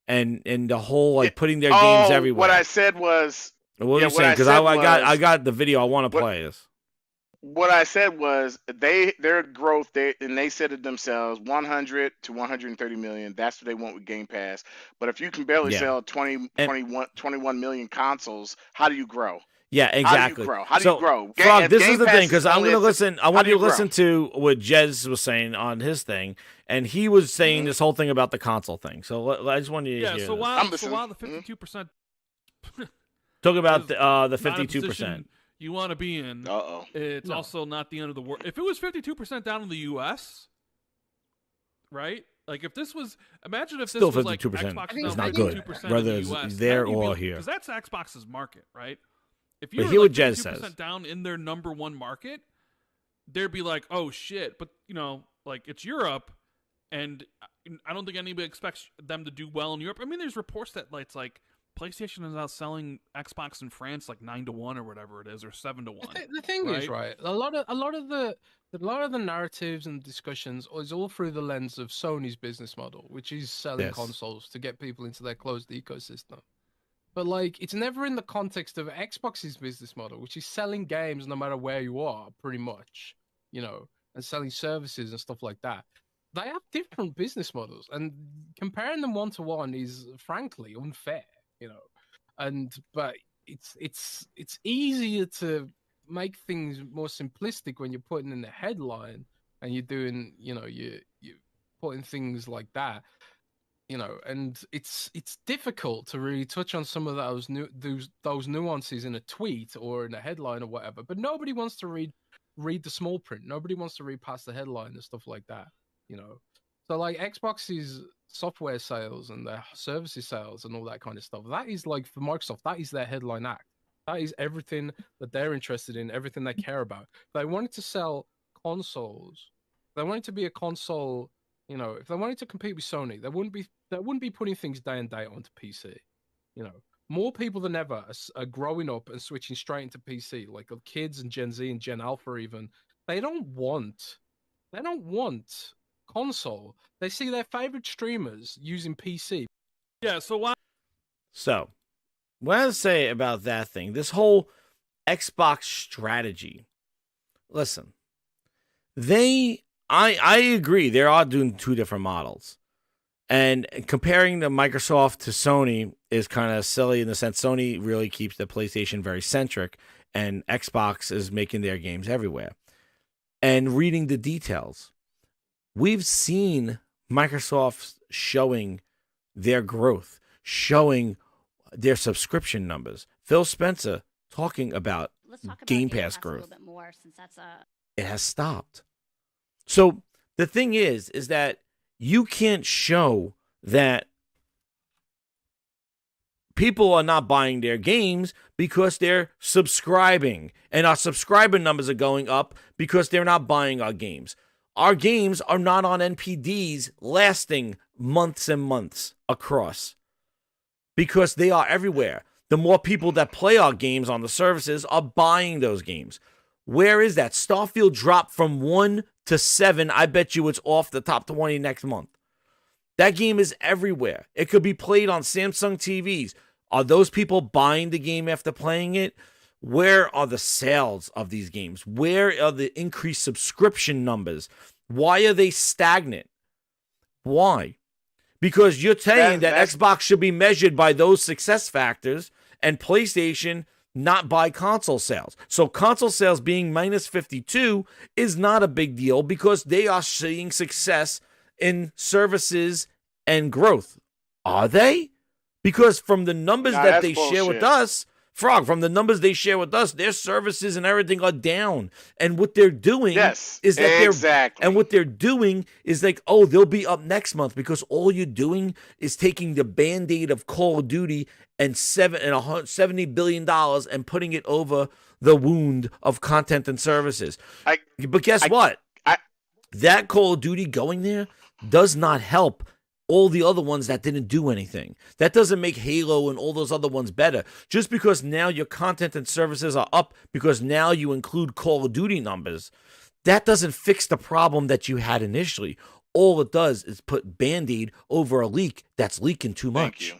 the whole, like, putting their games everywhere. What I said was, what were you saying? Because I got the video. I want to play this. What I said was their growth, they said it themselves, 100 to 130 million. That's what they want with Game Pass. But if you can barely sell 21 million consoles, how do you grow? Yeah, exactly. How do you grow? Frog, this is the thing, because I'm going to listen. I want you to listen to what Jez was saying on his thing, and he was saying this whole thing about the console thing. So I just wanted you to hear so while the 52%, talk about the 52%. You want to be in. It's also not the end of the world. If it was 52% down in the U.S., right? Like if this was, imagine if Still this was like 52% Xbox is now not good, 52% whether in it's the US, there or here. because that's Xbox's market, right? If But you were hear like what Jez 52% says. down in their number one market, they'd be like, oh shit, but like it's Europe, and I don't think anybody expects them to do well in Europe. I mean, there's reports that it's like PlayStation is now selling Xbox in France like 9-1 or whatever it is, or 7-1. The thing is, right? A lot of the narratives and discussions is all through the lens of Sony's business model, which is selling consoles to get people into their closed ecosystem. But like, it's never in the context of Xbox's business model, which is selling games no matter where you are, pretty much, and selling services and stuff like that. They have different business models, and comparing them one to one is frankly unfair, but it's easier to make things more simplistic when you're putting in the headline and you're doing, you're putting things like that. And it's difficult to really touch on some of those nuances in a tweet or in a headline or whatever. But nobody wants to read the small print. Nobody wants to read past the headline and stuff like that. So like Xbox's software sales and their services sales and all that kind of stuff. That is like for Microsoft. That is their headline act. That is everything that they're interested in. Everything they care about. If they wanted to sell consoles, they wanted to be a console. If they wanted to compete with Sony, they wouldn't be putting things day and date onto PC. More people than ever are growing up and switching straight into PC. Like kids and Gen Z and Gen Alpha even. They don't want console. They see their favorite streamers using PC. Yeah. So why? So, what I say about that thing, this whole Xbox strategy. Listen, I agree. They are doing two different models. And comparing the Microsoft to Sony is kind of silly in the sense Sony really keeps the PlayStation very centric and Xbox is making their games everywhere. And reading the details, we've seen Microsoft showing their growth, showing their subscription numbers. Phil Spencer talking about Game Pass growth. A little bit more, since that's it has stopped. So the thing is that you can't show that people are not buying their games because they're subscribing, and our subscriber numbers are going up because they're not buying our games. Our games are not on NPDs lasting months and months across because they are everywhere. The more people that play our games on the services are buying those games. Where is that? Starfield dropped from 1 to 7. I bet you it's off the top 20 next month. That game is everywhere. It could be played on Samsung TVs. Are those people buying the game after playing it? Where are the sales of these games? Where are the increased subscription numbers? Why are they stagnant? Why? Because you're saying that Xbox should be measured by those success factors and PlayStation not by console sales. So console sales being minus 52 is not a big deal because they are seeing success in services and growth. Are they? Because from the numbers that they share with us, from the numbers they share with us, their services and everything are down. And what they're doing is that they're doing is like, oh, they'll be up next month because all you're doing is taking the Band-Aid of Call of Duty and $70 billion and putting it over the wound of content and services. But guess what? That Call of Duty going there does not help all the other ones that didn't do anything. That doesn't make Halo and all those other ones better. Just because now your content and services are up because now you include Call of Duty numbers, that doesn't fix the problem that you had initially. All it does is put Band-Aid over a leak that's leaking too much.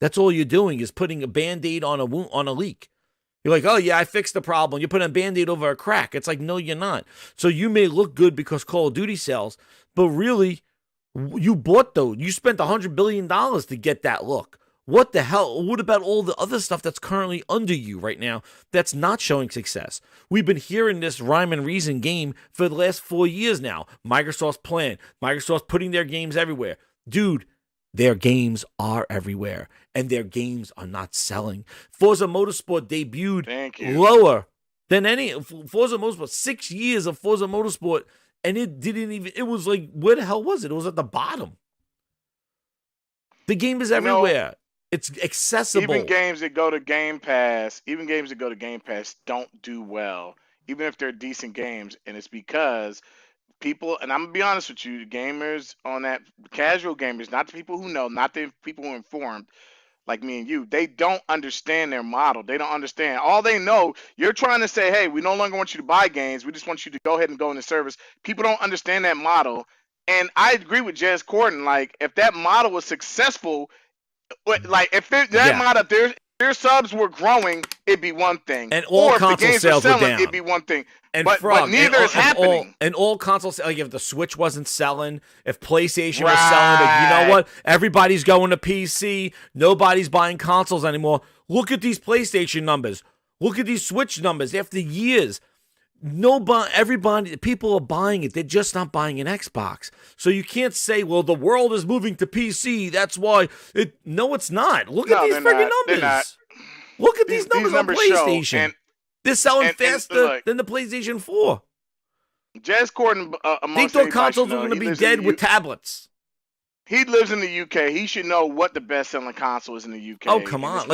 That's all you're doing is putting a Band-Aid on a leak. You're like, oh yeah, I fixed the problem. You put a Band-Aid over a crack. It's like, no, you're not. So you may look good because Call of Duty sells, but really, you bought those. You spent $100 billion to get that look. What the hell? What about all the other stuff that's currently under you right now that's not showing success? We've been hearing this rhyme and reason game for the last 4 years now. Microsoft's plan. Microsoft's putting their games everywhere. Dude, their games are everywhere, and their games are not selling. Forza Motorsport debuted lower than any. Forza Motorsport, 6 years of Forza Motorsport, and it didn't even. It was like, where the hell was it? It was at the bottom. The game is everywhere. It's accessible. Even games that go to Game Pass, don't do well, even if they're decent games, and it's because people, and I'm gonna be honest with you, gamers on that, casual gamers, not the people who know, not the people who are informed, like me and you, they don't understand their model. They don't understand. All they know, you're trying to say, hey, we no longer want you to buy games. We just want you to go ahead and go into service. People don't understand that model. And I agree with Jez Corden. Like, if that model was successful, like if model, if their subs were growing, it'd be one thing. And all or console if the games sales were selling, were down. it'd be one thing. And but neither is happening. And all consoles, like if the Switch wasn't selling, if PlayStation was selling, but you know what? Everybody's going to PC. Nobody's buying consoles anymore. Look at these PlayStation numbers. Look at these Switch numbers. After years, people are buying it. They're just not buying an Xbox. So you can't say, well, the world is moving to PC. That's why. No, it's not. Look at these freaking numbers. Look at these numbers on PlayStation. They're selling faster than the PlayStation 4. Jez Corden, they thought consoles were going to be dead with tablets. He lives in the UK. He should know what the best-selling console is in the UK. Oh, come on!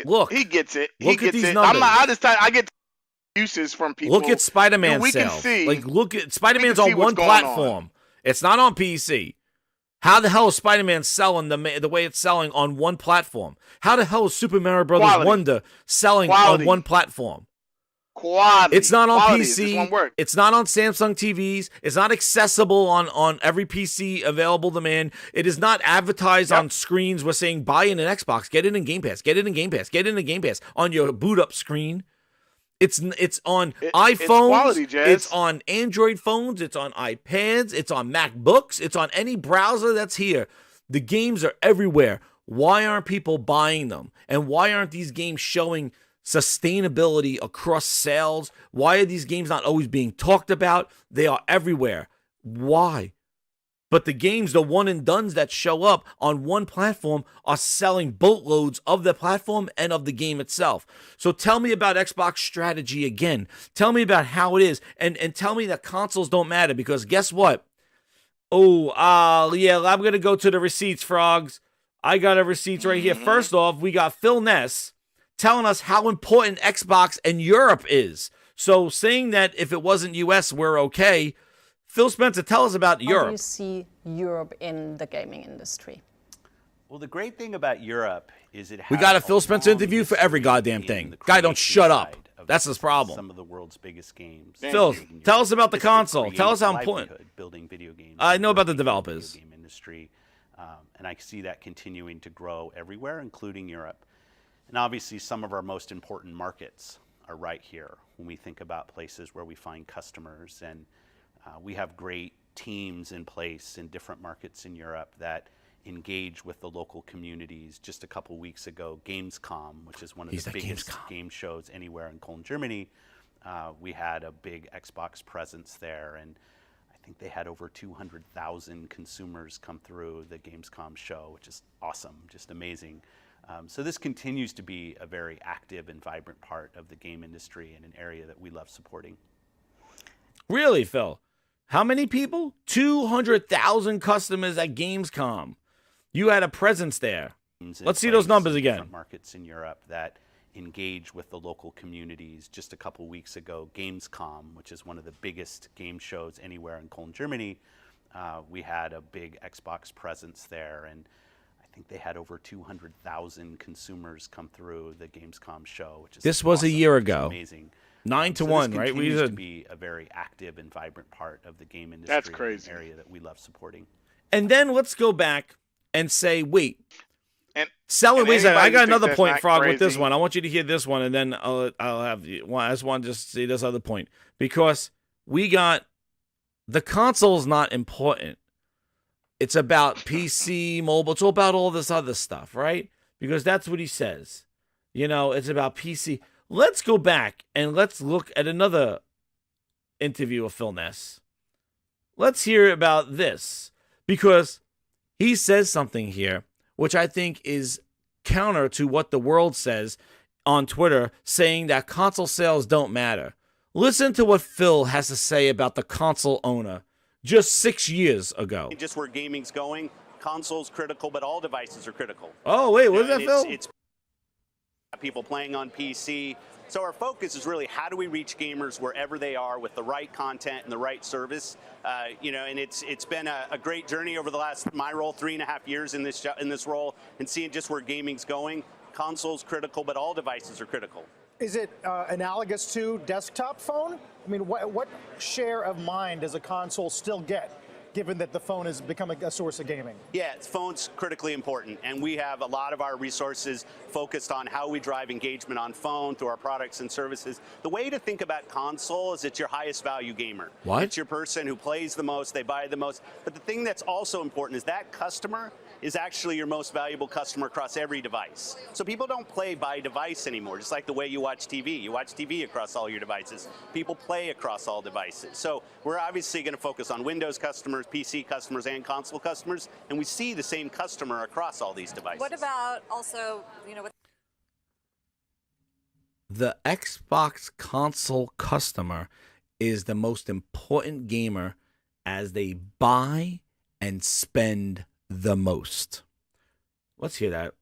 Look, he gets it. Look at these numbers. I get uses from people. Look at Spider-Man sales. Look at Spider-Man's on one platform. It's not on PC. How the hell is Spider-Man selling the way it's selling on one platform? How the hell is Super Mario Brothers Wonder selling on one platform? Quality. It's not on Quality. PC. It's not on Samsung TVs. It's not accessible on every PC available demand. It is not advertised on screens. We're saying buy in an Xbox, get it in Game Pass, get it in Game Pass, get it in Game Pass on your boot up screen. It's on iPhones, it's quality, Jez. It's on Android phones, it's on iPads, it's on MacBooks, it's on any browser that's here. The games are everywhere. Why aren't people buying them? And why aren't these games showing sustainability across sales? Why are these games not always being talked about? They are everywhere. Why? But the games, the one and dones that show up on one platform are selling boatloads of the platform and of the game itself. So tell me about Xbox strategy again. Tell me about how it is. And tell me that consoles don't matter, because guess what? I'm going to go to the receipts, frogs. I got a receipts right here. First off, we got Phil Ness telling us how important Xbox and Europe is. So saying that if it wasn't US, we're okay. Phil Spencer, tell us about Europe. How do you see Europe in the gaming industry? Well, the great thing about Europe is it has we got a Phil Spencer interview for every goddamn thing. Guy, don't shut up. That's his problem. Some of the world's biggest games. Phil, tell us about the console. Tell us how important. Building video games. I know about the developers. Game industry, and I see that continuing to grow everywhere, including Europe. And obviously, some of our most important markets are right here when we think about places where we find customers, and we have great teams in place in different markets in Europe that engage with the local communities. Just a couple weeks ago, Gamescom, which is one of the biggest game shows anywhere in Cologne, Germany, we had a big Xbox presence there, and I think they had over 200,000 consumers come through the Gamescom show, which is awesome, just amazing. So this continues to be a very active and vibrant part of the game industry and an area that we love supporting. Really, Phil? How many people? 200,000 customers at Gamescom. You had a presence there. Let's see those numbers again. Markets in Europe that engage with the local communities. Just a couple weeks ago, Gamescom, which is one of the biggest game shows anywhere in Cologne, Germany, we had a big Xbox presence there, and I think they had over 200,000 consumers come through the Gamescom show, which is this was a year ago. Amazing. 9-1, right? We used to be a very active and vibrant part of the game industry. That's crazy. An area that we love supporting. And then let's go back and say, wait. And selling. Wait a second. I got another point, Frog, crazy. with this one. I want you to hear this one, and then I'll have you. I just want to just see this other point, because we got the console's not important. It's about PC, mobile. It's all about all this other stuff, right? Because that's what he says. You know, it's about PC. Let's go back and let's look at another interview of Phil Ness. Let's hear about this, because he says something here which I think is counter to what the world says on Twitter, saying that console sales don't matter. Listen to what Phil has to say about the console owner just 6 years ago. Just where gaming's going, console's critical, but all devices are critical. Oh, wait, what is that, Phil? It's people playing on PC. So our focus is really how do we reach gamers wherever they are with the right content and the right service. And it's been a great journey over the last, my role, 3.5 years in this role, and seeing just where gaming's going. Console's critical, but all devices are critical. Is it analogous to desktop phone? I mean, what share of mind does a console still get, given that the phone has become a source of gaming? Yeah, phone's critically important, and we have a lot of our resources focused on how we drive engagement on phone through our products and services. The way to think about console is it's your highest value gamer. What? It's your person who plays the most, they buy the most. But the thing that's also important is that customer is actually your most valuable customer across every device. So people don't play by device anymore, just like the way you watch TV. You watch TV across all your devices. People play across all devices. So we're obviously going to focus on Windows customers, PC customers, and console customers, and we see the same customer across all these devices. What about also, The Xbox console customer is the most important gamer as they buy and spend the most. Let's hear that.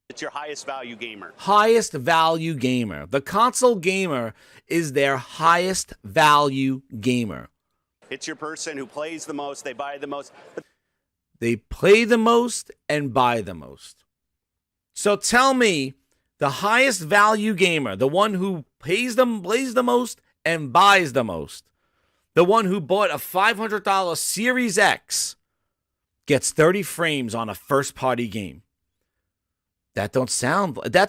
It's your highest value gamer. Highest value gamer. The console gamer is their highest value gamer. It's your person who plays the most, they buy the most. They play the most and buy the most. So tell me, the highest value gamer, the one who plays the most and buys the most, the one who bought a $500 Series X, gets 30 frames on a first-party game. That's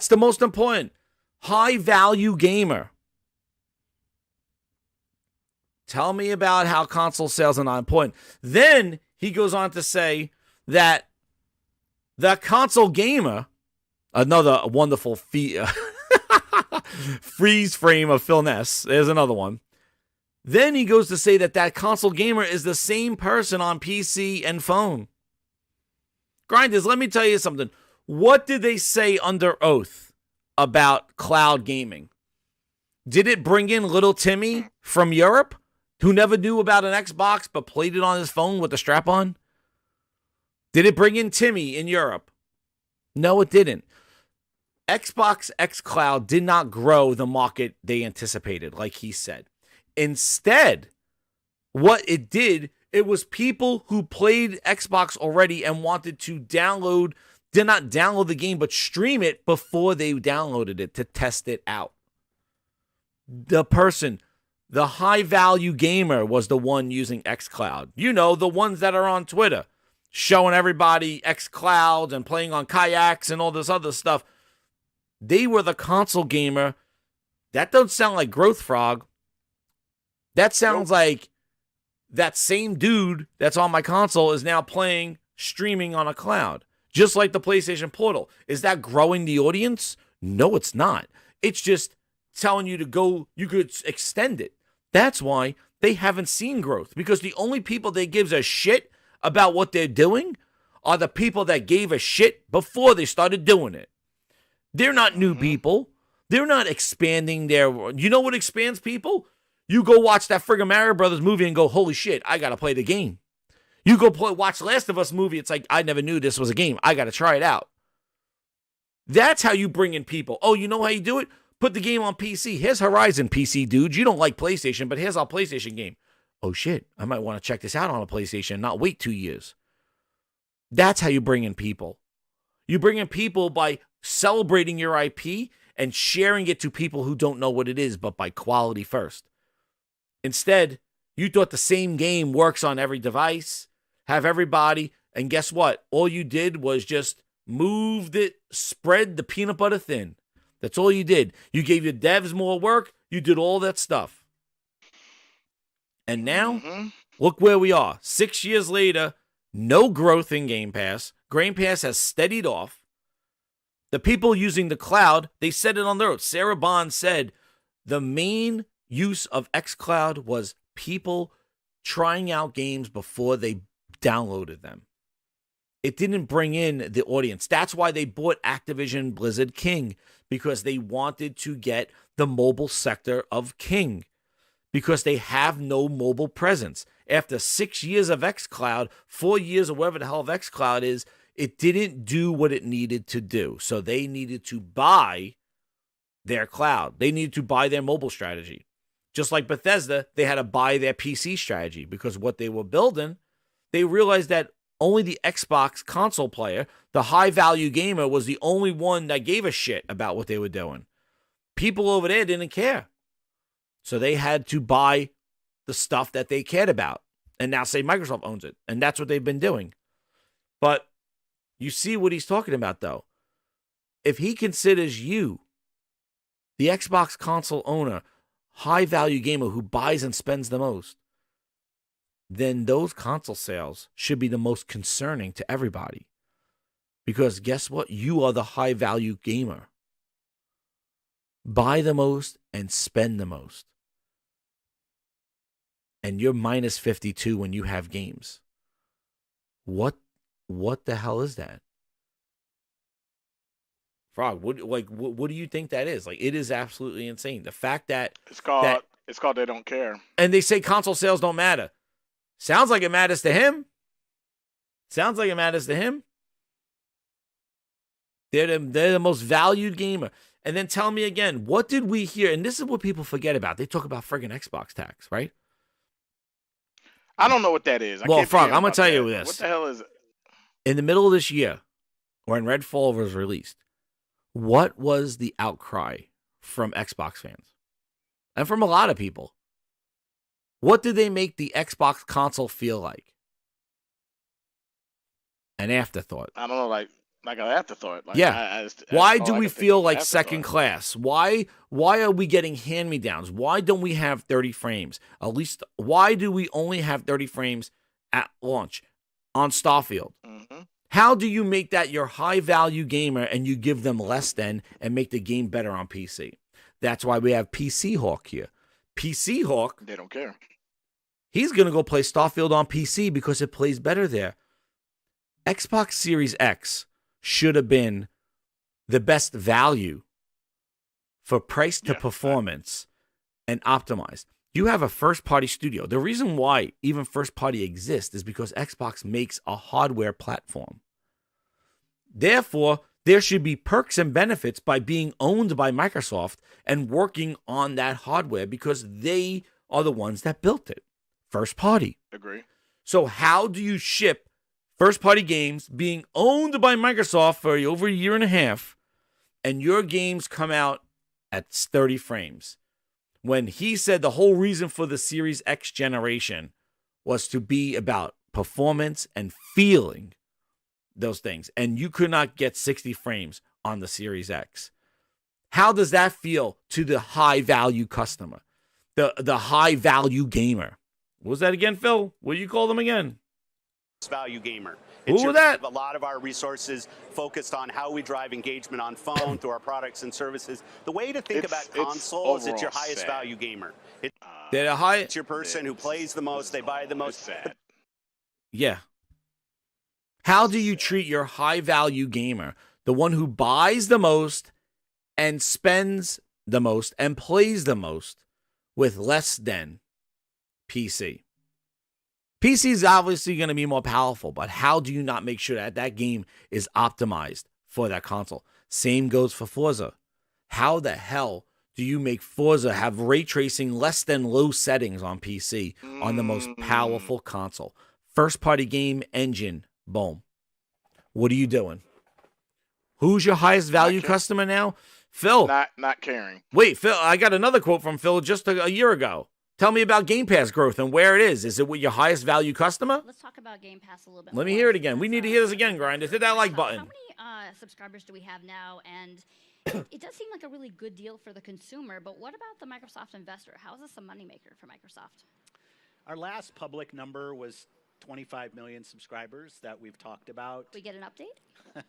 the most important. High-value gamer. Tell me about how console sales are not important. Then he goes on to say that the console gamer, another wonderful freeze frame of Phil Ness. There's another one. Then he goes to say that console gamer is the same person on PC and phone. Grinders, let me tell you something. What did they say under oath about cloud gaming? Did it bring in little Timmy from Europe who never knew about an Xbox but played it on his phone with a strap on? Did it bring in Timmy in Europe? No, it didn't. Xbox X Cloud did not grow the market they anticipated, like he said. Instead, what it did, it was people who played Xbox already and wanted to did not download the game, but stream it before they downloaded it to test it out. The high-value gamer was the one using xCloud. The ones that are on Twitter, showing everybody xCloud and playing on kayaks and all this other stuff. They were the console gamer. That doesn't sound like Growth Frog. That sounds like that same dude that's on my console is now streaming on a cloud. Just like the PlayStation Portal. Is that growing the audience? No, it's not. It's just telling you to go, you could extend it. That's why they haven't seen growth. Because the only people that gives a shit about what they're doing are the people that gave a shit before they started doing it. They're not new people. They're not expanding their... You know what expands people? You go watch that friggin' Mario Brothers movie and go, holy shit, I gotta play the game. You go watch Last of Us movie, it's like, I never knew this was a game. I gotta try it out. That's how you bring in people. Oh, you know how you do it? Put the game on PC. Here's Horizon, PC dudes. You don't like PlayStation, but here's our PlayStation game. Oh shit, I might want to check this out on a PlayStation and not wait 2 years. That's how you bring in people. You bring in people by celebrating your IP and sharing it to people who don't know what it is, but by quality first. Instead, you thought the same game works on every device, have everybody, and guess what? All you did was just spread the peanut butter thin. That's all you did. You gave your devs more work. You did all that stuff. And now, look where we are. 6 years later, no growth in Game Pass. Game Pass has steadied off. The people using the cloud, they said it on their own. Sarah Bond said the main use of xCloud was people trying out games before they downloaded them. It didn't bring in the audience. That's why they bought Activision Blizzard King, because they wanted to get the mobile sector of King. because they have no mobile presence. After 6 years of xCloud, 4 years or whatever the hell of xCloud is, it didn't do what it needed to do. So they needed to buy their cloud. They needed to buy their mobile strategy. Just like Bethesda, they had to buy their PC strategy because what they were building, they realized that only the Xbox console player, the high-value gamer, was the only one that gave a shit about what they were doing. People over there didn't care. So they had to buy the stuff that they cared about. And now say Microsoft owns it. And that's what they've been doing. But you see what he's talking about, though. If he considers you, the Xbox console owner, high-value gamer who buys and spends the most, then those console sales should be the most concerning to everybody. Because guess what? You are the high-value gamer. Buy the most and spend the most. And you're minus 52 when you have games. What the hell is that? Frog, what do you think that is? Like, it is absolutely insane. The fact that it's called they don't care. And they say console sales don't matter. Sounds like it matters to him. Sounds like it matters to him. They're the most valued gamer. And then tell me again, what did we hear? And this is what people forget about. They talk about friggin' Xbox tax, right? I don't know what that is. Well, Frog, I'm going to tell you this. What the hell is it? In the middle of this year, when Redfall was released, what was the outcry from Xbox fans? And from a lot of people. What did they make the Xbox console feel like? An afterthought. I don't know, like an afterthought. Like, yeah. Why do we feel like second class? Why are we getting hand-me-downs? Why don't we have 30 frames? At least, why do we only have 30 frames at launch on Starfield? Mm-hmm. How do you make that your high-value gamer and you give them less than and make the game better on PC? That's why we have PC Hawk here. PC Hawk, they don't care. He's going to go play Starfield on PC because it plays better there. Xbox Series X should have been the best value for price to performance and optimized. You have a first-party studio. The reason why even first-party exists is because Xbox makes a hardware platform. Therefore, there should be perks and benefits by being owned by Microsoft and working on that hardware because they are the ones that built it. First party. Agree. So how do you ship first-party games being owned by Microsoft for over a year and a half, and your games come out at 30 frames? When he said the whole reason for the Series X generation was to be about performance and feeling those things, and you could not get 60 frames on the Series X. How does that feel to the high-value customer, the high-value gamer? What was that again, Phil? What do you call them again? Value gamer. Who was that? A lot of our resources focused on how we drive engagement on phone through our products and services. The way to think about consoles, it's your highest value gamer. It's your person who plays the most, they buy the most. Yeah. How do you treat your high-value gamer, the one who buys the most and spends the most and plays the most with less than PC? PC is obviously going to be more powerful, but how do you not make sure that that game is optimized for that console? Same goes for Forza. How the hell do you make Forza have ray tracing less than low settings on PC on the most powerful console? First-party game engine, boom. What are you doing? Who's your highest value customer now? Phil. Not caring. Wait, Phil, I got another quote from Phil just a year ago. Tell me about Game Pass growth and where it is. Is it with your highest value customer? Let's talk about Game Pass a little bit Let me hear it again. We need to hear this again, Grinders. Hit that like button. How many subscribers do we have now? And it does seem like a really good deal for the consumer, but what about the Microsoft investor? How is this a moneymaker for Microsoft? Our last public number was 25 million subscribers that we've talked about. We get an update?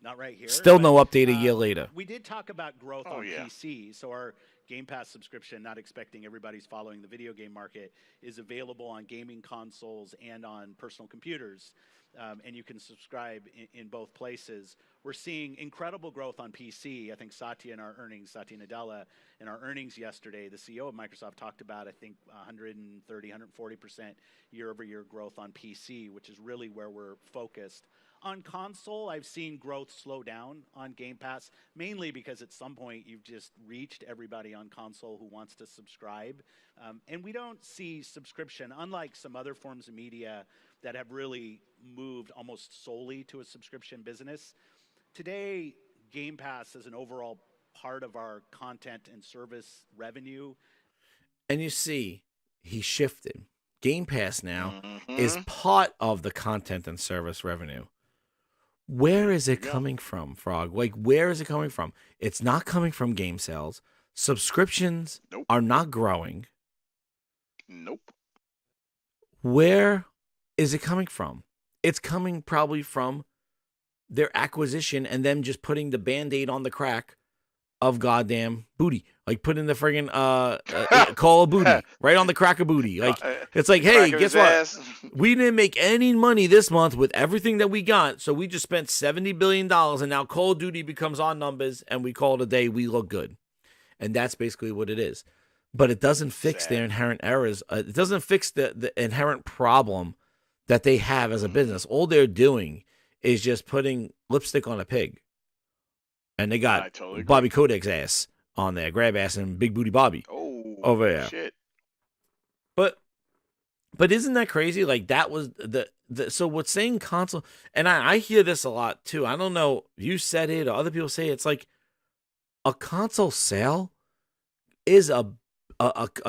Not right here. Still no update a year later. We did talk about growth on PC, so our Game Pass subscription, not expecting everybody's following the video game market, is available on gaming consoles and on personal computers. and you can subscribe in both places. We're seeing incredible growth on PC. I think Satya Nadella in our earnings yesterday, the CEO of Microsoft talked about, I think, 130, 140% year-over-year growth on PC, which is really where we're focused. On console, I've seen growth slow down on Game Pass, mainly because at some point you've just reached everybody on console who wants to subscribe. And we don't see subscription, unlike some other forms of media that have really moved almost solely to a subscription business. Today, Game Pass is an overall part of our content and service revenue. And you see, he shifted. Game Pass now is part of the content and service revenue. Where is it coming from, Frog? Like, where is it coming from? It's not coming from game sales. Subscriptions are not growing. Nope. Where is it coming from? It's coming probably from their acquisition and them just putting the Band-Aid on the crack of goddamn booty. Like putting the friggin' Call of Booty right on the crack of booty. Like, it's like, hey, guess what? We didn't make any money this month with everything that we got, so we just spent $70 billion, and now Call of Duty becomes our numbers, and we call it a day. We look good. And that's basically what it is. But it doesn't fix their inherent errors. It doesn't fix the inherent problem that they have as a business. All they're doing is just putting lipstick on a pig. And they got Bobby Kodak's ass on there, grab ass and Big Booty Bobby over there. Shit. But isn't that crazy? Like, that was so what's saying console, and I hear this a lot too. I don't know if you said it or other people say it. It's like a console sale is a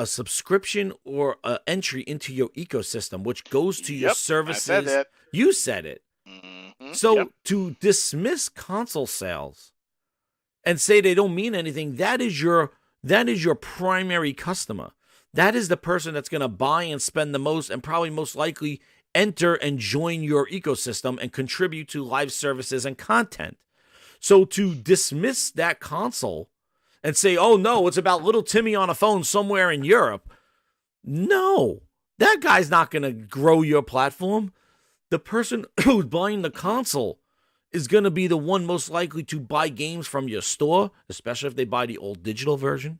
subscription or an entry into your ecosystem, which goes to your services. I said that. You said it. So to dismiss console sales and say they don't mean anything, that is your primary customer. That is the person that's going to buy and spend the most and probably most likely enter and join your ecosystem and contribute to live services and content. So to dismiss that console and say, oh no, it's about little Timmy on a phone somewhere in Europe. No, that guy's not going to grow your platform. The person who's buying the console is going to be the one most likely to buy games from your store, especially if they buy the old digital version.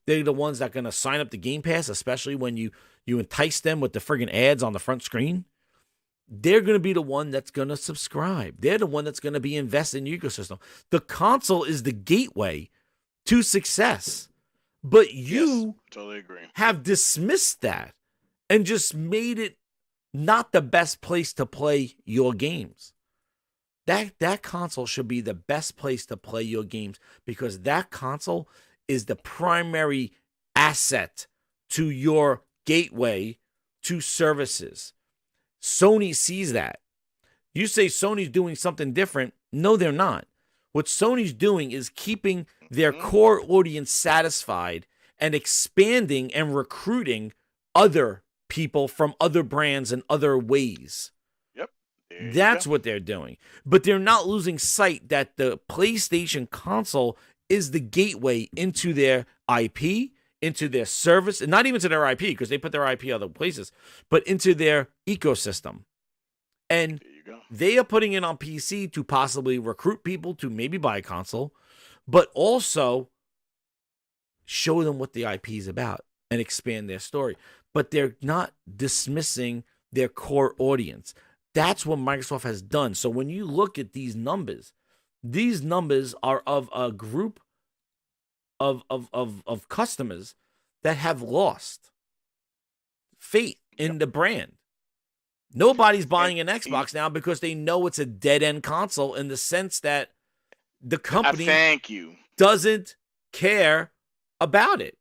They're the ones that are going to sign up to Game Pass, especially when you entice them with the friggin' ads on the front screen. They're going to be the one that's going to subscribe. They're the one that's going to be invested in your ecosystem. The console is the gateway to success. But you totally agree. Have dismissed that and just made it not the best place to play your games. That console should be the best place to play your games because that console is the primary asset to your gateway to services. Sony sees that. You say Sony's doing something different. No, they're not. What Sony's doing is keeping their core audience satisfied and expanding and recruiting other people from other brands and other ways. That's what they're doing. But they're not losing sight that the PlayStation console is the gateway into their IP, into their service, and not even to their IP because they put their IP other places, but into their ecosystem. And they are putting it on PC to possibly recruit people to maybe buy a console, but also show them what the IP is about and expand their story. But they're not dismissing their core audience. That's what Microsoft has done. So when you look at these numbers are of a group of customers that have lost faith in the brand. Nobody's buying an Xbox now because they know it's a dead-end console in the sense that the company doesn't care about it.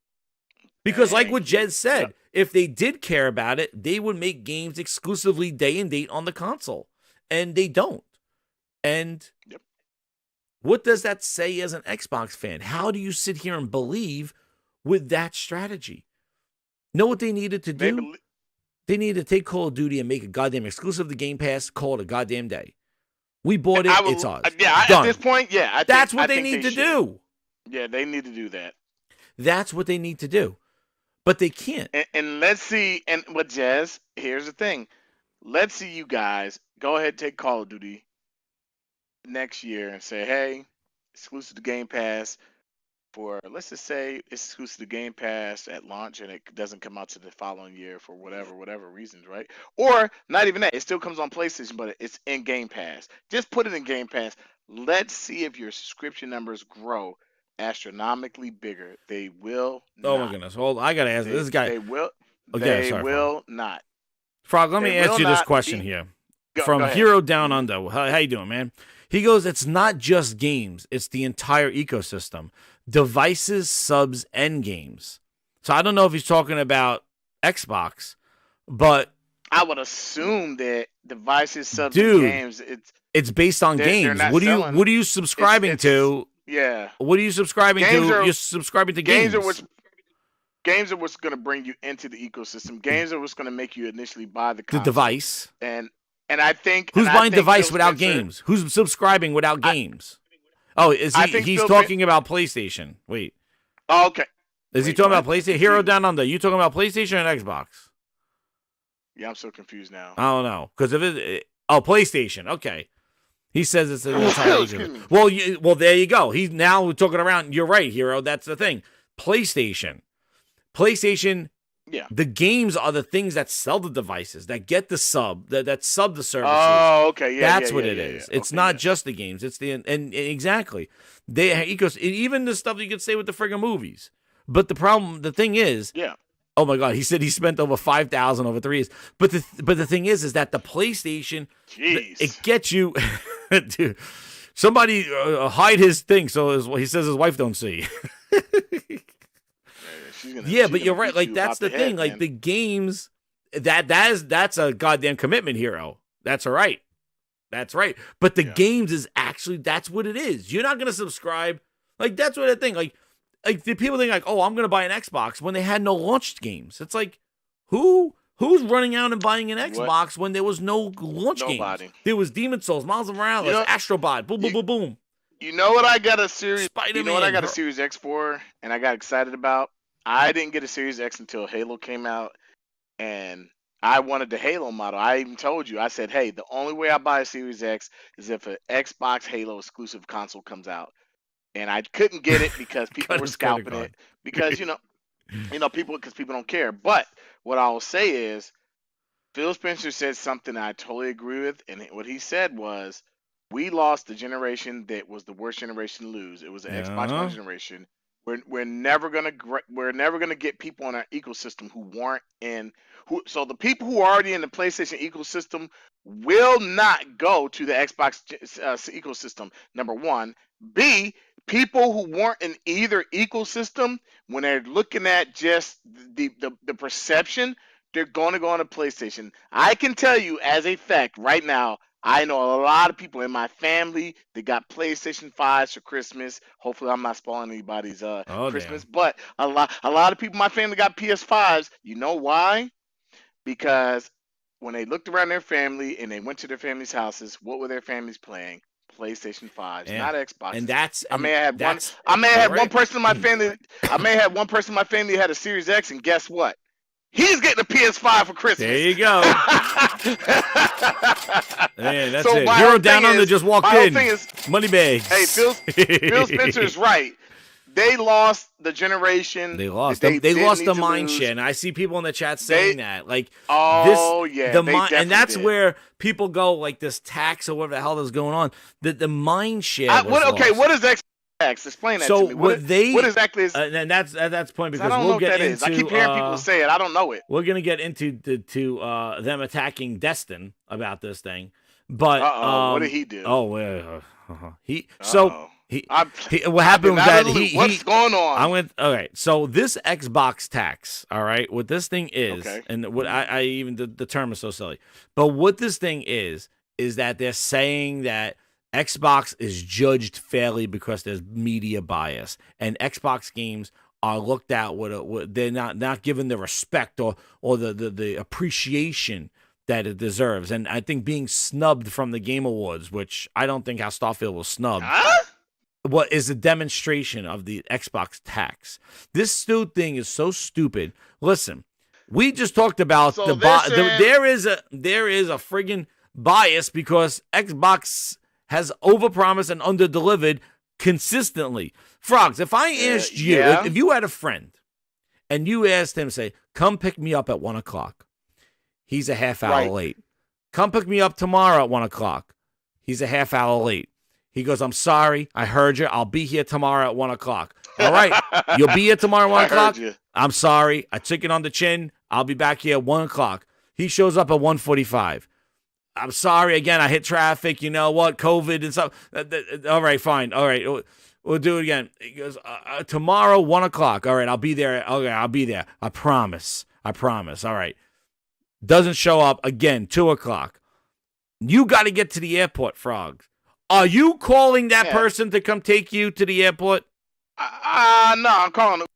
Because like what Jed said, if they did care about it, they would make games exclusively day and date on the console. And they don't. And what does that say as an Xbox fan? How do you sit here and believe with that strategy? Know what they needed to do? They needed to take Call of Duty and make a goddamn exclusive to Game Pass, call it a goddamn day. We bought it, it's ours. At this point, that's what they need to do. Yeah, they need to do that. That's what they need to do. But they can't. And let's see, and what Jazz, here's the thing. let's see you guys go ahead and take Call of Duty next year and say, hey, exclusive to Game Pass for, let's just say it's exclusive to Game Pass at launch and it doesn't come out to the following year for whatever reasons, right? Or not even that. It still comes on PlayStation, but it's in Game Pass. Just put it in Game Pass. Let's see if your subscription numbers grow astronomically bigger. They will not. Oh my goodness. Hold, I gotta ask this guy. They will. Okay, They sorry, will not. Frog, let me They ask will you this not question be- here. Go From ahead. Hero Down Under. How you doing, man? He goes, it's not just games, it's the entire ecosystem. Devices, subs, and games. So I don't know if he's talking about Xbox, but I would assume that devices, subs, Dude, and games, it's based on they're games. not What selling. are you subscribing to? Yeah. What are you subscribing Games to? are- You're subscribing to games. Games are what's going to bring you into the ecosystem. Games are what's going to make you initially buy the The console. device. And I think Who's and I buying think device Phil without Spencer- games? Who's subscribing without games? Oh, is I he? think He's Phil talking about PlayStation. Wait, Oh, okay. is he Wait, talking about what? PlayStation? Hero Down Under. You talking about PlayStation and Xbox? Yeah, I'm so confused now. I don't know because if oh PlayStation. Okay, he says it's an entire. Excuse me. Well, there you go. He's now talking around. You're right, Hero. That's the thing. PlayStation. Yeah. The games are the things that sell the devices, that get the sub, that sub the services. Oh, okay. Yeah, That's yeah, what yeah, it yeah, is. yeah. It's Okay, not yeah. just the games. It's the and exactly. Even the stuff you could say with the friggin' movies. But the thing is, Yeah. oh my God, he said he spent over 5,000 over 3 years. But the thing is that the PlayStation, Jeez. it gets you. Dude, somebody hide his thing so he says his wife don't see. Yeah, but you're right. Like that's the thing. Like the games, that's a goddamn commitment, Hero. That's all right. That's right. But the games is actually that's what it is. You're not gonna subscribe. Like that's what I think. Like the people think like, oh, I'm gonna buy an Xbox when they had no launched games. It's like who's running out and buying an Xbox when there was no launch Nobody. games? There was Demon Souls, Miles Morales, You know- Astrobot, boom, boom, boom, boom. You know what I got a series? Spider-Man, You know what I got a bro. Series X for, and I got excited about. I didn't get a Series X until Halo came out, and I wanted the Halo model. I even told you, I said, hey, the only way I buy a Series X is if an Xbox Halo exclusive console comes out, and I couldn't get it because people Cut were his credit scalping card. it because because people don't care. But what I will say is, Phil Spencer said something I totally agree with, and what he said was, we lost the generation that was the worst generation to lose. It was the Xbox One generation. We're never gonna get people in our ecosystem who weren't in so the people who are already in the PlayStation ecosystem will not go to the Xbox ecosystem. Number one, B, people who weren't in either ecosystem when they're looking at just the perception, they're going to go on a PlayStation. I can tell you as a fact right now. I know a lot of people in my family that got PlayStation 5s for Christmas. Hopefully, I'm not spoiling anybody's Christmas, but a lot of people in my family got PS5s. You know why? Because when they looked around their family and they went to their family's houses, what were their families playing? PlayStation 5s, Yeah. not Xbox. And that's I may have one. that's- I may have you're one right. person in my family. I may have one person in my family that had a Series X, and guess what? He's getting a PS5 for Christmas. There you go. Man, that's So it. my Hero whole Down thing Under is- just walked my whole in. thing is- Money bags. Hey, Phil Spencer is right. They lost the generation. They lost. that They didn't lost need the to mind lose. share, and I see people in the chat saying that. Like, Oh, this, yeah, the they mind, and definitely that's did. where people go like this tax or whatever the hell is going on. The mind share. was Okay, lost. what is Xbox? Explain that So to me. what what exactly is? and that's the point I because don't know we'll what get that into. is. I keep hearing people say it. I don't know it. We're gonna get into them attacking Destin about this thing, but what did he do? What happened was that what's going on? I went okay. So this Xbox tax, all right, what this thing is, and what I even the term is so silly, but what this thing is that they're saying that Xbox is judged fairly because there's media bias, and Xbox games are looked at with they're not given the respect or the appreciation that it deserves. And I think being snubbed from the Game Awards, which I don't think how Starfield was snubbed, what is a demonstration of the Xbox tax. This thing is so stupid. Listen, We just talked about So there is a friggin' bias because Xbox has overpromised and underdelivered consistently. Frogs, if I asked you, if you had a friend and you asked him, say, come pick me up at 1 o'clock. He's a half hour late. Come pick me up tomorrow at 1 o'clock. He's a half hour late. He goes, I'm sorry. I heard you. I'll be here tomorrow at 1 o'clock. All right. You'll be here tomorrow at 1 o'clock? I'm sorry. I took it on the chin. I'll be back here at 1 o'clock. He shows up at 1:45. I'm sorry. Again, I hit traffic. You know what? COVID and stuff. All right, fine. All right. We'll do it again. He goes, tomorrow, 1 o'clock. All right, I'll be there. Okay, I'll be there. I promise. All right. Doesn't show up again, 2 o'clock. You got to get to the airport, Frogs. Are you calling that person to come take you to the airport? No, I'm calling it.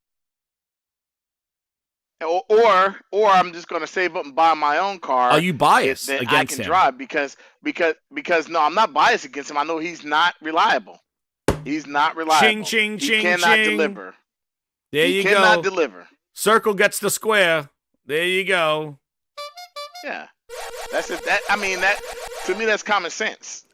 Or I'm just going to save up and buy my own car. Are you biased that against I can him? drive because no, I'm not biased against him. I know he's not reliable. He's not reliable. Ching, ching, he ching, cannot ching. deliver. There he you go. cannot deliver. Circle gets the square. There you go. Yeah, that's it. That to me, that's common sense.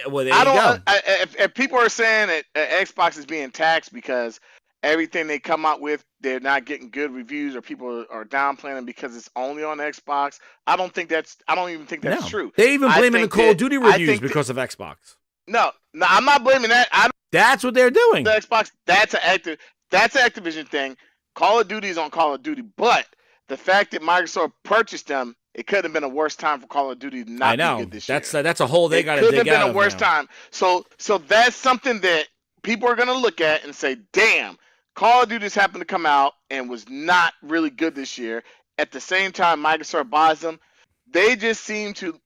Well, there you go. If people are saying that Xbox is being taxed because everything they come out with, they're not getting good reviews, or people are downplaying them because it's only on Xbox, I don't even think that's true. They even blaming the Call of Duty reviews because of Xbox. No, I'm not blaming that. That's what they're doing. The Xbox, that's an Activision thing. Call of Duty is on Call of Duty, but the fact that Microsoft purchased them, it could have been a worse time for Call of Duty to not be good this year. That's a hole they got to dig out. It could have been a worse time. So that's something that people are going to look at and say, damn, Call of Duty's happened to come out and was not really good this year. At the same time, Microsoft buys them. They just seem to,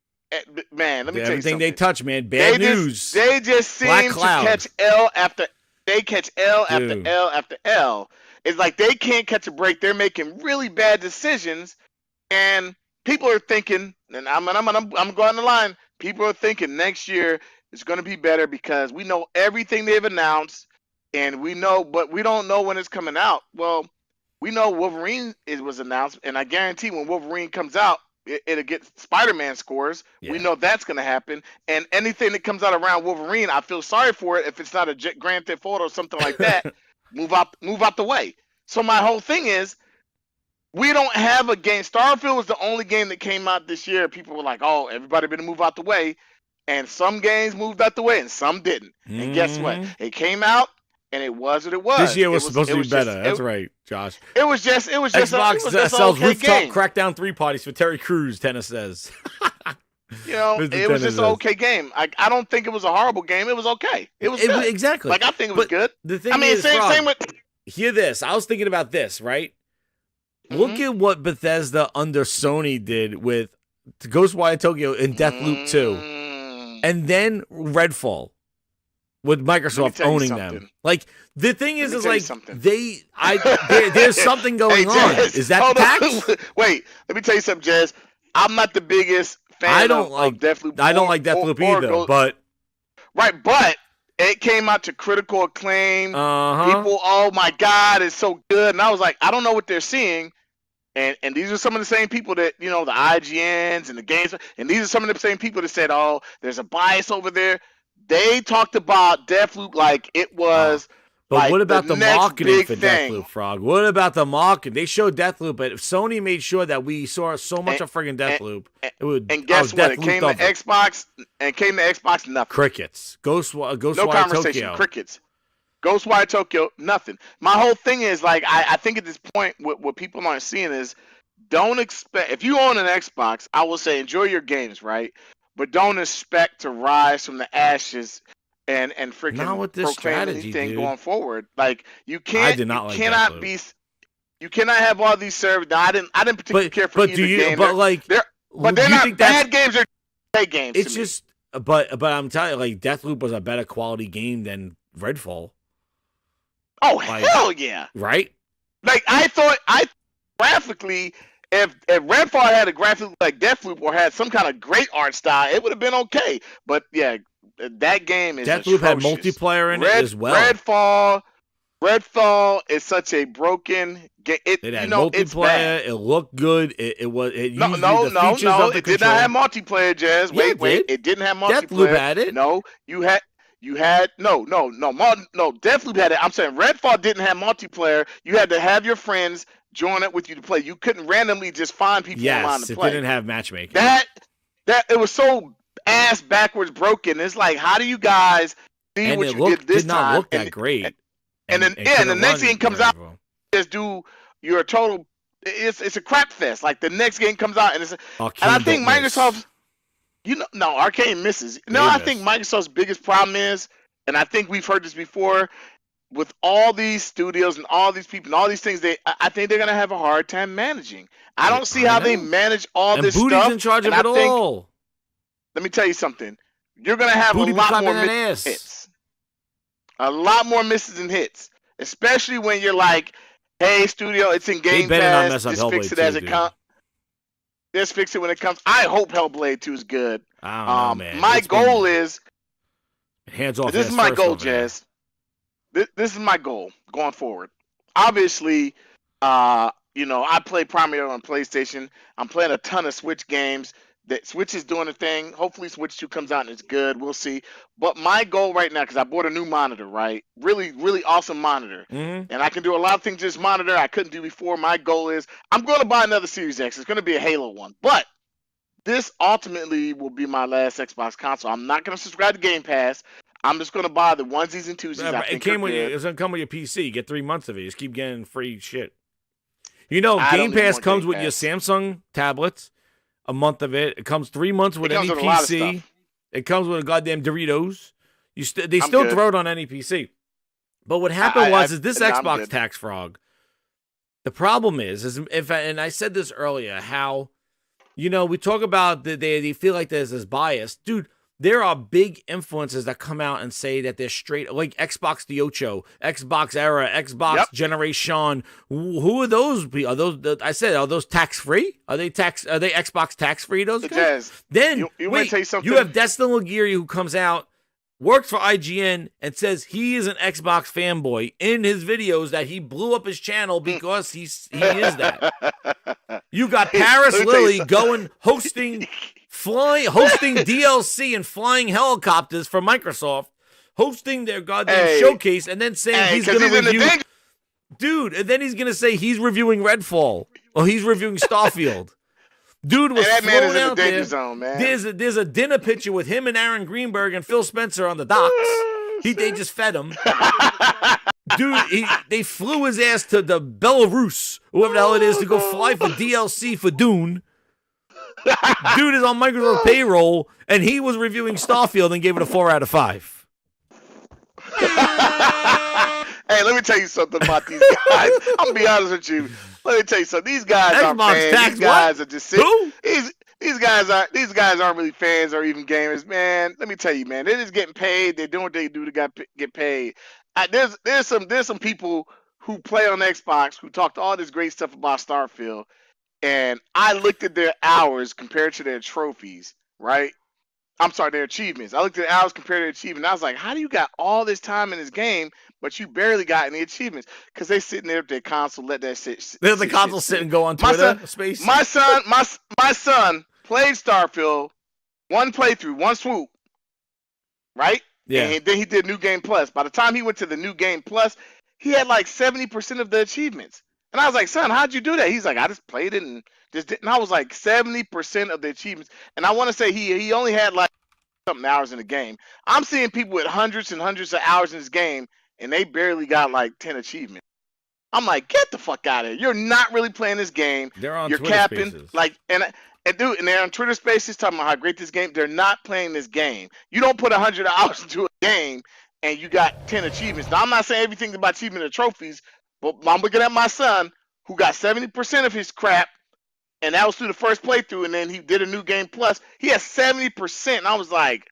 man, let me tell you something. Everything they touch, man, bad news. They just seem to catch L after L after L. It's like they can't catch a break. They're making really bad decisions, and people are thinking, and I'm going on the line. People are thinking next year is going to be better because we know everything they've announced, and but we don't know when it's coming out. Well, we know Wolverine was announced, and I guarantee when Wolverine comes out, it'll get Spider-Man scores. Yeah. We know that's going to happen, and anything that comes out around Wolverine, I feel sorry for it if it's not a Grand Theft Auto or something like that. Move out the way. So my whole thing is, we don't have a game. Starfield was the only game that came out this year. People were like, "Oh, everybody better move out the way," and some games moved out the way, and some didn't. And guess what? It came out, and it was what it was. This year was supposed to be better. That's right, Josh. It was just Xbox sells okay rooftop game. Crackdown 3 parties for Terry Crews. Tennis says. It was just an okay game. I don't think it was a horrible game. It was okay. It was good. Exactly. Like I think it was good. The thing is, same with. Hear this. I was thinking about this, right? Look at what Bethesda under Sony did with Ghostwire Tokyo and Deathloop 2. And then Redfall with Microsoft owning them. Like, the thing is like, there's something going on. Is that tax? Wait, let me tell you something, Jazz. I'm not the biggest fan of Deathloop. I don't like Deathloop either, but. Right, but. It came out to critical acclaim. People, oh my God, it's so good. And I was like, I don't know what they're seeing. And these are some of the same people that, the IGNs and the games. And these are some of the same people that said, oh, there's a bias over there. They talked about Deathloop like it was. But what about the marketing for Deathloop, Frog? What about the marketing? They showed Deathloop, but if Sony made sure that we saw so much of friggin' Deathloop, and guess what? It came to Xbox, nothing. Crickets. Ghostwire no conversation. Tokyo. Crickets. Ghostwire Tokyo, nothing. My whole thing is I think at this point, what people aren't seeing is, don't expect, if you own an Xbox, I will say enjoy your games, right? But don't expect to rise from the ashes and freaking not with this proclaim anything going forward. Like you can't. I did not like cannot Deathloop. be. You cannot have all these servers. I didn't particularly care for either game. But they're not bad games. They're great games. It's just, but I'm telling you, like Deathloop was a better quality game than Redfall. Oh hell yeah! Right? Like I thought, graphically, if Redfall had a graphic like Deathloop or had some kind of great art style, it would have been okay. But yeah, that game is Deathloop had multiplayer in it as well. Redfall is such a broken game. It had multiplayer. It looked good. It used the features of the It did not have control. multiplayer, Jazz. Yeah, Wait. It didn't have multiplayer. Deathloop had it. No, you had no. Deathloop had it. I'm saying Redfall didn't have multiplayer. You had to have your friends join up with you to play. You couldn't randomly just find people online to Yes, play. it didn't have matchmaking. That it was so ass backwards broken. It's like, how do you guys see And what it you did this did not time? look that great. And then the next game comes out, just do your total. It's a crap fest. Like the next game comes out, and I think Microsoft, Arcane misses. I think Microsoft's biggest problem is, and I think we've heard this before, with all these studios and all these people and all these things, I think they're gonna have a hard time managing. I don't see how they manage all this Booty's stuff. in charge of it all. Let me tell you something. You're gonna have Booty a lot clapping more that ass. hits. A lot more misses and hits, especially when you're like, "Hey, studio, it's in Game better not Pass. mess up Just fix Hellblade it as 2, it dude. comes. Just fix it when it comes." I hope Hellblade 2 is good. I don't know, man. My goal is hands off. This is my goal, Jazz. This is my goal going forward. Obviously, I play primarily on PlayStation. I'm playing a ton of Switch games. That Switch is doing a thing. Hopefully, Switch 2 comes out and it's good. We'll see. But my goal right now, because I bought a new monitor, right? Really, really awesome monitor. Mm-hmm. And I can do a lot of things with this monitor I couldn't do before. My goal is I'm going to buy another Series X. It's going to be a Halo one. But this ultimately will be my last Xbox console. I'm not going to subscribe to Game Pass. I'm just going to buy the onesies and twosies. It's going to come with your PC. You get 3 months of it. You just keep getting free shit. Game Pass comes with your Samsung tablets. A month of it. It comes 3 months with any PC. It comes with a goddamn Doritos. They still throw it on any PC. But what happened is this Xbox tax frog. The problem is and I said this earlier, how we talk about they feel like there's this bias, dude. There are big influencers that come out and say that they're straight, like Xbox the Ocho, Xbox Era, Xbox Generation. Who are those? Are those tax free? Are they Xbox tax free? Those guys. Jazz, Then you wait, tell you something. You have Destin Laguerre who comes out, works for IGN, and says he is an Xbox fanboy in his videos that he blew up his channel because he is that. You got Paris Lily hosting DLC and flying helicopters for Microsoft, hosting their goddamn showcase, and then saying he's going to review. Dude, and then he's going to say he's reviewing Redfall or he's reviewing Starfield. Dude was thrown out there. Zone, man. There's a dinner picture with him and Aaron Greenberg and Phil Spencer on the docks. They just fed him. Dude, they flew his ass to the Belarus, whoever the hell it is, to go fly for DLC for Dune. Dude is on Microsoft payroll, and he was reviewing Starfield and gave it a 4 out of 5. Hey, let me tell you something about these guys. I'm gonna be honest with you. Let me tell you something. These guys aren't fans. These guys are just sitting. Who? These guys aren't really fans or even gamers, man. Let me tell you, man. They're just getting paid. They're doing what they do to get paid. There's some people who play on Xbox who talked all this great stuff about Starfield, and I looked at their hours compared to their trophies, right? I'm sorry, their achievements. I looked at the hours compared to their achievements. I was like, how do you got all this time in this game, but you barely got any achievements? Because they sitting there with their console, let that sit. Let the console sit and go on Twitter. My son played Starfield, one playthrough, one swoop, right? Yeah. And then he did New Game Plus. By the time he went to the New Game Plus, he had like 70% of the achievements. And I was like, son, how'd you do that? He's like, I just played it and just did. And I was like, 70% of the achievements. And I want to say he only had like something hours in the game. I'm seeing people with hundreds and hundreds of hours in this game, and they barely got like 10 achievements. I'm like, get the fuck out of here. You're not really playing this game. They're on You're Twitter capping. Spaces. And they're on Twitter Spaces talking about how great this game. They're not playing this game. You don't put 100 hours into a game and you got 10 achievements. Now, I'm not saying everything about achievement or trophies, but I'm looking at my son who got 70% of his crap, and that was through the first playthrough, and then he did a New Game Plus. He has 70%, and I was like,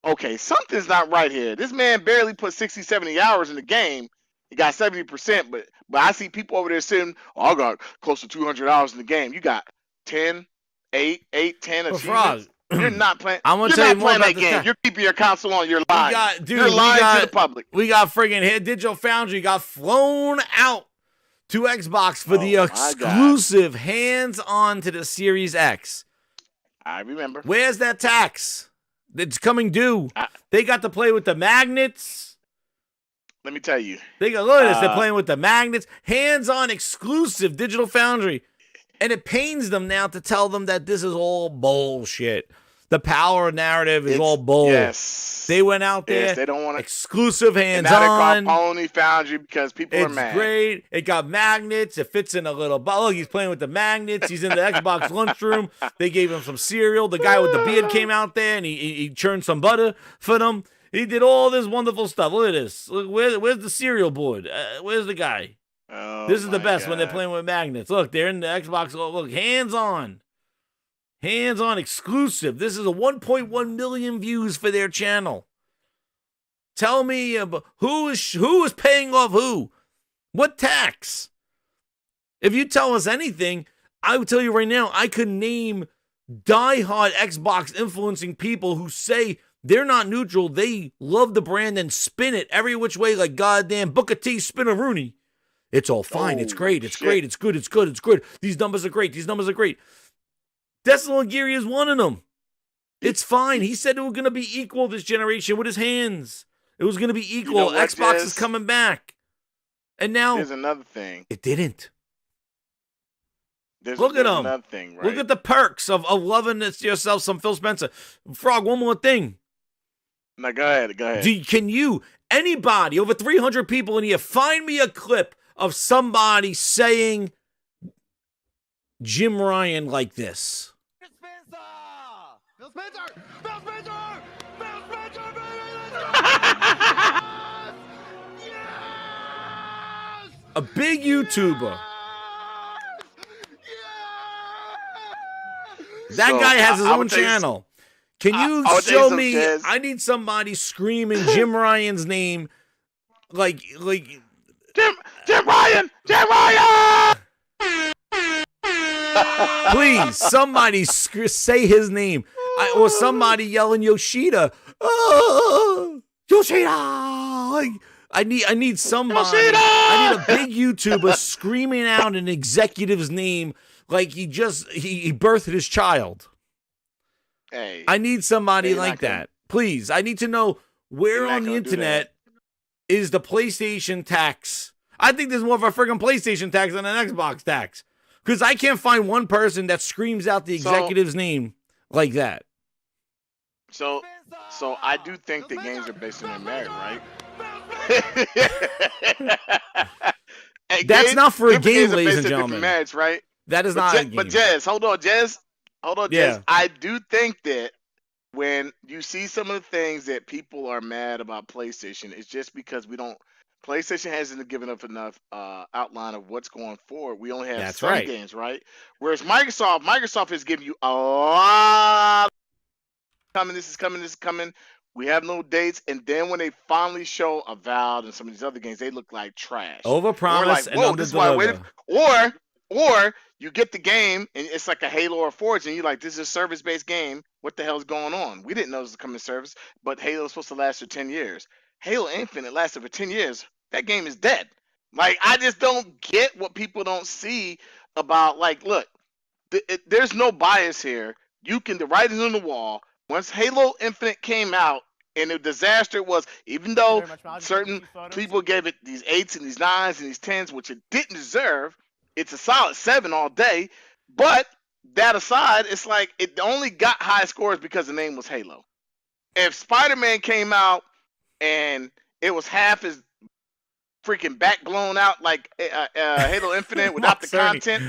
okay, something's not right here. This man barely put 60, 70 hours in the game. He got 70%, but I see people over there saying, oh, I got close to 200 hours in the game. You got 10, 8, 10 achievements. You're not playing. I'm gonna You're tell you not more playing about that the game. tech. You're keeping your console on. You're lying. You're we lying got, to the public. We got friggin' Digital Foundry got flown out to Xbox for the exclusive hands-on to the Series X. I remember. Where's that tax? It's coming due. They got to play with the magnets. Let me tell you. They got, look at this. They're playing with the magnets. Hands-on exclusive Digital Foundry. And it pains them now to tell them that this is all bullshit. The power narrative is all bull. Yes. They went out there. Yes, they don't want to. Exclusive And now hands-on. they call Pony Foundry because people are mad. It's great. It got magnets. It fits in a little bottle. Look, he's playing with the magnets. He's in the Xbox lunchroom. They gave him some cereal. The guy with the beard came out there and he churned some butter for them. He did all this wonderful stuff. Look at this. Look, where's the cereal board? Where's the guy? Oh, this is the best when they're playing with magnets. Look, they're in the Xbox. Look, hands-on. Hands-on exclusive. This is a 1.1 million views for their channel. Tell me who is paying off who? What tax? If you tell us anything, I would tell you right now, I could name diehard Xbox influencing people who say they're not neutral. They love the brand and spin it every which way like goddamn Booker T spin-a-rooney. It's all fine. It's great. It's great. It's good. It's good. It's good. These numbers are great. These numbers are great. Decibel Geary is one of them. It's fine. He said it was going to be equal this generation with his hands. It was going to be equal. Xbox is coming back. And now there's another thing. It didn't. Look at him. Another thing, right? Look at the perks of loving yourself some Phil Spencer. Frog, one more thing. No, go ahead. Go ahead. Can you, anybody, over 300 people in here, find me a clip of somebody saying Jim Ryan like this? Phil Spencer! Phil Spencer! Phil Spencer, A big YouTuber. That guy has his own channel. Can you show me? I need somebody screaming Jim Ryan's name, like Jim Ryan, Jim Ryan. Please, somebody say his name, or somebody yelling Yoshida. Oh, Yoshida! Like I need somebody. Yoshida! I need a big YouTuber screaming out an executive's name like he birthed his child. Hey, I need somebody like that. Please, I need to know where on the internet is the PlayStation tax. I think there's more of a friggin' PlayStation tax than an Xbox tax. Because I can't find one person that screams out the executive's name like that. So I do think that games are based on their merit, right? Hey, that's not for a game, ladies and gentlemen. Merits, right? That is not a game. But Jez, hold on, Jez. Yeah. I do think that when you see some of the things that people are mad about PlayStation, it's just because PlayStation hasn't given up enough outline of what's going forward. We only have some games, right? Whereas Microsoft has given you a lot. This is coming. We have no dates, and then when they finally show Avowed and some of these other games, they look like trash. Overpromise and underdeliver. Or you get the game and it's like a Halo or Forge, and you're like, this is a service-based game. What the hell is going on? We didn't know this was coming to service, but Halo is supposed to last for 10 years. Halo Infinite lasted for 10 years. That game is dead. Like, I just don't get what people don't see about, like, look, there's no bias here. The writing's on the wall. Once Halo Infinite came out, and the disaster was, even though certain people gave it these 8s and these 9s and these 10s, which it didn't deserve, it's a solid 7 all day. But that aside, it's like it only got high scores because the name was Halo. If Spider-Man came out and it was half as freaking back blown out like Halo Infinite without the content,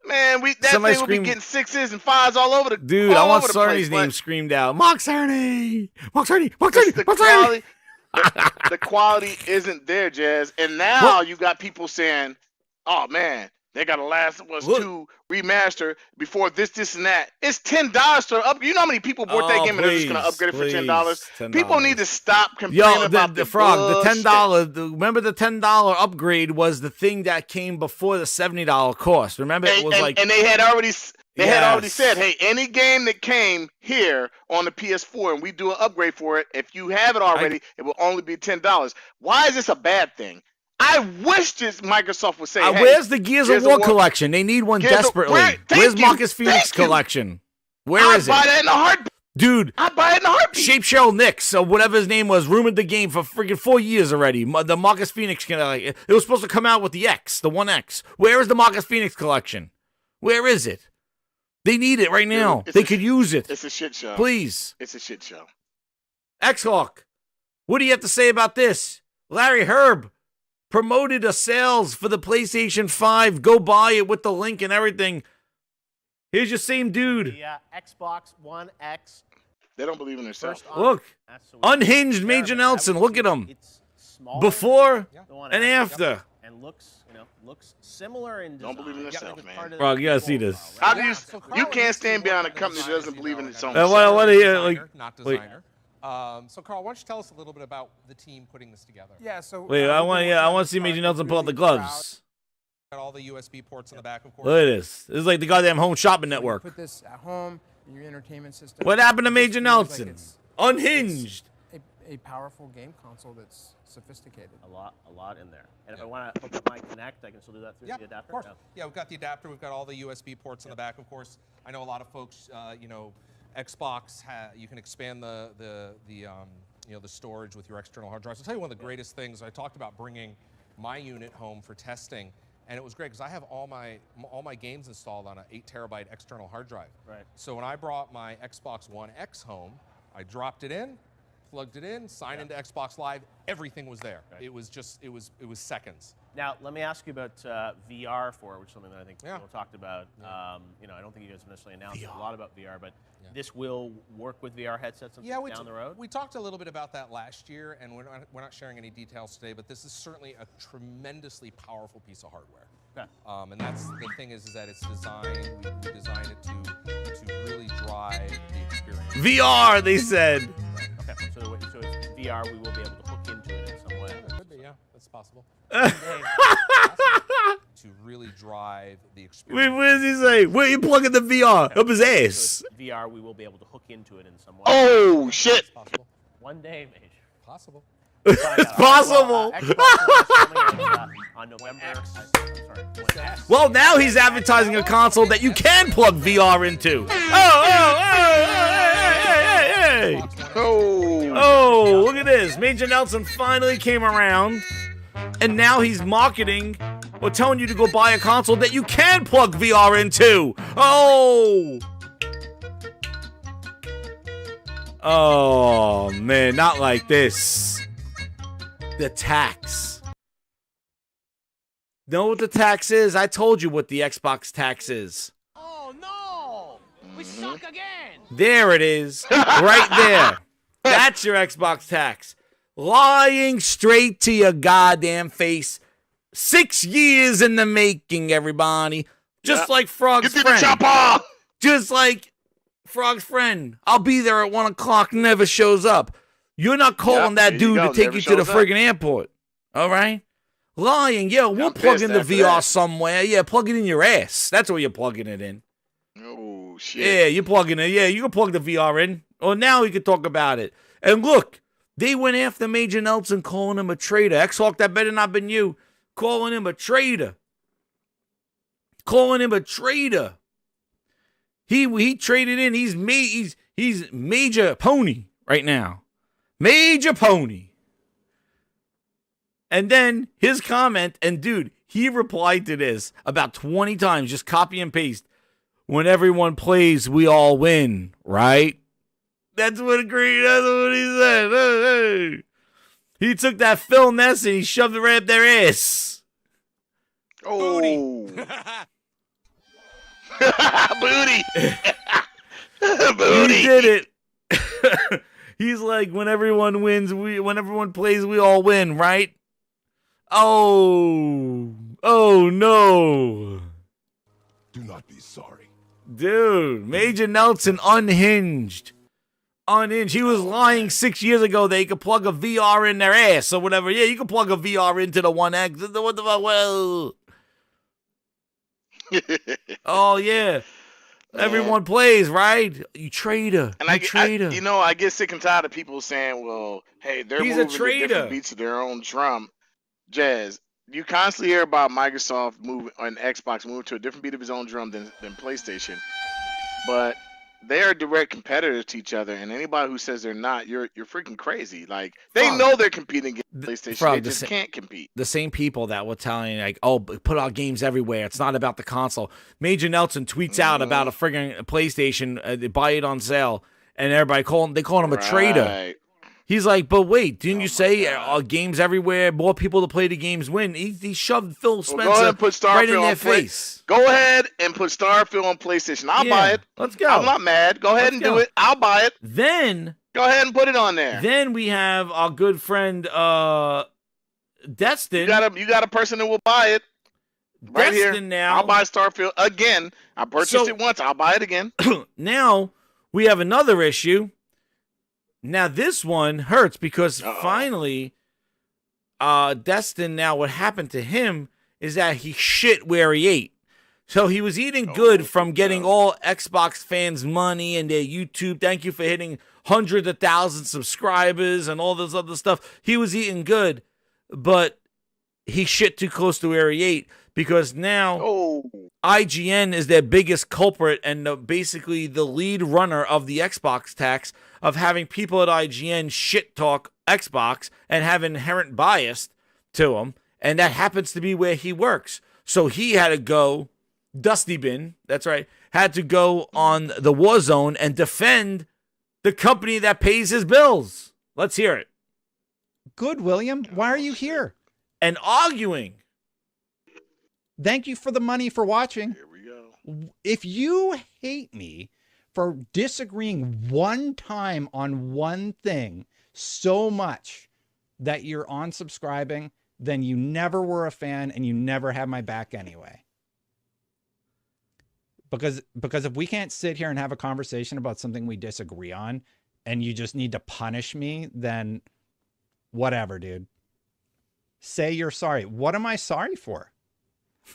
man, that thing would be getting 6s and 5s all over the dude. I want Cerny's name screamed out. Mark Cerny, Mark Cerny, Mark Cerny, Mark Cerny. The quality isn't there, Jazz. And now you got people saying, "Oh man, they got a Last of Us 2 remaster before this, and that." It's $10 to upgrade. You know how many people bought that game and they're just gonna upgrade it for $10? People need to stop complaining about the frog. bullshit. The $10. Remember, the $10 upgrade was the thing that came before the $70 cost. Remember, it was and they had already. They had already Yes. said, hey, any game that came here on the PS4 and we do an upgrade for it, if you have it already, it will only be $10. Why is this a bad thing? I wish this Microsoft would say, hey, where's the Gears of War collection? They need one desperately. Where's Marcus Phoenix collection? Where is it? I'd buy that in a heartbeat. Dude, I'd buy it in a heartbeat. Shape Cheryl Nix, or whatever his name was, rumored the game for freaking 4 years already. The Marcus Phoenix, it was supposed to come out with the X, the One X. Where is the Marcus Phoenix collection? Where is it? They need it right now. They could use it. It's a shit show. Please. It's a shit show. X-Hawk, what do you have to say about this? Larry Herb promoted a sales for the PlayStation 5. Go buy it with the link and everything. Here's your same dude. The Xbox One X. They don't believe in themselves. Look, unhinged Major Nelson. Look at him. Before and after. And looks similar in design. Don't believe in themselves, man. Bro, you gotta see this. How do you can't stand behind a company that doesn't believe in its own. What do you like? Not Wait. designer. So Carl, why don't you tell us a little bit about the team putting this together? Yeah. So Wait, I want to see Major Nelson pull out the gloves. Got all the USB ports in the back, of course. Look at this. This is like the goddamn home shopping network. Put this at home in your entertainment system. What happened to Major It feels Nelson? it's Unhinged. a powerful game console that's sophisticated. A lot in there. And if I want to hook up my Kinect, I can still do that through the adapter. Of course. Yeah, we've got the adapter. We've got all the USB ports in the back, of course. I know a lot of folks, Xbox, you can expand the storage with your external hard drives. I'll tell you one of the greatest things. I talked about bringing my unit home for testing, and it was great because I have all my games installed on an 8 terabyte external hard drive. Right. So when I brought my Xbox One X home, I dropped it in, plugged it in, signed into Xbox Live. Everything was there. Right. It was seconds. Now, let me ask you about VR which is something that I think people talked about. I don't think you guys have necessarily announced a lot about VR, but this will work with VR headsets down the road? We talked a little bit about that last year, and we're not sharing any details today, but this is certainly a tremendously powerful piece of hardware. Okay. And that's the thing is that it's designed, we designed it to really drive the experience. VR, they said. Okay, so it's VR, we will be able to hook into it in some way. It could be, yeah, that's possible. To really drive the experience. Wait, what does he say? Where you plugging the VR? Up his ass. So VR, we will be able to hook into it in some way. Oh, shit. One day, Major. Possible. It's possible. On November. Well, now he's advertising a console that you can plug VR into. Oh, look at this. Major Nelson finally came around, and now he's marketing or telling you to go buy a console that you can plug VR into. Oh, man, not like this. The tax. Know what the tax is? I told you what the Xbox tax is. Oh no! We suck again! There it is. Right there. That's your Xbox tax. Lying straight to your goddamn face. 6 years in the making, everybody. Just like Frog's friend. Just like Frog's friend. I'll be there at 1 o'clock, never shows up. You're not calling that dude to take you to the friggin' airport. All right? Lying. Yeah, we'll plug in the VR somewhere. Yeah, plug it in your ass. That's where you're plugging it in. Oh, shit. Yeah, you're plugging it. Yeah, you can plug the VR in. Well, now we can talk about it. And look, they went after Major Nelson, calling him a traitor. X-Hawk, that better not been you. Calling him a traitor. Calling him a traitor. He traded in. He's Major Pony right now. Major Pony. And then his comment, and dude, he replied to this about 20 times, just copy and paste. When everyone plays, we all win, right? That's what he said. Hey. He took that Phil Ness and he shoved it right up their ass. Oh. Booty. Booty. He did it. He's like, when everyone plays, we all win, right? Oh no. Do not be sorry. Dude, Major Nelson unhinged. He was lying 6 years ago that he could plug a VR in their ass or whatever. Yeah, you can plug a VR into the One X. What the fuck? Well. Oh, yeah. Everyone plays, right? You traitor. And you traitor. I get sick and tired of people saying, "Well, hey, they're He's a moving to traitor. different beats of their own drum." Jazz, you constantly hear about Microsoft moving and Xbox moving to a different beat of his own drum than PlayStation, but they are direct competitors to each other. And anybody who says they're not, you're freaking crazy. Like they know they're competing against PlayStation, they just can't compete. The same people that were telling like, "Oh, put our games everywhere. It's not about the console." Major Nelson tweets out about a friggin' PlayStation. They buy it on sale, and everybody call him a traitor. He's like, but wait, didn't you say games everywhere? More people to play the games win. He shoved Phil Spencer go ahead and put Starfield right in their on face. Go ahead and put Starfield on PlayStation. I'll buy it. Let's go. I'm not mad. Go ahead and do it. I'll buy it. Then go ahead and put it on there. Then we have our good friend Destin. You got a person that will buy it. Right Destin here. now. I'll buy Starfield again. I purchased it once. I'll buy it again. Now we have another issue. Now this one hurts because finally, Destin. Now what happened to him is that he shit where he ate. So he was eating good from getting all Xbox fans' money and their YouTube. Thank you for hitting hundreds of thousands subscribers and all this other stuff. He was eating good, but he shit too close to where he ate because now IGN is their biggest culprit and basically the lead runner of the Xbox tax of having people at IGN shit talk Xbox and have inherent bias to them. And that happens to be where he works. So he had to go, Dusty Bin, that's right, had to go on the war zone and defend the company that pays his bills. Let's hear it. Good, William. Why are you here? And arguing. Thank you for the money for watching. Here we go. If you hate me for disagreeing one time on one thing so much that you're unsubscribing, then you never were a fan and you never had my back anyway. Because if we can't sit here and have a conversation about something we disagree on and you just need to punish me, then whatever, dude. Say you're sorry. What am I sorry for?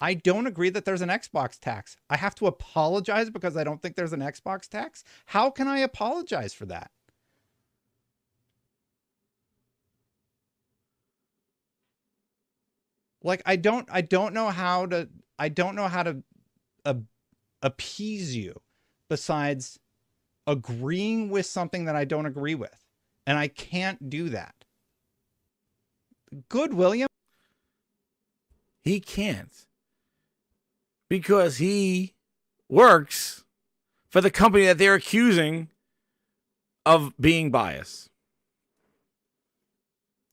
I don't agree that there's an Xbox tax. I have to apologize because I don't think there's an Xbox tax? How can I apologize for that? Like I don't know how to appease you besides agreeing with something that I don't agree with. And I can't do that. Good, William. He can't. Because he works for the company that they're accusing of being biased.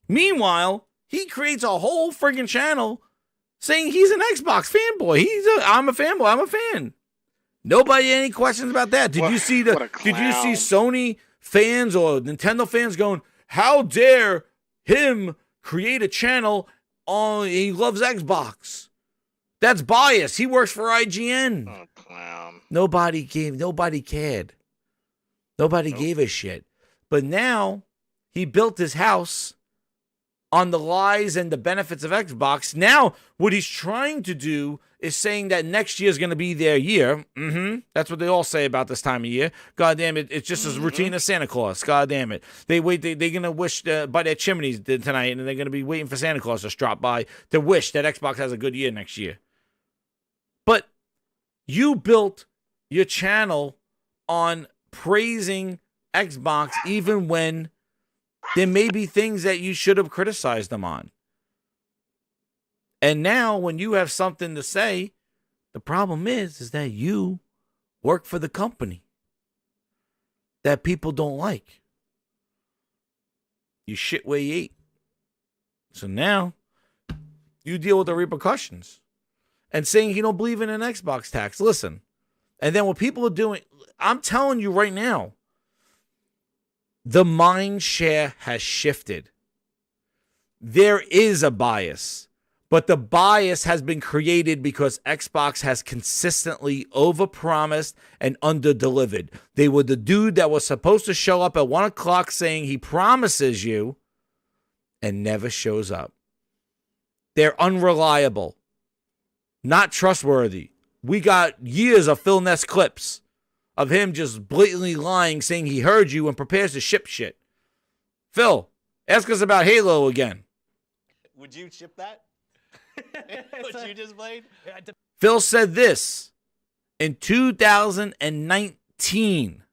Meanwhile, he creates a whole friggin' channel saying he's an Xbox fanboy. I'm a fanboy. I'm a fan. Nobody any questions about that. Did you see Sony fans or Nintendo fans going, how dare him create a channel on he loves Xbox? That's bias. He works for IGN. Oh, clown. Nobody cared. Nobody gave a shit. But now he built his house on the lies and the benefits of Xbox. Now what he's trying to do is saying that next year is going to be their year. That's what they all say about this time of year. God damn it. It's just as routine as Santa Claus. God damn it. They're going to wish by their chimneys tonight, and they're going to be waiting for Santa Claus to drop by to wish that Xbox has a good year next year. But you built your channel on praising Xbox even when there may be things that you should have criticized them on. And now when you have something to say, the problem is that you work for the company that people don't like. You shit where you eat. So now you deal with the repercussions. And saying you don't believe in an Xbox tax. Listen. And then what people are doing, I'm telling you right now, the mind share has shifted. There is a bias. But the bias has been created because Xbox has consistently overpromised and underdelivered. They were the dude that was supposed to show up at 1 o'clock saying he promises you and never shows up. They're unreliable. Not trustworthy. We got years of Phil Ness clips of him just blatantly lying, saying he heard you and prepares to ship shit. Phil, ask us about Halo again. Would you ship that? What you just played? Phil said this in 2019.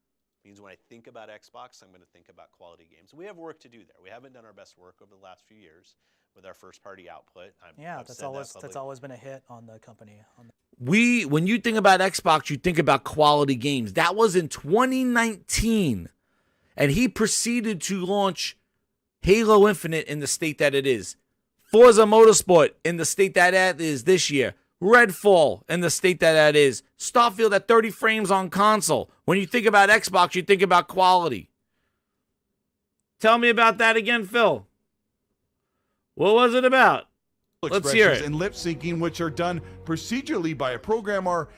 Means when I think about Xbox, I'm going to think about quality games. We have work to do there. We haven't done our best work over the last few years with our first-party output. That's always been a hit on the company. When you think about Xbox, you think about quality games. That was in 2019. And he proceeded to launch Halo Infinite in the state that it is. Forza Motorsport in the state that it is this year. Redfall in the state that is. Starfield at 30 frames on console. When you think about Xbox, you think about quality. Tell me about that again, Phil. What was it about? Let's hear it. And lip syncing, which are done procedurally by a programmer.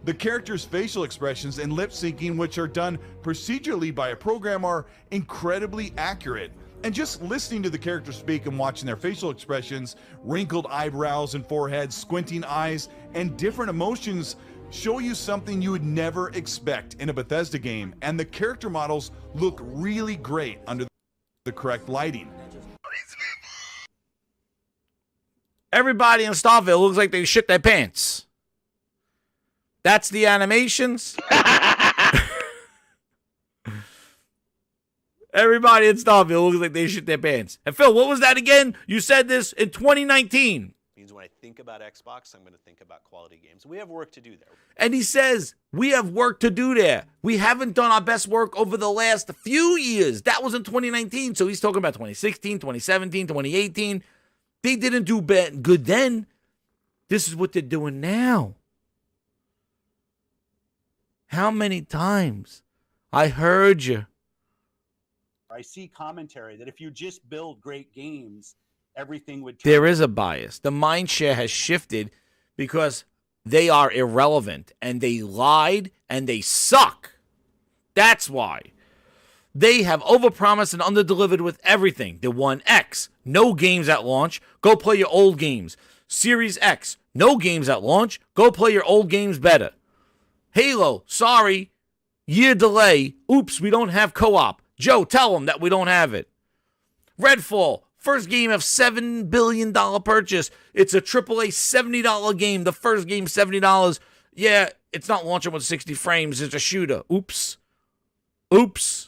The character's facial expressions and lip syncing, which are done procedurally by a programmer, are incredibly accurate. And just listening to the characters speak and watching their facial expressions, wrinkled eyebrows and foreheads, squinting eyes, and different emotions show you something you would never expect in a Bethesda game. And the character models look really great under the correct lighting. Everybody in Starfield looks like they shit their pants. That's the animations. Everybody in Starfield looks like they shit their pants. And Phil, what was that again? You said this in 2019. Means when I think about Xbox, I'm going to think about quality games. We have work to do there. And he says, we have work to do there. We haven't done our best work over the last few years. That was in 2019. So he's talking about 2016, 2017, 2018. They didn't do good then. This is what they're doing now. How many times I heard you. I see commentary that if you just build great games, everything would. There is a bias. The mind share has shifted because they are irrelevant and they lied and they suck. That's why. They have overpromised and underdelivered with everything. The One X, no games at launch. Go play your old games. Series X, no games at launch. Go play your old games better. Halo, sorry, year delay. Oops, we don't have co-op. Joe, tell them that we don't have it. Redfall, first game of $7 billion purchase. It's a AAA $70 game. The first game, $70. Yeah, it's not launching with 60 frames. It's a shooter. Oops. Oops.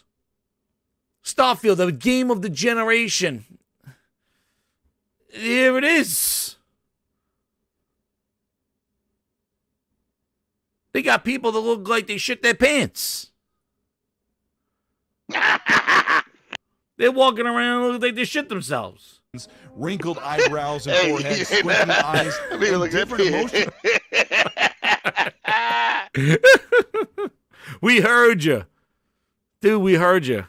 Starfield, the game of the generation. Here it is. They got people that look like they shit their pants. They're walking around looking like they shit themselves. Wrinkled eyebrows and foreheads, squinting eyes, and different emotions. We heard you. Dude, we heard you.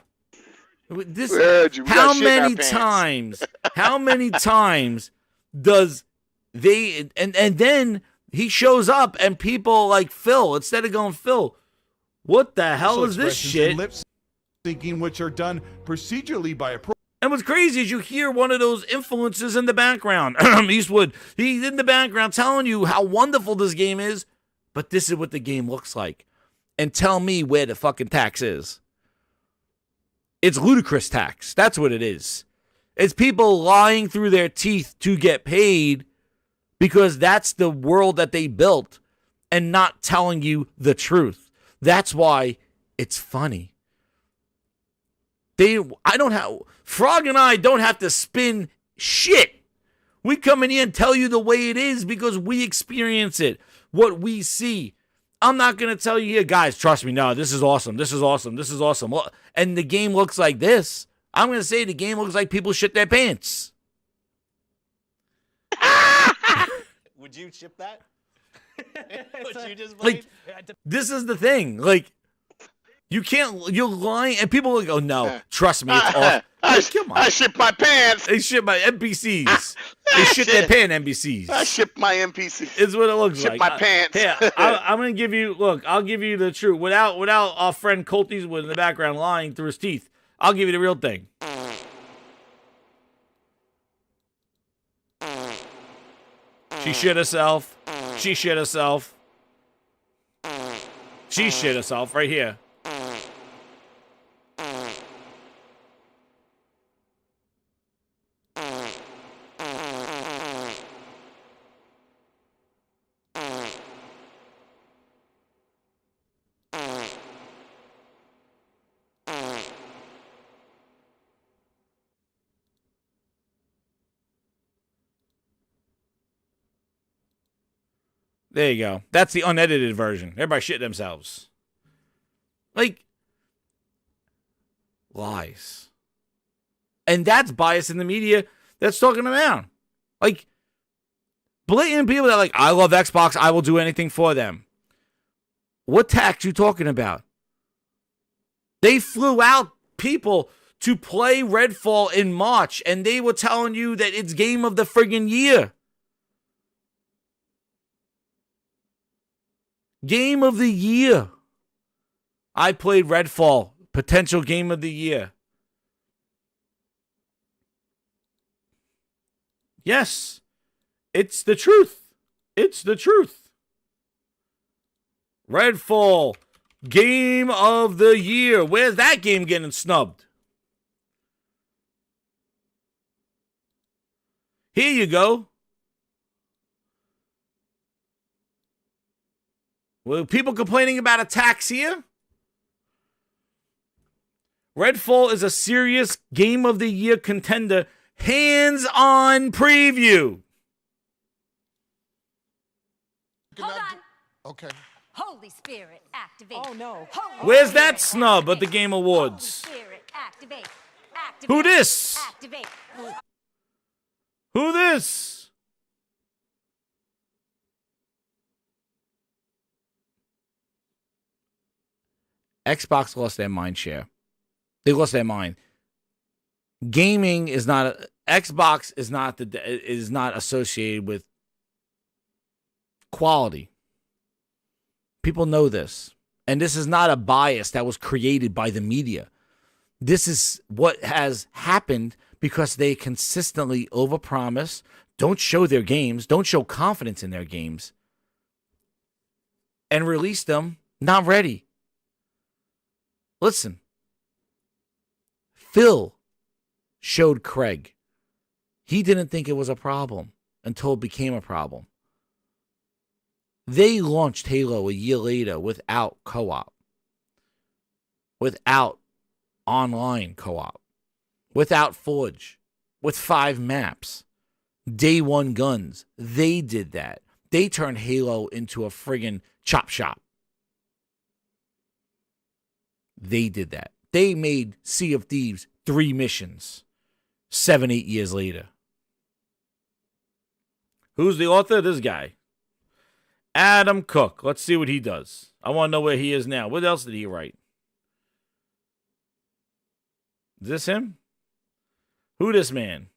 This, We heard you. We how got shit in our many pants. times does they and then he shows up and people like Phil, instead of going, Phil, what the hell is this shit? Lip syncing, which are done procedurally by a And what's crazy is you hear one of those influences in the background. Eastwood, he's in the background telling you how wonderful this game is, but this is what the game looks like. And tell me where the fucking tax is. It's ludicrous tax. That's what it is. It's people lying through their teeth to get paid because that's the world that they built and not telling you the truth. That's why it's funny. Frog and I don't have to spin shit. We come in here and tell you the way it is because we experience it, what we see. I'm not going to tell you here, guys, trust me, no, this is awesome, this is awesome, this is awesome. And the game looks like this. I'm going to say the game looks like people shit their pants. Would you ship that? What you just Like, played? this is the thing. Like, you're lying, and people will go, no, trust me, it's off. Come on. I ship my pants. They ship my NPCs. They shit their pants, NPCs. I ship my NPCs. Is what it looks Ship like. my pants. Here, I'm going to give you, look, I'll give you the truth. Without our friend Colt Eastwood in the background lying through his teeth, I'll give you the real thing. She shit herself. She shit herself. She shit herself right here. There you go. That's the unedited version. Everybody shit themselves. Like, lies. And that's bias in the media that's talking them down. Like, blatant people that are like, I love Xbox, I will do anything for them. What tax you talking about? They flew out people to play Redfall in March, and they were telling you that it's game of the friggin' year. Game of the year. I played Redfall. Potential game of the year. Yes. It's the truth. It's the truth. Redfall. Game of the year. Where's that game getting snubbed? Here you go. Well, people complaining about a tax here? Redfall is a serious Game of the Year contender. Hands-on preview. Hold on. Okay. Holy Spirit, activate. Oh no. Where's that snub at the Game Awards? Holy Spirit, activate. Activate. Who this? Activate. Who this? Xbox lost their mind share. They lost their mind. Gaming is not Xbox is not associated with quality. People know this. And this is not a bias that was created by the media. This is what has happened because they consistently overpromise, don't show their games, don't show confidence in their games, and release them not ready. Listen, Phil showed Craig. He didn't think it was a problem until it became a problem. They launched Halo a year later without co-op, without online co-op, without Forge, with 5 maps, day one guns. They did that. They turned Halo into a friggin' chop shop. They did that. They made Sea of Thieves 3 missions 7-8 years later. Who's the author? This guy. Adam Cook. Let's see what he does. I want to know where he is now. What else did he write? Is this him? Who this man?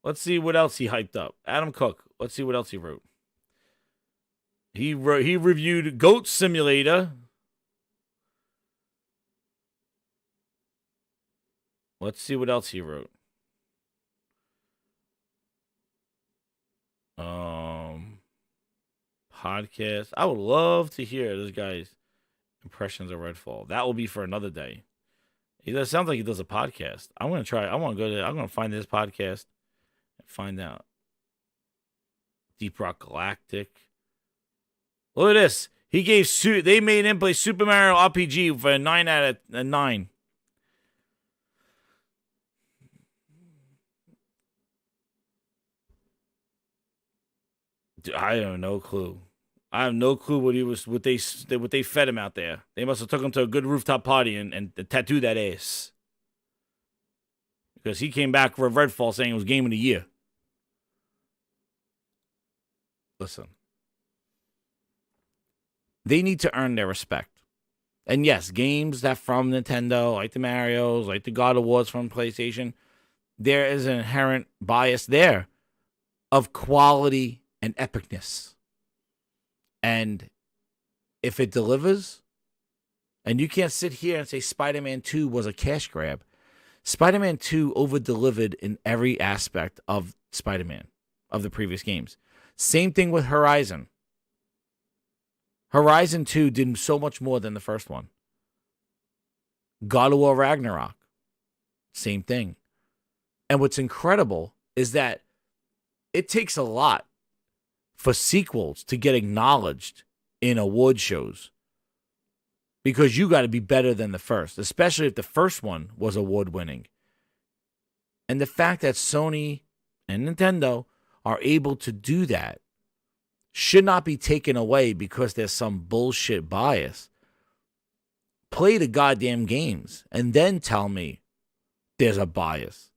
Let's see what else he hyped up. Adam Cook. Let's see what else he wrote. He reviewed Goat Simulator. Let's see what else he wrote. Podcast. I would love to hear this guy's impressions of Redfall. That will be for another day. He does sounds like he does a podcast. I'm gonna try. I'm gonna find this podcast and find out. Deep Rock Galactic. Look at this. He gave they made him play Super Mario RPG for a 9 out of 9. I have no clue. I have no clue what they fed him out there. They must have took him to a good rooftop party and tattooed that ass. Because he came back for Redfall saying it was game of the year. Listen. They need to earn their respect. And yes, games that from Nintendo, like the Marios, like the God of Wars from PlayStation, there is an inherent bias there of quality and epicness. And if it delivers, and you can't sit here and say Spider-Man 2 was a cash grab. Spider-Man 2 over-delivered in every aspect of Spider-Man, of the previous games. Same thing with Horizon. Horizon 2 did so much more than the first one. God of War Ragnarok, same thing. And what's incredible is that it takes a lot for sequels to get acknowledged in award shows, because you got to be better than the first, especially if the first one was award-winning. And the fact that Sony and Nintendo are able to do that should not be taken away because there's some bullshit bias. Play the goddamn games and then tell me there's a bias.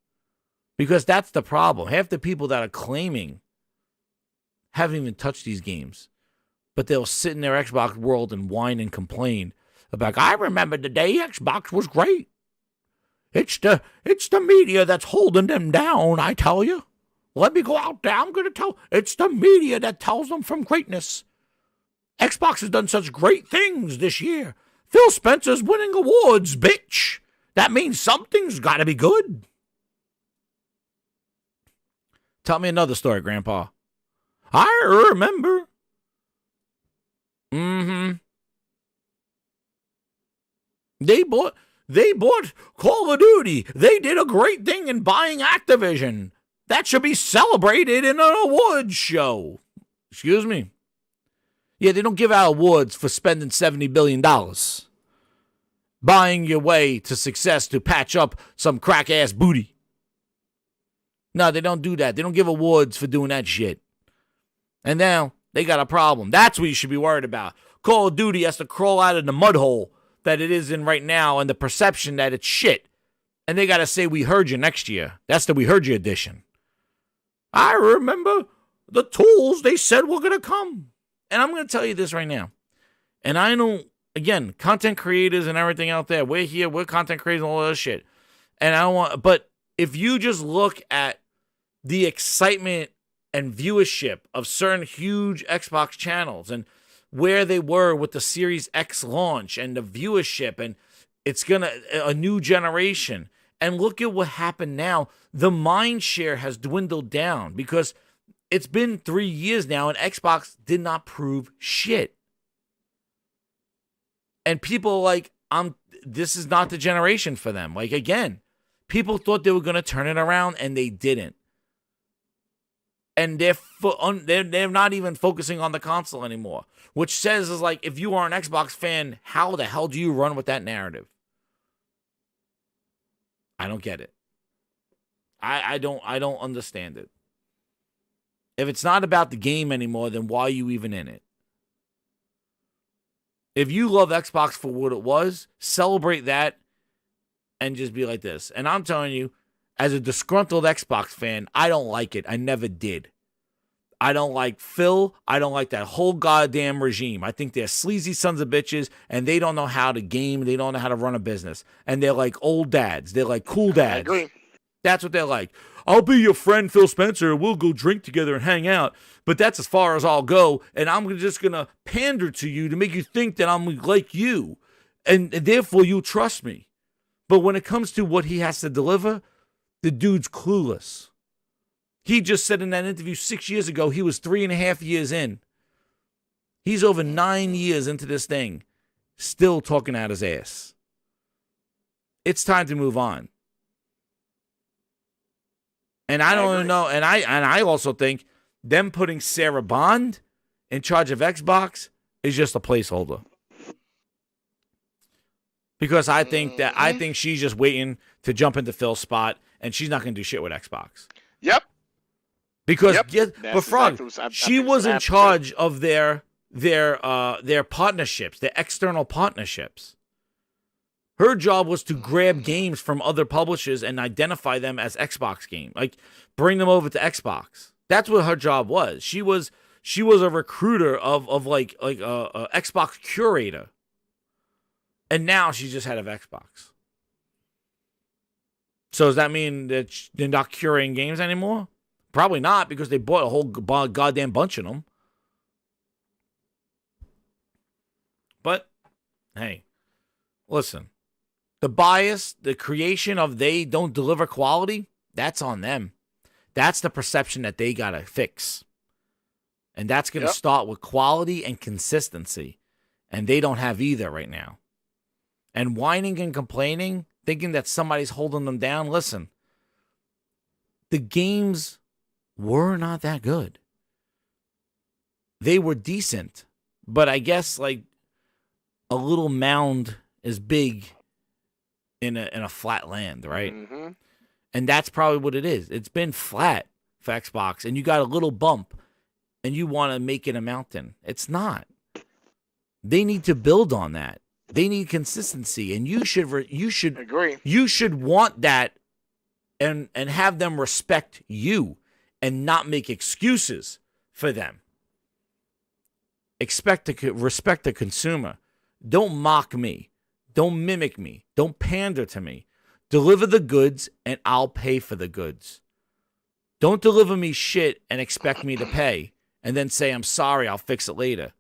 Because that's the problem. Half the people that are claiming haven't even touched these games, but they'll sit in their Xbox world and whine and complain about, I remember the day Xbox was great. It's the media that's holding them down, I tell you. Let me go out there. I'm going to tell. It's the media that tells them from greatness. Xbox has done such great things this year. Phil Spencer's winning awards, bitch. That means something's got to be good. Tell me another story, Grandpa. I remember. They bought Call of Duty. They did a great thing in buying Activision. That should be celebrated in an awards show. Excuse me. Yeah, they don't give out awards for spending $70 billion. Buying your way to success to patch up some crack-ass booty. No, they don't do that. They don't give awards for doing that shit. And now they got a problem. That's what you should be worried about. Call of Duty has to crawl out of the mud hole that it is in right now and the perception that it's shit. And they got to say, we heard you next year. That's the We Heard You edition. I remember the tools they said were going to come. And I'm going to tell you this right now. And I know, again, content creators and everything out there, we're here, we're content creators and all that shit. And I don't want, but if you just look at the excitement and viewership of certain huge Xbox channels and where they were with the Series X launch and the viewership, and it's going to, a new generation. And look at what happened now. The mind share has dwindled down because it's been 3 years now and Xbox did not prove shit. And people are like, this is not the generation for them. Like, again, people thought they were going to turn it around and they didn't. And they're not even focusing on the console anymore, which says is like, if you are an Xbox fan, how the hell do you run with that narrative? I don't get it. I don't understand it. If it's not about the game anymore, then why are you even in it? If you love Xbox for what it was, celebrate that and just be like this. And I'm telling you, as a disgruntled Xbox fan, I don't like it. I never did. I don't like Phil. I don't like that whole goddamn regime. I think they're sleazy sons of bitches, and they don't know how to game. They don't know how to run a business. And they're like old dads. They're like cool dads. I agree. That's what they're like. I'll be your friend, Phil Spencer. We'll go drink together and hang out. But that's as far as I'll go. And I'm just going to pander to you to make you think that I'm like you. And therefore, you'll trust me. But when it comes to what he has to deliver, the dude's clueless. He just said in that interview 6 years ago, he was 3.5 years in. He's over 9 years into this thing, still talking out his ass. It's time to move on. And I don't even know, and I also think them putting Sarah Bond in charge of Xbox is just a placeholder. Because I think she's just waiting to jump into Phil's spot, and she's not going to do shit with Xbox. Yep. Because, but Frog, she was in charge of their partnerships, their external partnerships. Her job was to grab games from other publishers and identify them as Xbox games, like bring them over to Xbox. That's what her job was. She was a recruiter of like a Xbox curator, and now she's just head of Xbox. So does that mean that they're not curating games anymore? Probably not, because they bought a whole goddamn bunch of them. But hey, listen. The bias, the creation of they don't deliver quality, that's on them. That's the perception that they got to fix. And that's going to start with quality and consistency. And they don't have either right now. And whining and complaining, thinking that somebody's holding them down. Listen, the games were not that good. They were decent. But I guess like a little mound is big in a flat land, right? Mm-hmm. And that's probably what it is. It's been flat for Xbox, and you got a little bump, and you want to make it a mountain. It's not. They need to build on that. They need consistency, and you should agree. You should want that, and have them respect you, and not make excuses for them. Respect the consumer. Don't mock me. Don't mimic me. Don't pander to me. Deliver the goods, and I'll pay for the goods. Don't deliver me shit and expect me to pay, and then say, I'm sorry, I'll fix it later.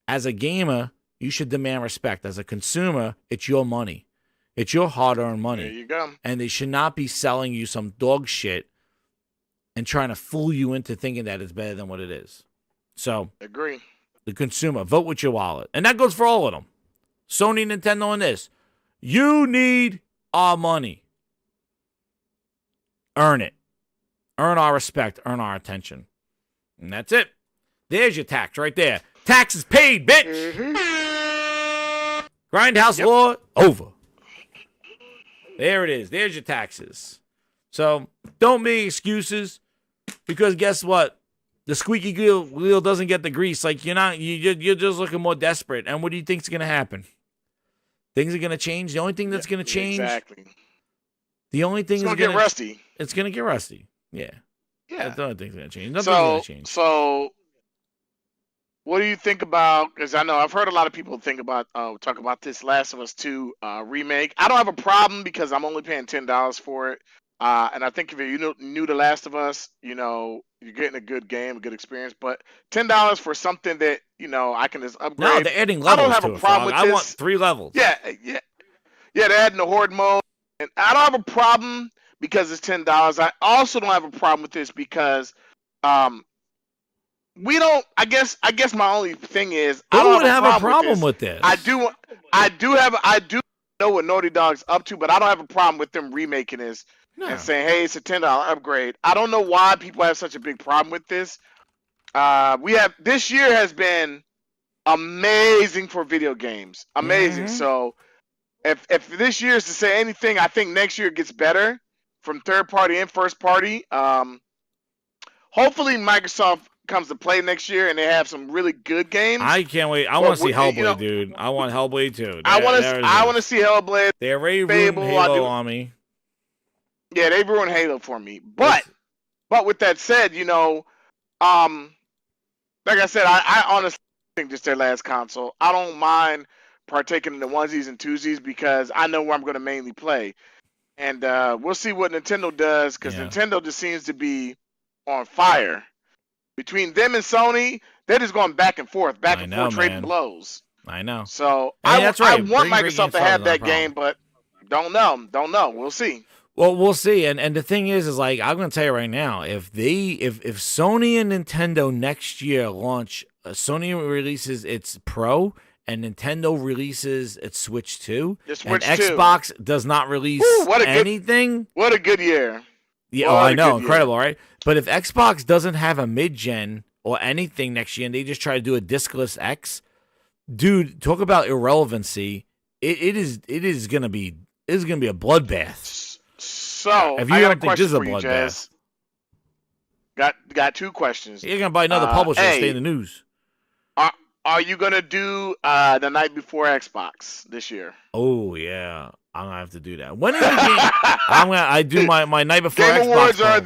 As a gamer, you should demand respect. As a consumer, it's your money. It's your hard-earned money. There you go. And they should not be selling you some dog shit and trying to fool you into thinking that it's better than what it is. So, agree. The consumer, vote with your wallet. And that goes for all of them. Sony, Nintendo, and this. You need our money. Earn it. Earn our respect. Earn our attention. And that's it. There's your tax right there. Taxes paid, bitch. Mm-hmm. Grindhouse law, over. There it is. There's your taxes. So don't make excuses, because guess what? The squeaky wheel doesn't get the grease. Like you're just looking more desperate. And what do you think's going to happen? Things are going to change. The only thing that's going to change. Exactly. The only thing it's going to get rusty. It's going to get rusty. Yeah. Yeah. That's the only thing's going to change. Nothing's going to change. So, what do you think about? Because I know I've heard a lot of people think about talk about this Last of Us 2 remake. I don't have a problem because I'm only paying $10 for it. And I think if you're new to Last of Us, you're getting a good game, a good experience. But $10 for something that I can just upgrade. No, they're adding levels. I don't have a problem with this. I want 3 levels. Yeah. They're adding the horde mode, and I don't have a problem because it's $10. I also don't have a problem with this because we don't. I guess my only thing is Who I don't would have a problem with this? I do know what Naughty Dog's up to, but I don't have a problem with them remaking this. No. And saying, hey, it's a $10 upgrade. I don't know why people have such a big problem with this. This year has been amazing for video games. Amazing. Mm-hmm. So if this year is to say anything, I think next year gets better from third party and first party. Hopefully Microsoft comes to play next year and they have some really good games. I can't wait. I want to see Hellblade, dude. I want Hellblade too. I want to see Hellblade. They already ruined Halo on me. Yeah, they ruined Halo for me. But with that said, like I said, I honestly think this is their last console. I don't mind partaking in the onesies and twosies because I know where I'm going to mainly play. And we'll see what Nintendo does because Nintendo just seems to be on fire. Between them and Sony, they're just going back and forth, trading blows. I know. So that's right. I want Microsoft to have that game, but don't know. We'll see. Well, we'll see. And the thing is like, I'm going to tell you right now, if Sony and Nintendo next year launch, Sony releases its Pro and Nintendo releases its Switch 2, and Xbox does not release anything. What a good year. Yeah, I know. Incredible, right? But if Xbox doesn't have a mid-gen or anything next year and they just try to do a discless X, dude, talk about irrelevancy. It is going to be a bloodbath. So if you I got don't a think question this is a for you, bloodbath, Jazz. Got 2 questions. You're gonna buy another publisher to stay in the news. Are you gonna do the night before Xbox this year? Oh yeah, I'm gonna have to do that. When is the game? I do my night before Game Xbox. Awards are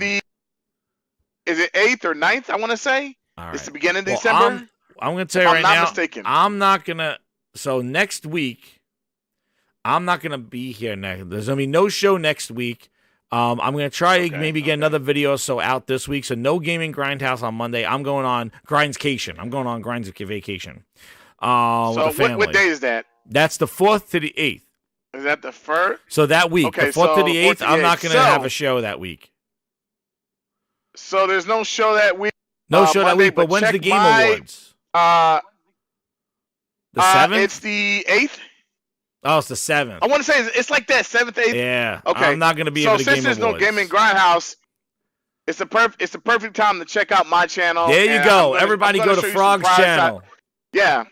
is it 8th or 9th? I want to say it's the beginning of December. I'm gonna tell you right now. I'm not mistaken. I'm not gonna. So next week, I'm not gonna be here next. There's gonna be no show next week. I'm gonna try maybe get another video or so out this week. So no Gaming Grindhouse on Monday. I'm going on Grindscation. I'm going on Grinds Vacation. So what day is that? That's the 4th to the 8th. Is that the 1st? So that week, the 4th to the 8th, I'm not gonna have a show that week. So there's no show that week. No show that week. But when's the Game Awards? The 7th? It's the 8th. Oh, it's the 7th. I want to say it's like that 7th, 8th. Yeah. Okay. I'm not going to be able to since Game there's Awards. no Gaming Grindhouse, it's the perfect time to check out my channel. There you go. Everybody go to Frog's channel. Yeah.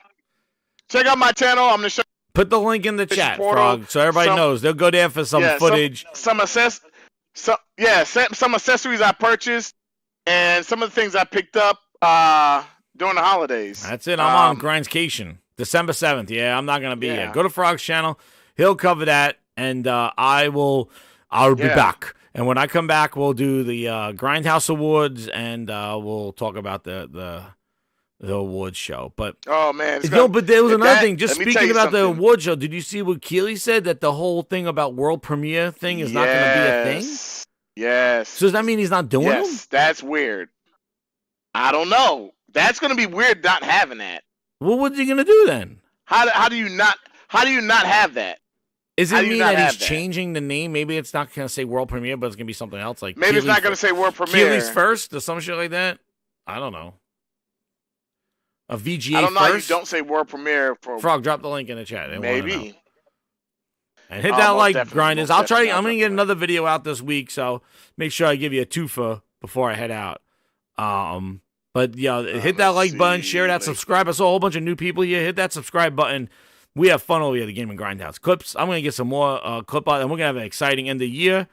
Check out my channel. I'm going to show Put the link in the chat, portal, Frog, so everybody knows. They'll go there for some footage. Some accessories I purchased, and some of the things I picked up during the holidays. That's it. I'm on Grindscation. December 7th. Yeah, I'm not going to be here. Go to Frog's channel. He'll cover that, and I'll be back. And when I come back, we'll do the Grindhouse Awards, and we'll talk about the awards show. But oh man, but there was another thing. Just speaking about the something. award show, did you see what Keeley said? That the whole thing about world premiere thing is not going to be a thing. Yes. So does that mean he's not doing them? Yes, that's weird. I don't know. That's going to be weird not having that. Well, what's he going to do then? How do you not have that? Does it mean that he's changing the name? Maybe it's not going to say world premiere, but it's going to be something else. Like maybe it's not going to say world premiere. Keeley's first or some shit like that. I don't know. A VGA I don't know first? how you don't say world premiere for Frog, drop the link in the chat. They maybe. And hit that like grinders. I'm going to get another video out this week, so make sure I give you a twofer before I head out. But yeah, hit that like button, share that, subscribe. I saw a whole bunch of new people here. Hit that subscribe button. We have fun over here at the Gaming Grindhouse. Clips. I'm going to get some more clip out, and we're going to have an exciting end of the year.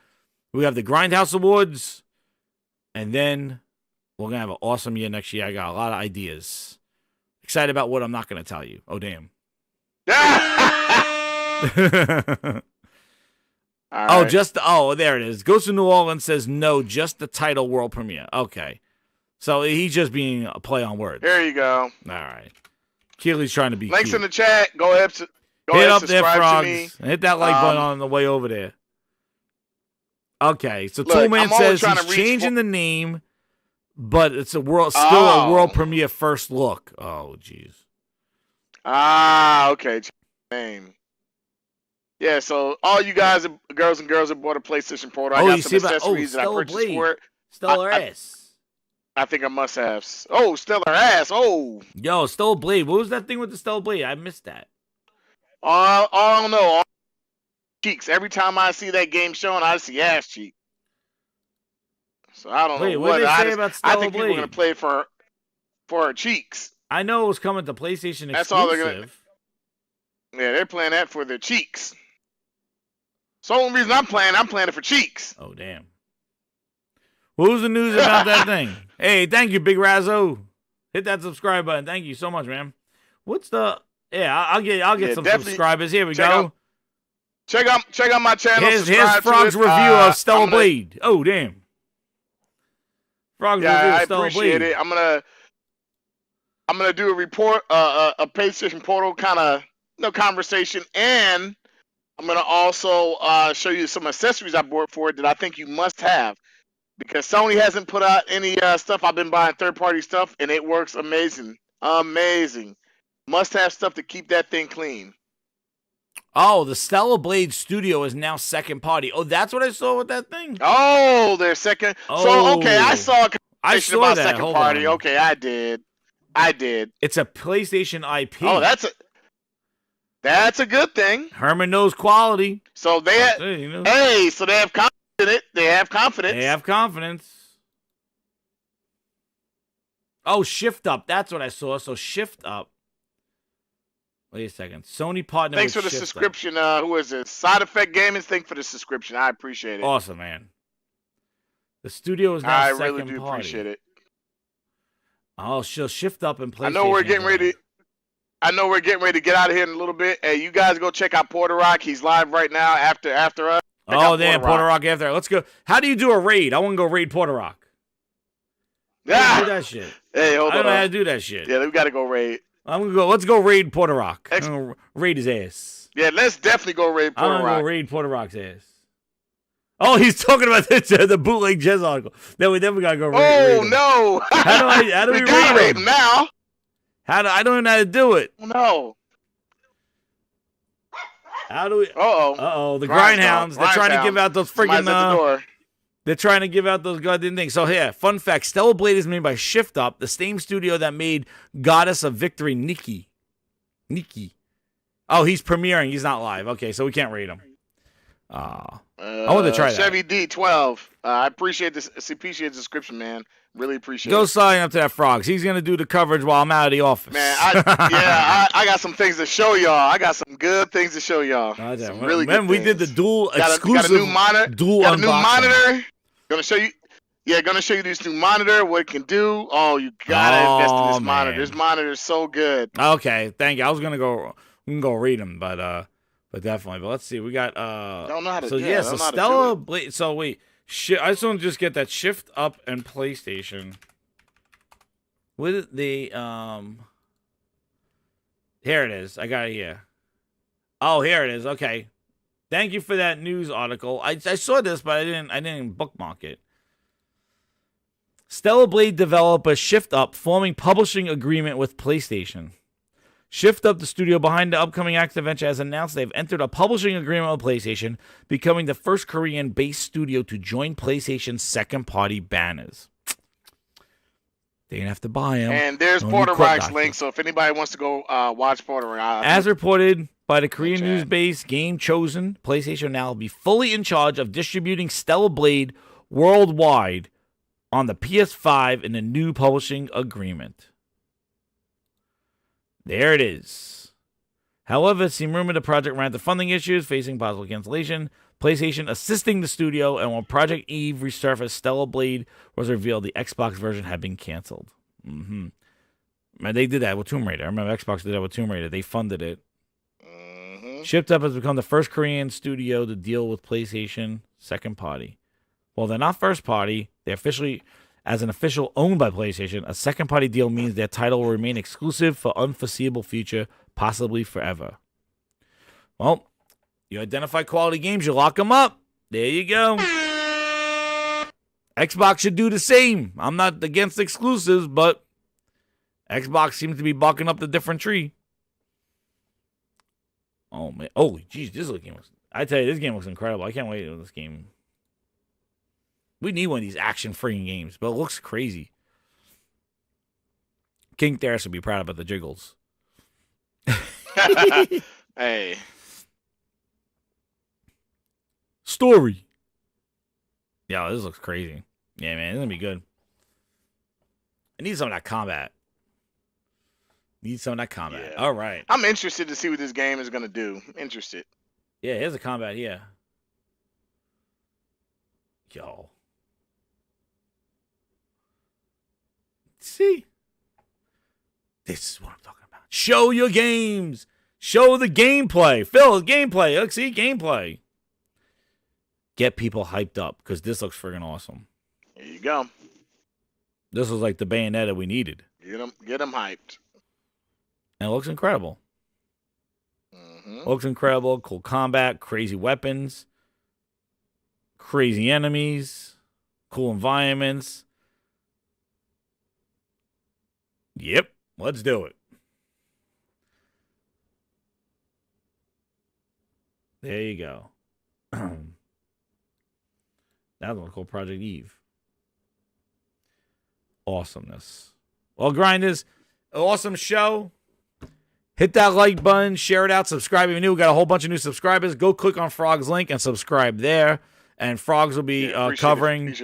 We have the Grindhouse Awards, and then we're going to have an awesome year next year. I got a lot of ideas. Excited about what I'm not going to tell you. Oh, damn. There it is. Goes to New Orleans, says no, just the title world premiere. Okay. So he's just being a play on words. There you go. All right. Keely's trying to be Links cute. in the chat. Go ahead. Hit up there, subscribe Frogs. to me. Hit that like button on the way over there. Okay. So Look, Toolman I'm always says trying he's to reach changing the name, but it's a world premiere first look. Oh, jeez. Okay. Name. Yeah, so all you guys, girls and girls that bought a PlayStation Portal, I got some accessories that I purchased for it. Stellar Ass. I think I must have. Oh, Stellar Ass. Oh. Yo, Stellar Blade. What was that thing with the Stellar Blade? I missed that. I don't know. All cheeks. Every time I see that game shown, I see ass cheek. So I don't know what did they say about Stellar I think Blade? people are going to play it for her cheeks. I know it was coming to PlayStation exclusive. That's all they're going to. Yeah, they're playing that for their cheeks. So the only reason I'm playing it for cheeks. Oh, damn. What was the news about that thing? Hey, thank you, Big Razzo. Hit that subscribe button. Thank you so much, man. What's the? Yeah, I'll get some subscribers. Here we go. Check out my channel. Here's Frog's review of Stellar Blade. Oh, damn. Frog's review of Stellar Blade. I appreciate it. I'm gonna do a report, a PlayStation Portal kind of conversation, and I'm gonna also show you some accessories I bought for it that I think you must have. Because Sony hasn't put out any stuff. I've been buying third-party stuff, and it works amazing. Amazing. Must-have stuff to keep that thing clean. Oh, the Stellar Blade studio is now second party. Oh, that's what I saw with that thing? Oh, they're second. Oh. So, okay, I saw a conversation about that. second party. Okay, I did. It's a PlayStation IP. Oh, that's a good thing. Herman knows quality. So so they have confidence in it. They have confidence. Oh, Shift Up. That's what I saw. So Shift Up. Wait a second. Sony partner. Thanks for the subscription. Who is it? Side Effect Gaming. Thanks for the subscription. I appreciate it. Awesome, man. The studio is now I second really do party. appreciate it. Oh, she'll Shift Up and PlayStation. I know we're getting ready to get out of here in a little bit. Hey, you guys go check out Porter Rock. He's live right now after us. Oh, damn, Porter Rock after. Let's go. How do you do a raid? I want to go raid Porter Rock. Do that shit. Hey, hold on. I don't know how to do that shit. Yeah, we got to go raid. I'm gonna go. Let's go raid Porter Rock. I'm gonna raid his ass. Yeah, let's definitely go raid Porter Rock. I'm gonna go raid Porter Rock's ass. Oh, he's talking about the bootleg Jez article. Then we gotta go raid him. No! How do we raid him now? I don't know how to do it. No. How do we? Uh-oh. The Grindhounds. They're trying to give out those freaking. They're trying to give out those goddamn things. So here, fun fact: Stellar Blade is made by Shift Up, the same studio that made Goddess of Victory Nikki. Nikki. Oh, he's premiering. He's not live. Okay, so we can't rate him. I want to try that. Chevy D12. I appreciate this. Appreciate the description, man. Really appreciate Go it. sign up to that Frogs. He's gonna do the coverage while I'm out of the office. Man, I got some things to show y'all. I got some good things to show y'all. Some really good we did the dual exclusive. Dual got a new unboxing. monitor. Gonna show you. Yeah, gonna show you this new monitor. What it can do. Oh, you gotta invest in this monitor. Man. This monitor is so good. Okay, thank you. I was gonna go. We can go read them, but definitely. But let's see. We got Don't know how to. So yeah, so don't know how to Stella do it. Blade. So wait. I just want to just get that shift up and PlayStation. With the here it is. I got it here. Oh, here it is. Okay. Thank you for that news article. I saw this, but I didn't bookmark it. Stella Blade developer Shift Up forming publishing agreement with PlayStation. Shift Up, the studio behind the upcoming action adventure, has announced they've entered a publishing agreement with PlayStation, becoming the first Korean-based studio to join PlayStation's second-party banners. They didn't have to buy them. And there's Porter Rock's link, so if anybody wants to go watch Porter Rock. As reported by the Korean news-based Game Chosen, PlayStation now will be fully in charge of distributing Stella Blade worldwide on the PS5 in the new publishing agreement. There it is. However, it seemed rumored the project ran into funding issues, facing possible cancellation. PlayStation assisting the studio, and when Project Eve resurfaced, Stella Blade was revealed the Xbox version had been canceled. And they did that with Tomb Raider. I remember Xbox did that with Tomb Raider. They funded it. Shipped Up has become the first Korean studio to deal with PlayStation second party. Well, they're not first party. They're officially, as an official owned by PlayStation, a second party deal means their title will remain exclusive for unforeseeable future, possibly forever. Well, you identify quality games, you lock them up. There you go. Xbox should do the same. I'm not against exclusives, but Xbox seems to be barking up the different tree. Oh, man. Oh, geez, this game looks... I tell you, this game looks incredible. I can't wait for this game. We need one of these action-freaking games, but it looks crazy. King Theris would be proud about the jiggles. Hey. Story. Yeah, this looks crazy. Yeah, man, it's going to be good. I need some of that combat. Yeah. All right. I'm interested to see what this game is going to do. Interested. Yeah, here's the combat here. Yo. See? This is what I'm talking about. Show your games. Show the gameplay. Phil, gameplay. Let's see gameplay. Get people hyped up because this looks friggin' awesome. There you go. This was like the Bayonetta we needed. Get them hyped. And it looks incredible. Looks incredible. Cool combat. Crazy weapons. Crazy enemies. Cool environments. Yep. Let's do it. There you go. That one's called Project Eve. Awesomeness. Well, Grinders, awesome show. Hit that like button, share it out, subscribe if you're new. We got a whole bunch of new subscribers. Go click on Frog's link and subscribe there. And Frogs will be covering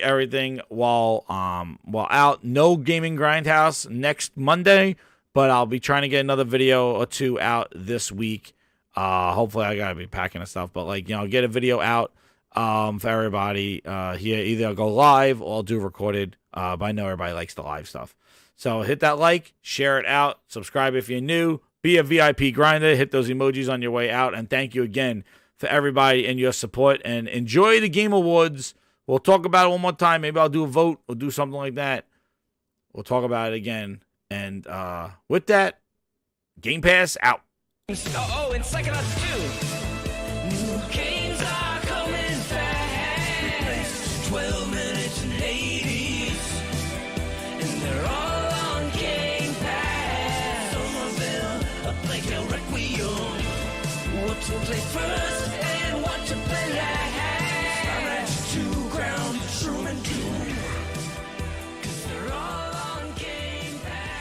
everything while out. No Gaming Grindhouse next Monday, but I'll be trying to get another video or two out this week. Hopefully, I gotta be packing and stuff, but get a video out for everybody here. Either I'll go live or I'll do recorded. But I know everybody likes the live stuff. So hit that like, share it out, subscribe if you're new, be a VIP grinder, hit those emojis on your way out, and thank you again for everybody and your support, and enjoy the Game Awards. We'll talk about it one more time. Maybe I'll do a vote or do something like that. We'll talk about it again. And with that, Game Pass out. Oh, and second ops too. New games are coming fast. 12 minutes and Hades, and they're all on Game Pass. Some of them are like a Requiem. What to play first?